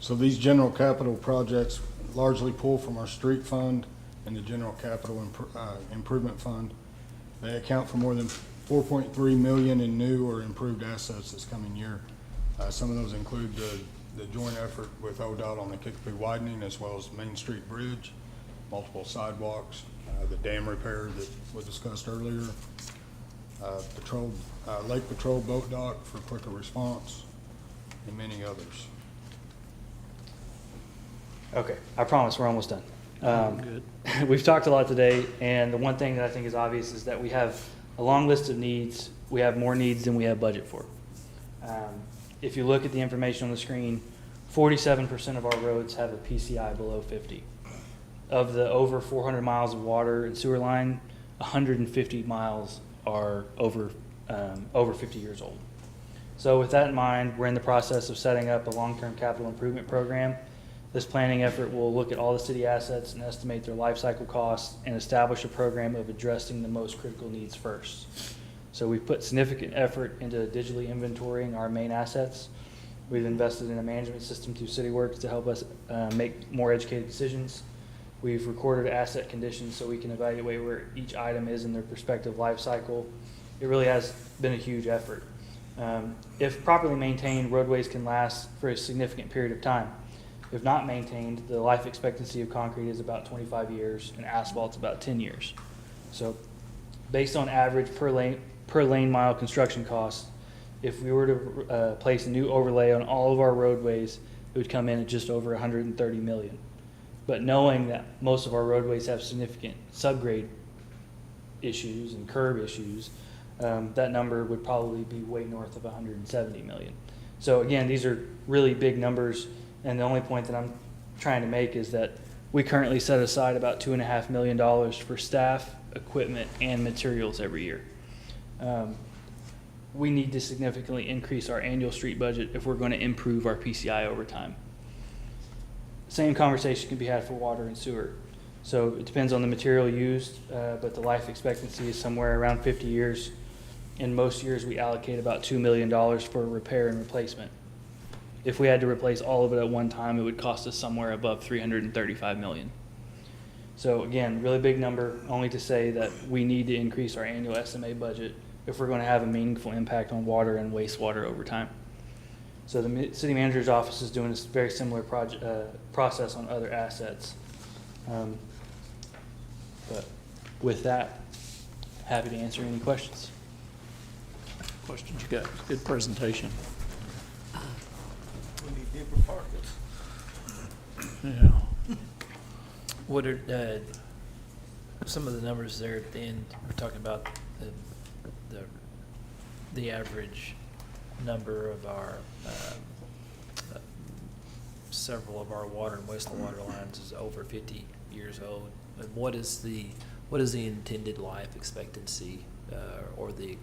So these general capital projects largely pull from our street fund and the general capital improvement fund. They account for more than 4.3 million in new or improved assets this coming year. Some of those include the joint effort with ODOT on the Kickapoo widening, as well as Main Street Bridge, multiple sidewalks, the dam repair that was discussed earlier, Lake Patrol boat dock for quicker response, and many others. Okay, I promise we're almost done. Good. We've talked a lot today, and the one thing that I think is obvious is that we have a long list of needs. We have more needs than we have budget for. If you look at the information on the screen, 47% of our roads have a PCI below 50. Of the over 400 miles of water and sewer line, 150 miles are over 50 years old. So with that in mind, we're in the process of setting up a long-term capital improvement program. This planning effort will look at all the city assets and estimate their life cycle costs and establish a program of addressing the most critical needs first. So we've put significant effort into digitally inventorying our main assets. We've invested in a management system through CityWorks to help us make more educated decisions. We've recorded asset conditions so we can evaluate where each item is in their respective life cycle. It really has been a huge effort. If properly maintained, roadways can last for a significant period of time. If not maintained, the life expectancy of concrete is about 25 years and asphalt's about 10 years. So based on average per lane mile construction costs, if we were to place a new overlay on all of our roadways, it would come in at just over 130 million. But knowing that most of our roadways have significant subgrade issues and curb issues, that number would probably be way north of 170 million. So again, these are really big numbers, and the only point that I'm trying to make is that we currently set aside about $2.5 million for staff, equipment, and materials every year. We need to significantly increase our annual street budget if we're going to improve our PCI over time. Same conversation can be had for water and sewer. So it depends on the material used, but the life expectancy is somewhere around 50 years. In most years, we allocate about $2 million for repair and replacement. If we had to replace all of it at one time, it would cost us somewhere above $335 million. So again, really big number, only to say that we need to increase our annual SMA budget if we're going to have a meaningful impact on water and wastewater over time. So the city manager's office is doing a very similar process on other assets. But with that, happy to answer any questions. Questions you got? Good presentation. We need deeper pockets. Yeah. What are some of the numbers there at the end? We're talking about the average number of our several of our water and wastewater lines is over 50 years old. And what is the intended life expectancy or the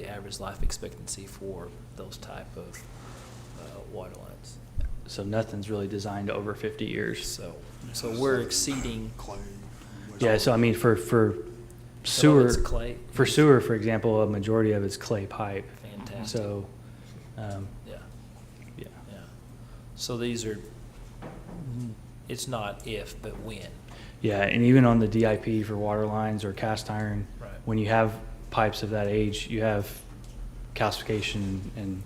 average life expectancy for those type of water lines? So nothing's really designed to over 50 years. So we're exceeding. Yeah, so I mean, for sewer, it's clay. for sewer, for example, a majority of it's clay pipe. Fantastic. So, Yeah. yeah. Yeah. So these are, it's not if, but when. Yeah, and even on the DIP for water lines or cast iron, Right. when you have pipes of that age, you have calcification, and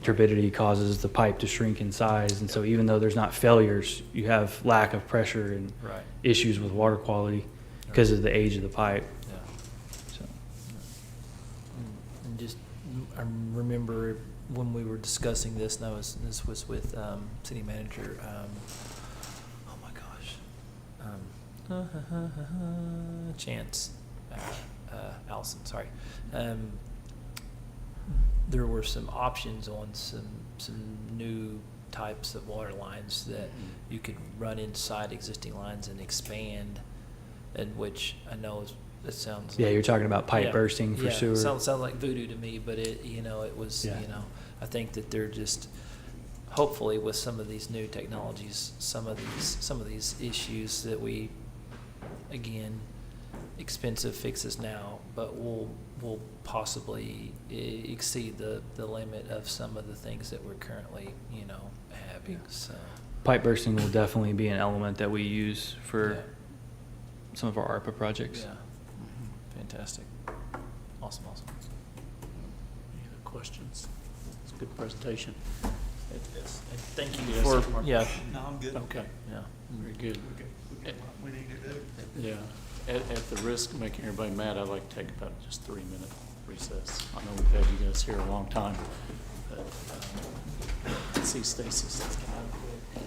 turbidity causes the pipe to shrink in size. And so even though there's not failures, you have lack of pressure and Right. issues with water quality because of the age of the pipe. Yeah. So, And just, I remember when we were discussing this, and this was with city manager, oh my gosh, Chance, Allison, sorry. There were some options on some new types of water lines that you could run inside existing lines and expand, and which I know it sounds. yeah, you're talking about pipe Yeah, bursting for yeah, sewer. sounds like voodoo to me, but it was, Yeah. I think that they're just, hopefully with some of these new technologies, some of these issues that we, again, expensive fixes now, but will possibly exceed the limit of some of the things that we're currently, having, so. Pipe bursting will definitely be an element that we use for Yeah. some of our ARPA projects. Yeah. Fantastic. Awesome. Any other questions? It's a good presentation. And thank you Yes, for, Mark. yeah. No, I'm good. Okay, Yeah. very good. We got what we need to do. Yeah, at the risk of making everybody mad, I'd like to take about just 3-minute recess. I know we've had you guys here a long time, but, let's see Stacy's. Let's come out quick.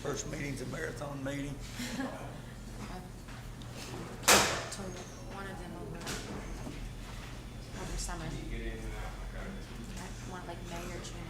First meeting's a marathon meeting. One of them over summer. I want like May or June.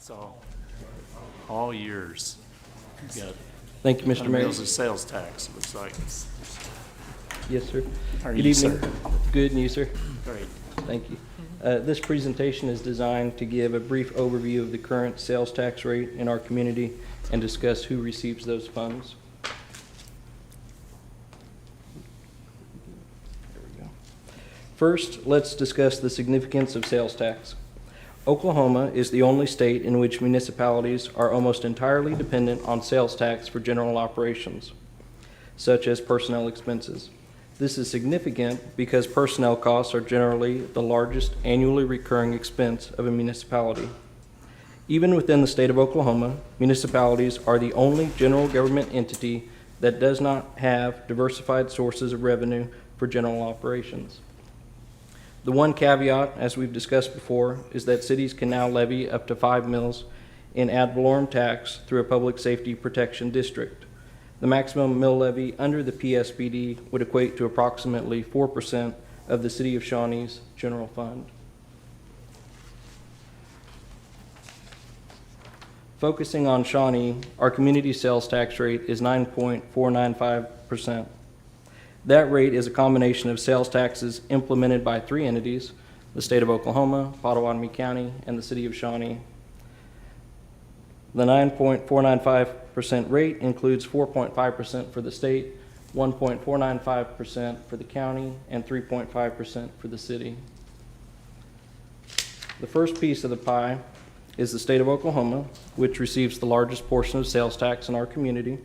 So, all yours. You got Thank you, Mr. Mayor. Meals and sales tax, looks like. Yes, sir. How are Good you, evening. sir? Good, and you, sir? Great. Thank you. This presentation is designed to give a brief overview of the current sales tax rate in our community and discuss who receives those funds. There we go. First, let's discuss the significance of sales tax. Oklahoma is the only state in which municipalities are almost entirely dependent on sales tax for general operations, such as personnel expenses. This is significant because personnel costs are generally the largest annually recurring expense of a municipality. Even within the state of Oklahoma, municipalities are the only general government entity that does not have diversified sources of revenue for general operations. The one caveat, as we've discussed before, is that cities can now levy up to 5 mills in ad valorem tax through a public safety protection district. The maximum mill levy under the PSBD would equate to approximately 4% of the City of Shawnee's general fund. Focusing on Shawnee, our community sales tax rate is 9.495%. That rate is a combination of sales taxes implemented by 3 entities, the state of Oklahoma, Potawatomi County, and the City of Shawnee. The 9.495% rate includes 4.5% for the state, 1.495% for the county, and 3.5% for the city. The first piece of the pie is the state of Oklahoma, which receives the largest portion of sales tax in our community.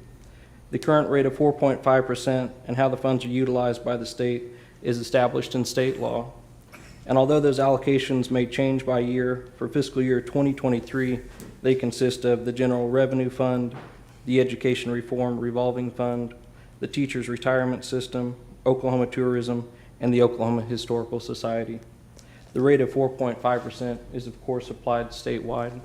The current rate of 4.5% and how the funds are utilized by the state is established in state law. And although those allocations may change by year, for fiscal year 2023, they consist of the General Revenue Fund, the Education Reform Revolving Fund, the Teachers Retirement System, Oklahoma Tourism, and the Oklahoma Historical Society. The rate of 4.5% is, of course, applied statewide.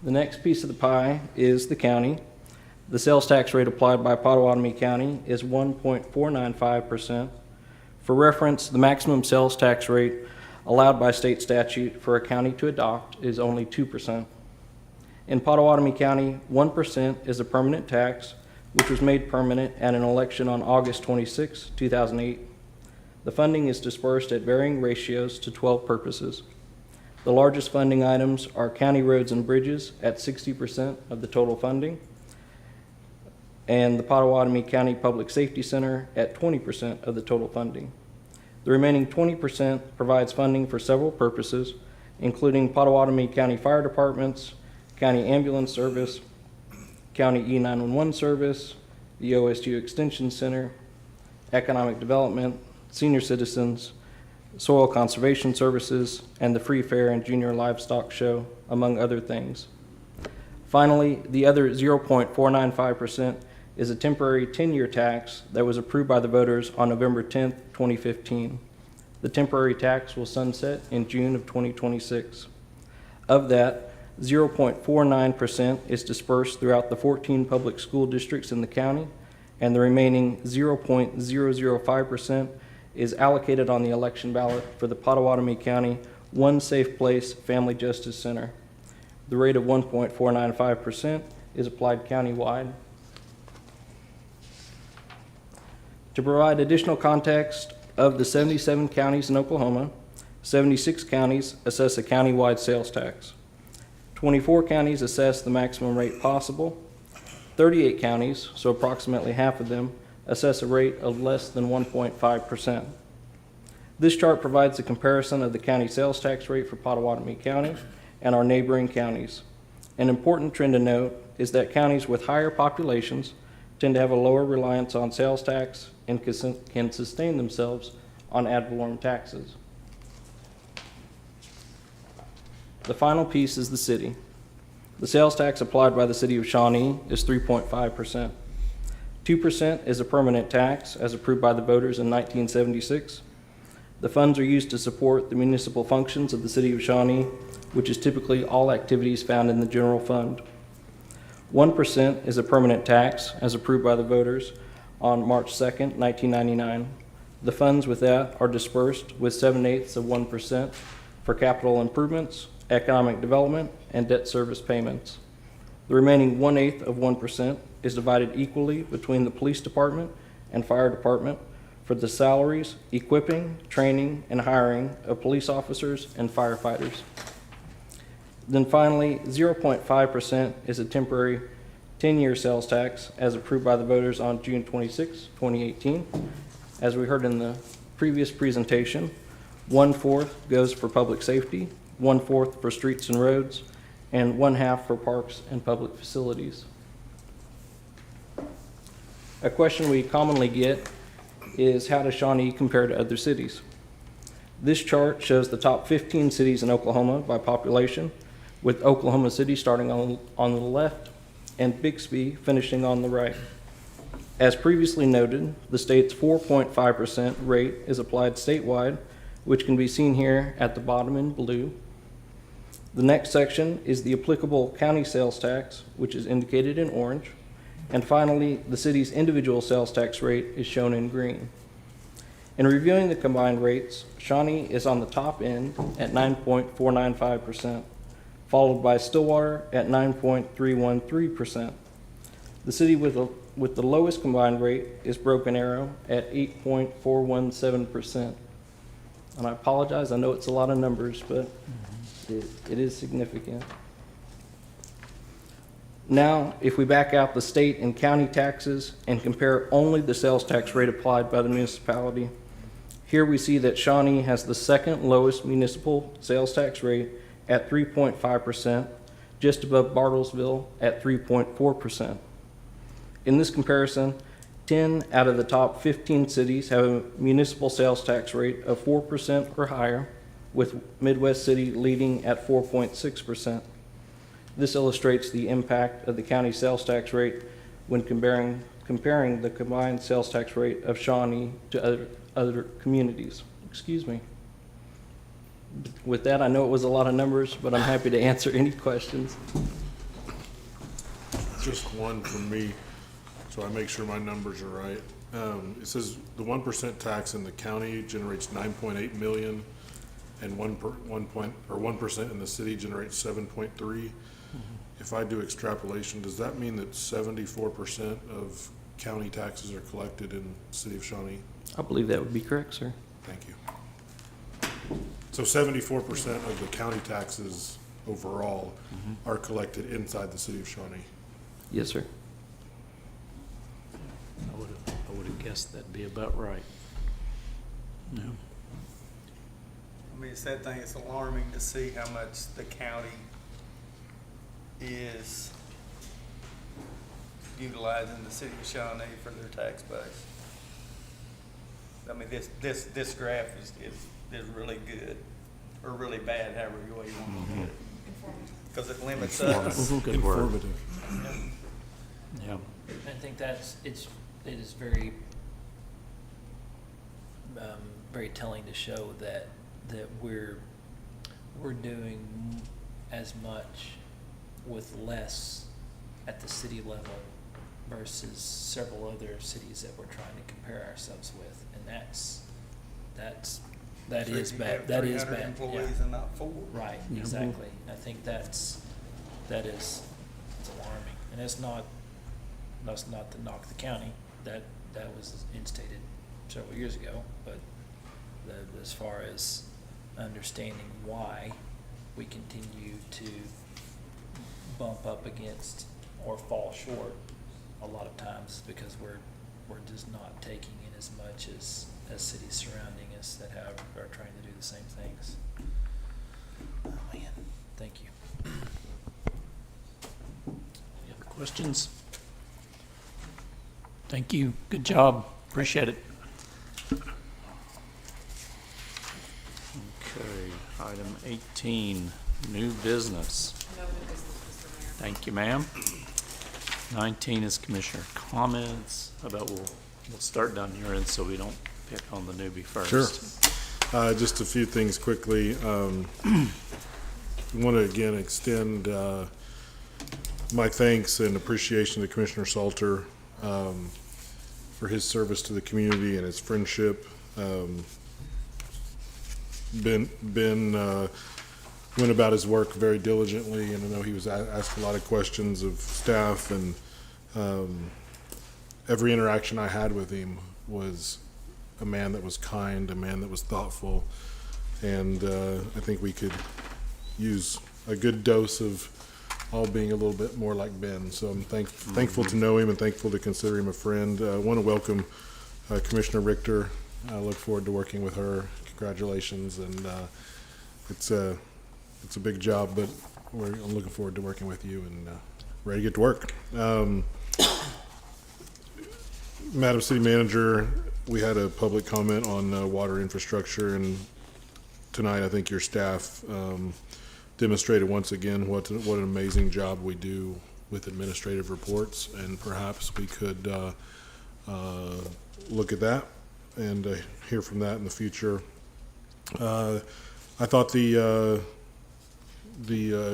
The next piece of the pie is the county. The sales tax rate applied by Potawatomi County is 1.495%. For reference, the maximum sales tax rate allowed by state statute for a county to adopt is only 2%. In Potawatomi County, 1% is a permanent tax, which was made permanent at an election on August 26, 2008. The funding is dispersed at varying ratios to 12 purposes. The largest funding items are county roads and bridges at 60% of the total funding, and the Potawatomi County Public Safety Center at 20% of the total funding. The remaining 20% provides funding for several purposes, including Potawatomi County Fire Departments, County Ambulance Service, County E911 Service, the OSU Extension Center, Economic Development, Senior Citizens, Soil Conservation Services, and the Free Fair and Junior Livestock Show, among other things. Finally, the other 0.495% is a temporary 10-year tax that was approved by the voters on November 10, 2015. The temporary tax will sunset in June of 2026. Of that, 0.49% is dispersed throughout the 14 public school districts in the county, and the remaining 0.005% is allocated on the election ballot for the Potawatomi County One Safe Place Family Justice Center. The rate of 1.495% is applied countywide. To provide additional context, of the 77 counties in Oklahoma, 76 counties assess a countywide sales tax. 24 counties assess the maximum rate possible. 38 counties, so approximately half of them, assess a rate of less than 1.5%. This chart provides a comparison of the county sales tax rate for Potawatomi County and our neighboring counties. An important trend to note is that counties with higher populations tend to have a lower reliance on sales tax and can sustain themselves on ad valorem taxes. The final piece is the city. The sales tax applied by the City of Shawnee is 3.5%. 2% is a permanent tax as approved by the voters in 1976. The funds are used to support the municipal functions of the City of Shawnee, which is typically all activities found in the general fund. 1% is a permanent tax as approved by the voters on March 2nd, 1999. The funds with that are dispersed with 7/8 of 1% for capital improvements, economic development, and debt service payments. The remaining 1/8 of 1% is divided equally between the police department and fire department for the salaries, equipping, training, and hiring of police officers and firefighters. Then finally, 0.5% is a temporary 10-year sales tax as approved by the voters on June 26, 2018. As we heard in the previous presentation, 1/4 goes for public safety, 1/4 for streets and roads, and 1/2 for parks and public facilities. A question we commonly get is, how does Shawnee compare to other cities? This chart shows the top 15 cities in Oklahoma by population, with Oklahoma City starting on the left and Bixby finishing on the right. As previously noted, the state's 4.5% rate is applied statewide, which can be seen here at the bottom in blue. The next section is the applicable county sales tax, which is indicated in orange. And finally, the city's individual sales tax rate is shown in green. In reviewing the combined rates, Shawnee is on the top end at 9.495%, followed by Stillwater at 9.313%. The city with the lowest combined rate is Broken Arrow at 8.417%. And I apologize, I know it's a lot of numbers, but it is significant. Now, if we back out the state and county taxes and compare only the sales tax rate applied by the municipality, here we see that Shawnee has the second lowest municipal sales tax rate at 3.5%, just above Bartlesville at 3.4%. In this comparison, 10 out of the top 15 cities have a municipal sales tax rate of 4% or higher, with Midwest City leading at 4.6%. This illustrates the impact of the county sales tax rate when comparing the combined sales tax rate of Shawnee to other communities. Excuse me. With that, I know it was a lot of numbers, but I'm happy to answer any questions. Just one from me, so I make sure my numbers are right. It says the 1% tax in the county generates 9.8 million, and 1% in the city generates 7.3. If I do extrapolation, does that mean that 74% of county taxes are collected in the city of Shawnee? I believe that would be correct, sir. Thank you. So 74% of the county taxes overall are collected inside the city of Shawnee? Yes, sir. I would have guessed that'd be about right. Yeah. I mean, it's that thing, it's alarming to see how much the county is utilizing the city of Shawnee for their tax base. I mean, this graph is really good, or really bad, however you want to look at it. Because it limits us. Good word. Yeah. I think it is very, very telling to show that we're doing as much with less at the city level versus several other cities that we're trying to compare ourselves with, and that is bad. That is bad. Employees and not 4. Right, exactly. I think it's alarming, and that's not to knock the county. That was instated several years ago, but as far as understanding why we continue to bump up against or fall short a lot of times, because we're just not taking in as much as cities surrounding us that are trying to do the same things. Oh man, thank you. Any other questions? Thank you. Good job. Appreciate it. Okay, item 18, new business. No new business, Mr. Mayor. Thank you, ma'am. 19 is commissioner comments. We'll start down here, and so we don't pick on the newbie first. Sure. Just a few things quickly. I want to again extend my thanks and appreciation to Commissioner Salter for his service to the community and his friendship. Been went about his work very diligently, and I know he was asked a lot of questions of staff, and every interaction I had with him was a man that was kind, a man that was thoughtful, and I think we could use a good dose of all being a little bit more like Ben. So I'm thankful to know him and thankful to consider him a friend. I want to welcome Commissioner Richter. I look forward to working with her. Congratulations, and it's a big job, but I'm looking forward to working with you and ready to get to work. Madam City Manager, we had a public comment on water infrastructure, and tonight I think your staff demonstrated once again what an amazing job we do with administrative reports, and perhaps we could look at that and hear from that in the future. I thought the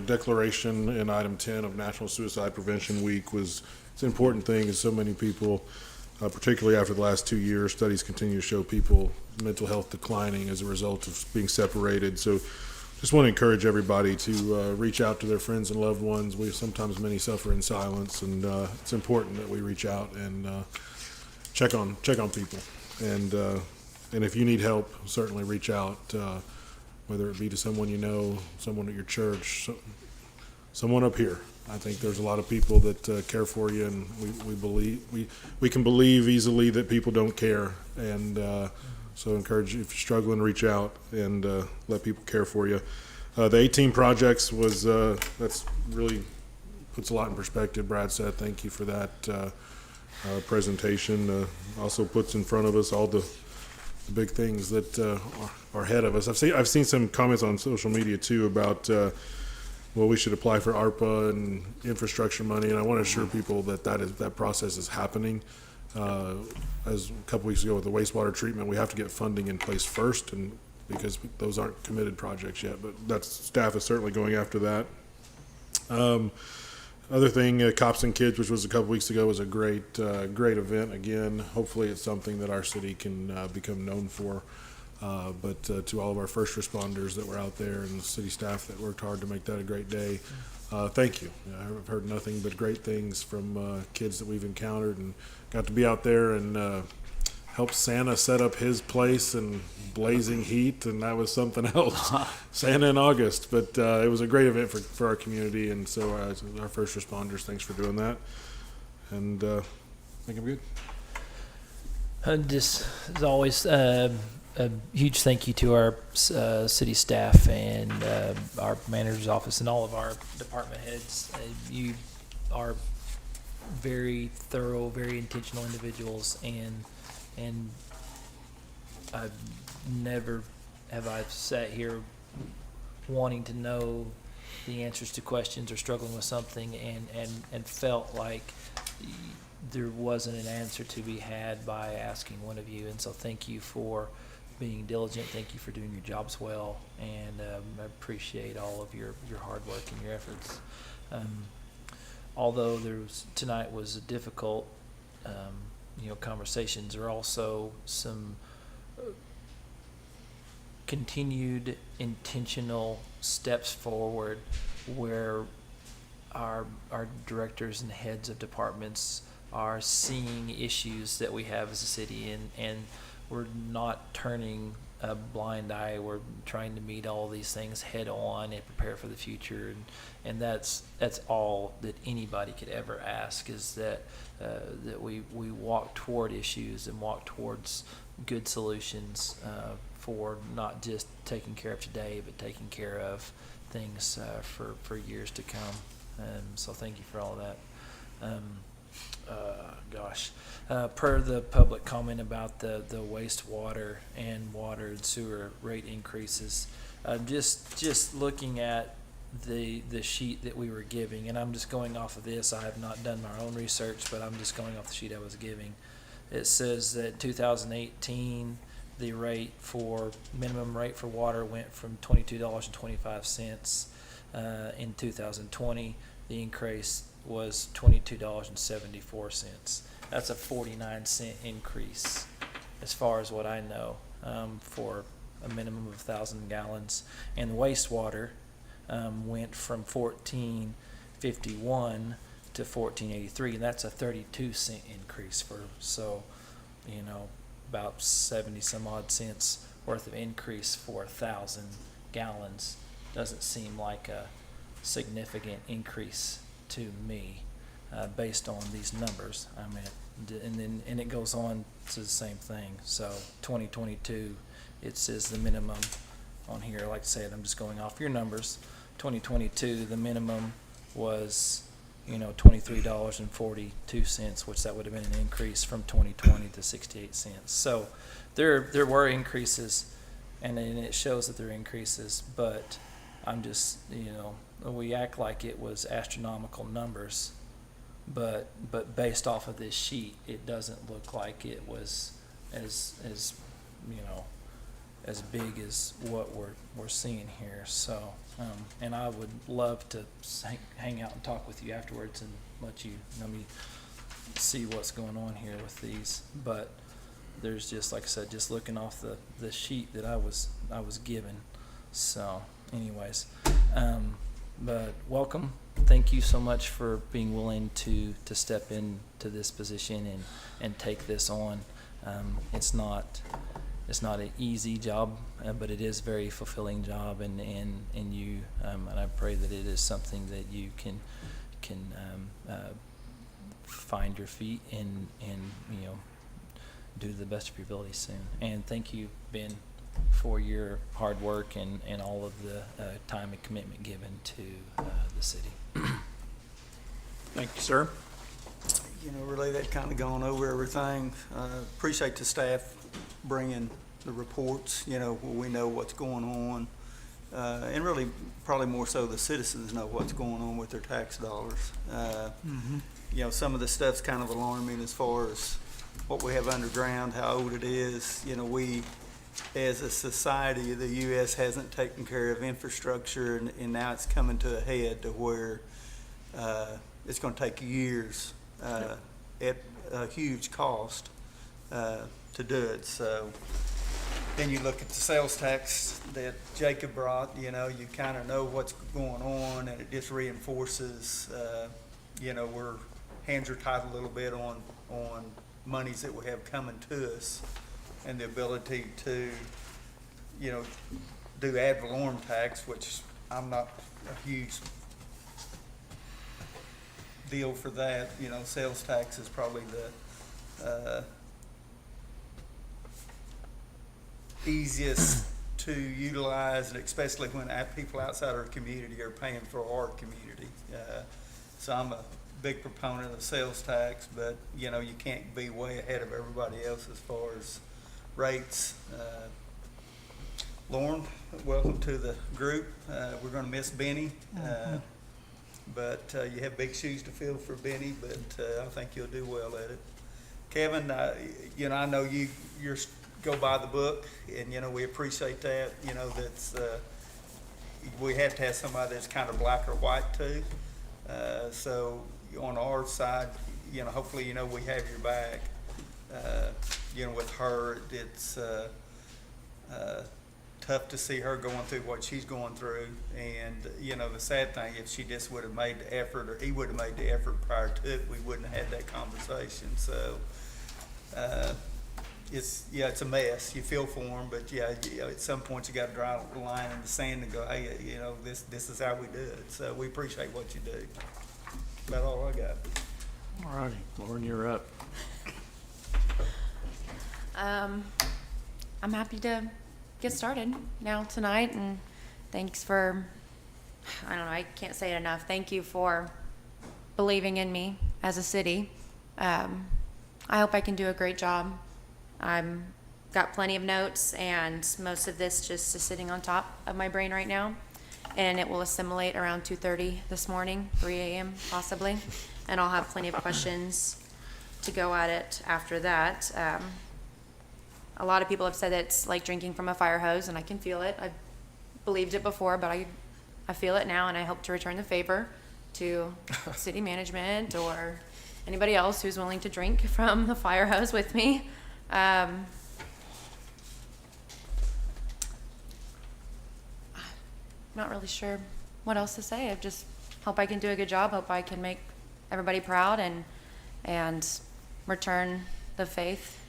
declaration in item 10 of National Suicide Prevention Week was an important thing, as so many people, particularly after the last 2 years, studies continue to show people mental health declining as a result of being separated. So just want to encourage everybody to reach out to their friends and loved ones. Sometimes many suffer in silence, and it's important that we reach out and check on people. And if you need help, certainly reach out, whether it be to someone you know, someone at your church, someone up here. I think there's a lot of people that care for you, and we can believe easily that people don't care, and so encourage you, if you're struggling, reach out and let people care for you. The 18 projects was that's really puts a lot in perspective. Brad said, thank you for that presentation. Also puts in front of us all the big things that are ahead of us. I've seen some comments on social media too about well, we should apply for ARPA and infrastructure money, and I want to assure people that that process is happening. As a couple weeks ago with the wastewater treatment, we have to get funding in place first, and because those aren't committed projects yet, but staff is certainly going after that. Other thing, Cops and Kids, which was a couple weeks ago, was a great event. Again, hopefully it's something that our city can become known for. But to all of our first responders that were out there and the city staff that worked hard to make that a great day, thank you. I've heard nothing but great things from kids that we've encountered, and got to be out there and help Santa set up his place in blazing heat, and that was something else. Santa in August, but it was a great event for our community, and so our first responders, thanks for doing that. And I think I'm good. Just as always, a huge thank you to our city staff and our manager's office and all of our department heads. You are very thorough, very intentional individuals, and I've never have I sat here wanting to know the answers to questions or struggling with something and felt like there wasn't an answer to be had by asking one of you. And so thank you for being diligent. Thank you for doing your jobs well, and I appreciate all of your hard work and your efforts. Although tonight was a difficult conversations, there are also some continued intentional steps forward where our directors and heads of departments are seeing issues that we have as a city, and we're not turning a blind eye. We're trying to meet all these things head on and prepare for the future, and that's all that anybody could ever ask, is that we walk toward issues and walk towards good solutions for not just taking care of today, but taking care of things for years to come. So thank you for all of that. Per the public comment about the wastewater and water and sewer rate increases, just looking at the sheet that we were giving, and I'm just going off of this. I have not done my own research, but I'm just going off the sheet I was giving. It says that 2018, the minimum rate for water went from $22.25. In 2020, the increase was $22.74. That's a 49-cent increase, as far as what I know, for a minimum of 1,000 gallons. And wastewater went from 14.51 to 14.83, and that's a 32-cent increase so about 70 some odd cents worth of increase for 1,000 gallons doesn't seem like a significant increase to me based on these numbers. I mean, and it goes on to the same thing. So 2022, it says the minimum on here. Like I said, I'm just going off your numbers. 2022, the minimum was $23.42, which that would have been an increase from 2020 to 68 cents. So there were increases, and it shows that there are increases, but I'm just, we act like it was astronomical numbers, but based off of this sheet, it doesn't look like it was as big as what we're seeing here. So, and I would love to hang out and talk with you afterwards and let me see what's going on here with these. But there's just, like I said, just looking off the sheet that I was given. So, anyways, but welcome. Thank you so much for being willing to step into this position and take this on. It's not an easy job, but it is a very fulfilling job, and I pray that it is something that you can find your feet and do the best of your ability soon. And thank you, Ben, for your hard work and all of the time and commitment given to the city. Thank you, sir. Really, that kind of gone over everything. Appreciate the staff bringing the reports, where we know what's going on. And really, probably more so the citizens know what's going on with their tax dollars. Some of the stuff's kind of alarming as far as what we have underground, how old it is. We, as a society, the U.S. hasn't taken care of infrastructure, and now it's coming to a head to where it's going to take years at a huge cost to do it. So then you look at the sales tax that Jacob brought, you kind of know what's going on, and it just reinforces, we're hands are tied a little bit on monies that we have coming to us, and the ability to, do ad valorem tax, which I'm not a huge deal for that. Sales tax is probably the easiest to utilize, and especially when people outside our community are paying for our community. So I'm a big proponent of sales tax, but you can't be way ahead of everybody else as far as rates. Lauren, welcome to the group. We're going to miss Benny, but you have big shoes to fill for Benny, but I think you'll do well at it. Kevin, I know you're go by the book, and we appreciate that. That's we have to have somebody that's kind of black or white too. So on our side, hopefully we have your back. With her, it's tough to see her going through what she's going through, and the sad thing, if she just would have made the effort, or he would have made the effort prior to it, we wouldn't have had that conversation. So it's a mess. You feel for them, but at some point you got to draw a line in the sand and go, hey, this is how we do it. So we appreciate what you do. About all I got. All righty, Lauren, you're up. I'm happy to get started now tonight, and thanks for, I can't say it enough. Thank you for believing in me as a city. I hope I can do a great job. I'm got plenty of notes, and most of this just is sitting on top of my brain right now, and it will assimilate around 2:30 this morning, 3 a.m. possibly, and I'll have plenty of questions to go at it after that. A lot of people have said it's like drinking from a fire hose, and I can feel it. I've believed it before, but I feel it now, and I hope to return the favor to city management or anybody else who's willing to drink from the fire hose with me. Not really sure what else to say. I just hope I can do a good job. Hope I can make everybody proud and return the faith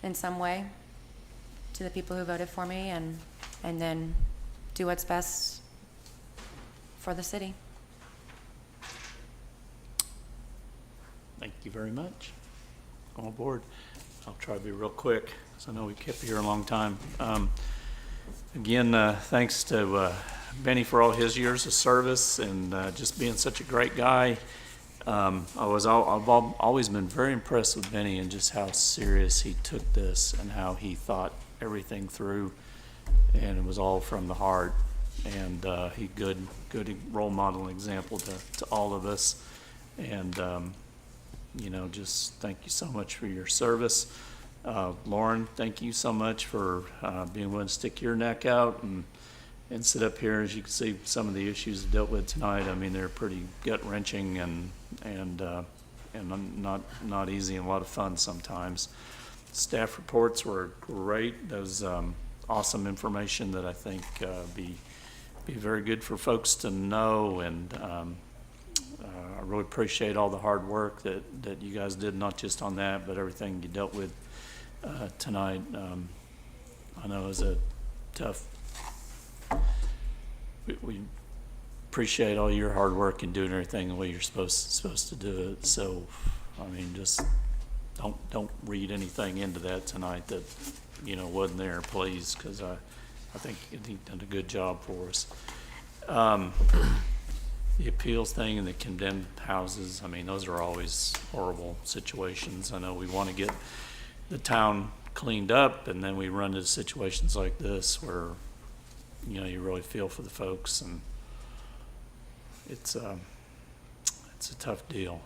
in some way to the people who voted for me, and then do what's best for the city. Thank you very much. Go on board. I'll try to be real quick, because I know we kept you here a long time. Again, thanks to Benny for all his years of service and just being such a great guy. I've always been very impressed with Benny and just how serious he took this and how he thought everything through, and it was all from the heart. And he good role model and example to all of us. And just thank you so much for your service. Lauren, thank you so much for being willing to stick your neck out and sit up here. As you can see, some of the issues dealt with tonight, I mean, they're pretty gut-wrenching and not easy and a lot of fun sometimes. Staff reports were great. That was awesome information that I think be very good for folks to know, and I really appreciate all the hard work that you guys did, not just on that, but everything you dealt with tonight. I know it was a tough. We appreciate all your hard work in doing everything the way you're supposed to do it. So, I mean, just don't read anything into that tonight that wasn't there, please, because I think he did a good job for us. The appeals thing and the condemned houses, I mean, those are always horrible situations. I know we want to get the town cleaned up, and then we run into situations like this where you really feel for the folks, and it's a tough deal.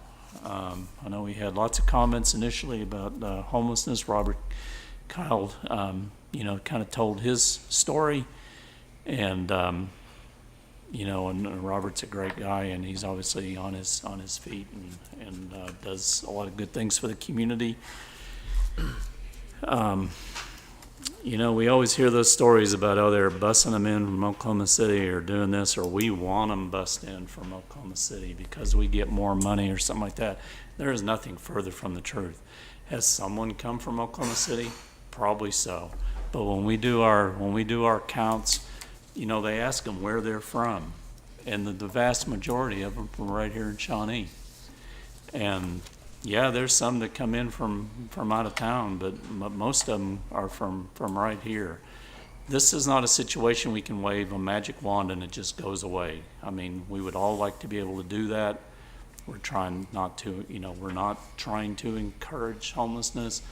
I know we had lots of comments initially about homelessness. Robert Kyle, kind of told his story, and and Robert's a great guy, and he's obviously on his feet and does a lot of good things for the community. We always hear those stories about, they're bussing them in from Oklahoma City or doing this, or we want them bussed in from Oklahoma City because we get more money or something like that. There is nothing further from the truth. Has someone come from Oklahoma City? Probably so. But when we do our counts, they ask them where they're from, and the vast majority of them from right here in Shawnee. And yeah, there's some that come in from out of town, but most of them are from right here. This is not a situation we can wave a magic wand and it just goes away. I mean, we would all like to be able to do that. We're trying not to, we're not trying to encourage homelessness.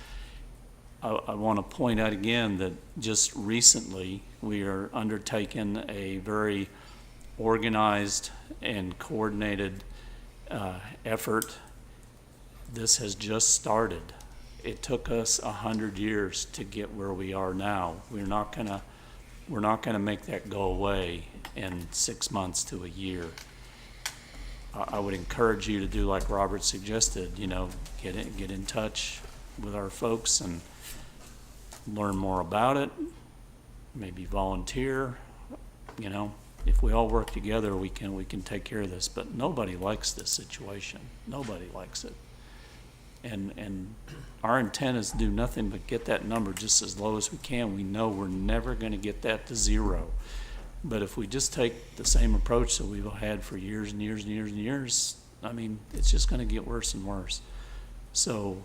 I want to point out again that just recently we are undertaking a very organized and coordinated effort. This has just started. It took us 100 years to get where we are now. We're not gonna make that go away in 6 months to a year. I would encourage you to do like Robert suggested. Get in touch with our folks and learn more about it. Maybe volunteer. If we all work together, we can take care of this. But nobody likes this situation. Nobody likes it. And our intent is to do nothing but get that number just as low as we can. We know we're never going to get that to zero. But if we just take the same approach that we've had for years and years and years and years, I mean, it's just going to get worse and worse. So,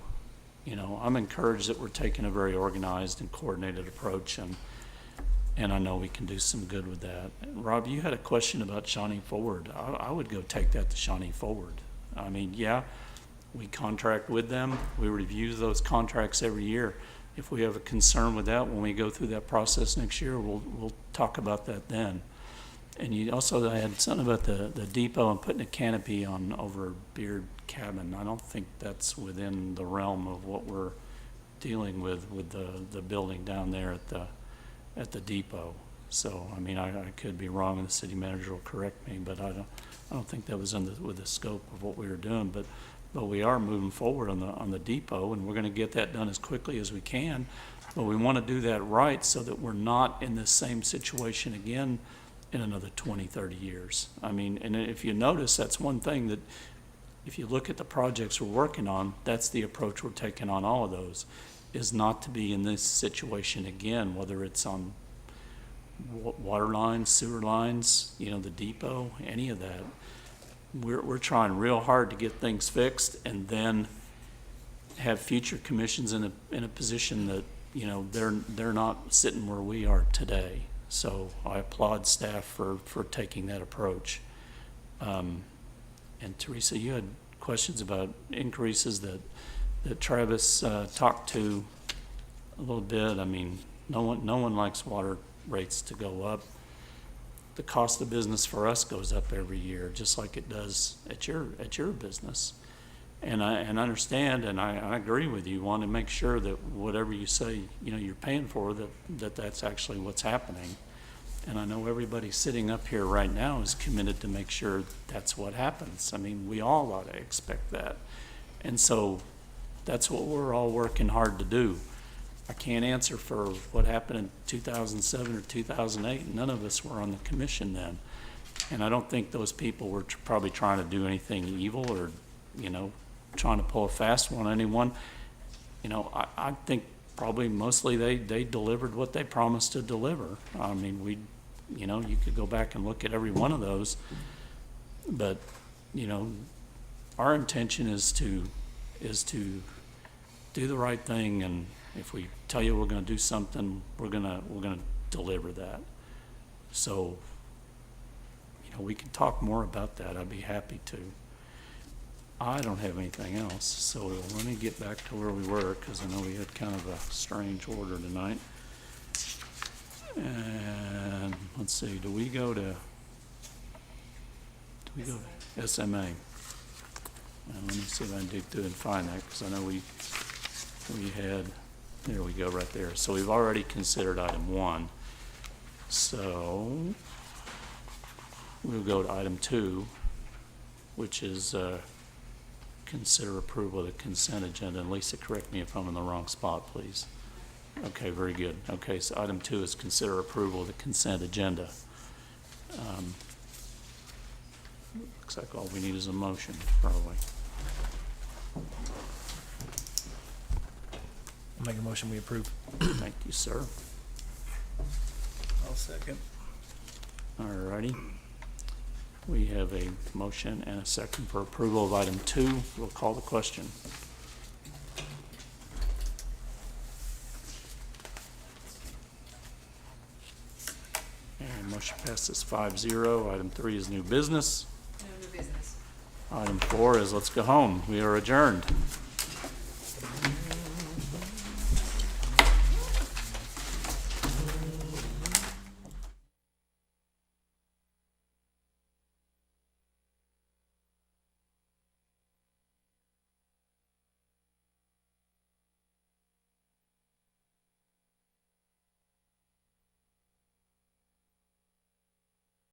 I'm encouraged that we're taking a very organized and coordinated approach, and I know we can do some good with that. Rob, you had a question about Shawnee Forward. I would go take that to Shawnee Forward. I mean, yeah, we contract with them. We review those contracts every year. If we have a concern with that when we go through that process next year, we'll talk about that then. And you also had something about the depot and putting a canopy on over Beard Cabin. I don't think that's within the realm of what we're dealing with the building down there at the depot. So, I mean, I could be wrong, and the city manager will correct me, but I don't think that was with the scope of what we were doing. But we are moving forward on the depot, and we're going to get that done as quickly as we can. But we want to do that right so that we're not in this same situation again in another 20, 30 years. I mean, and if you notice, that's one thing that, if you look at the projects we're working on, that's the approach we're taking on all of those, is not to be in this situation again, whether it's on water lines, sewer lines, you know, the depot, any of that. We're trying real hard to get things fixed and then have future commissions in a position that, you know, they're not sitting where we are today. So I applaud staff for taking that approach. And Teresa, you had questions about increases that Travis talked to a little bit. I mean, no one likes water rates to go up. The cost of business for us goes up every year, just like it does at your business. And I understand, and I agree with you. Want to make sure that whatever you say, you know, you're paying for, that's actually what's happening. And I know everybody sitting up here right now is committed to make sure that's what happens. I mean, we all ought to expect that. And so that's what we're all working hard to do. I can't answer for what happened in 2007 or 2008. None of us were on the commission then. And I don't think those people were probably trying to do anything evil or, you know, trying to pull a fast one on anyone. You know, I think probably mostly they delivered what they promised to deliver. I mean, you know, you could go back and look at every one of those, but, you know, our intention is to do the right thing, and if we tell you we're going to do something, we're going to deliver that. So, you know, we can talk more about that. I'd be happy to. I don't have anything else, so let me get back to where we were, because I know we had kind of a strange order tonight. And let's see, do we go to SMA? And let me see if I can dig through and find that, because I know we had, there we go, right there. So we've already considered item 1. So we'll go to item 2, which is consider approval of the consent agenda. And Lisa, correct me if I'm in the wrong spot, please. Okay, very good. Okay, so item 2 is consider approval of the consent agenda. Looks like all we need is a motion, probably. I'll make a motion, we approve. Thank you, sir. I'll second. All righty. We have a motion and a second for approval of item 2. We'll call the question. And motion passes 5-0. Item 3 is new business. No new business. Item 4 is let's go home. We are adjourned.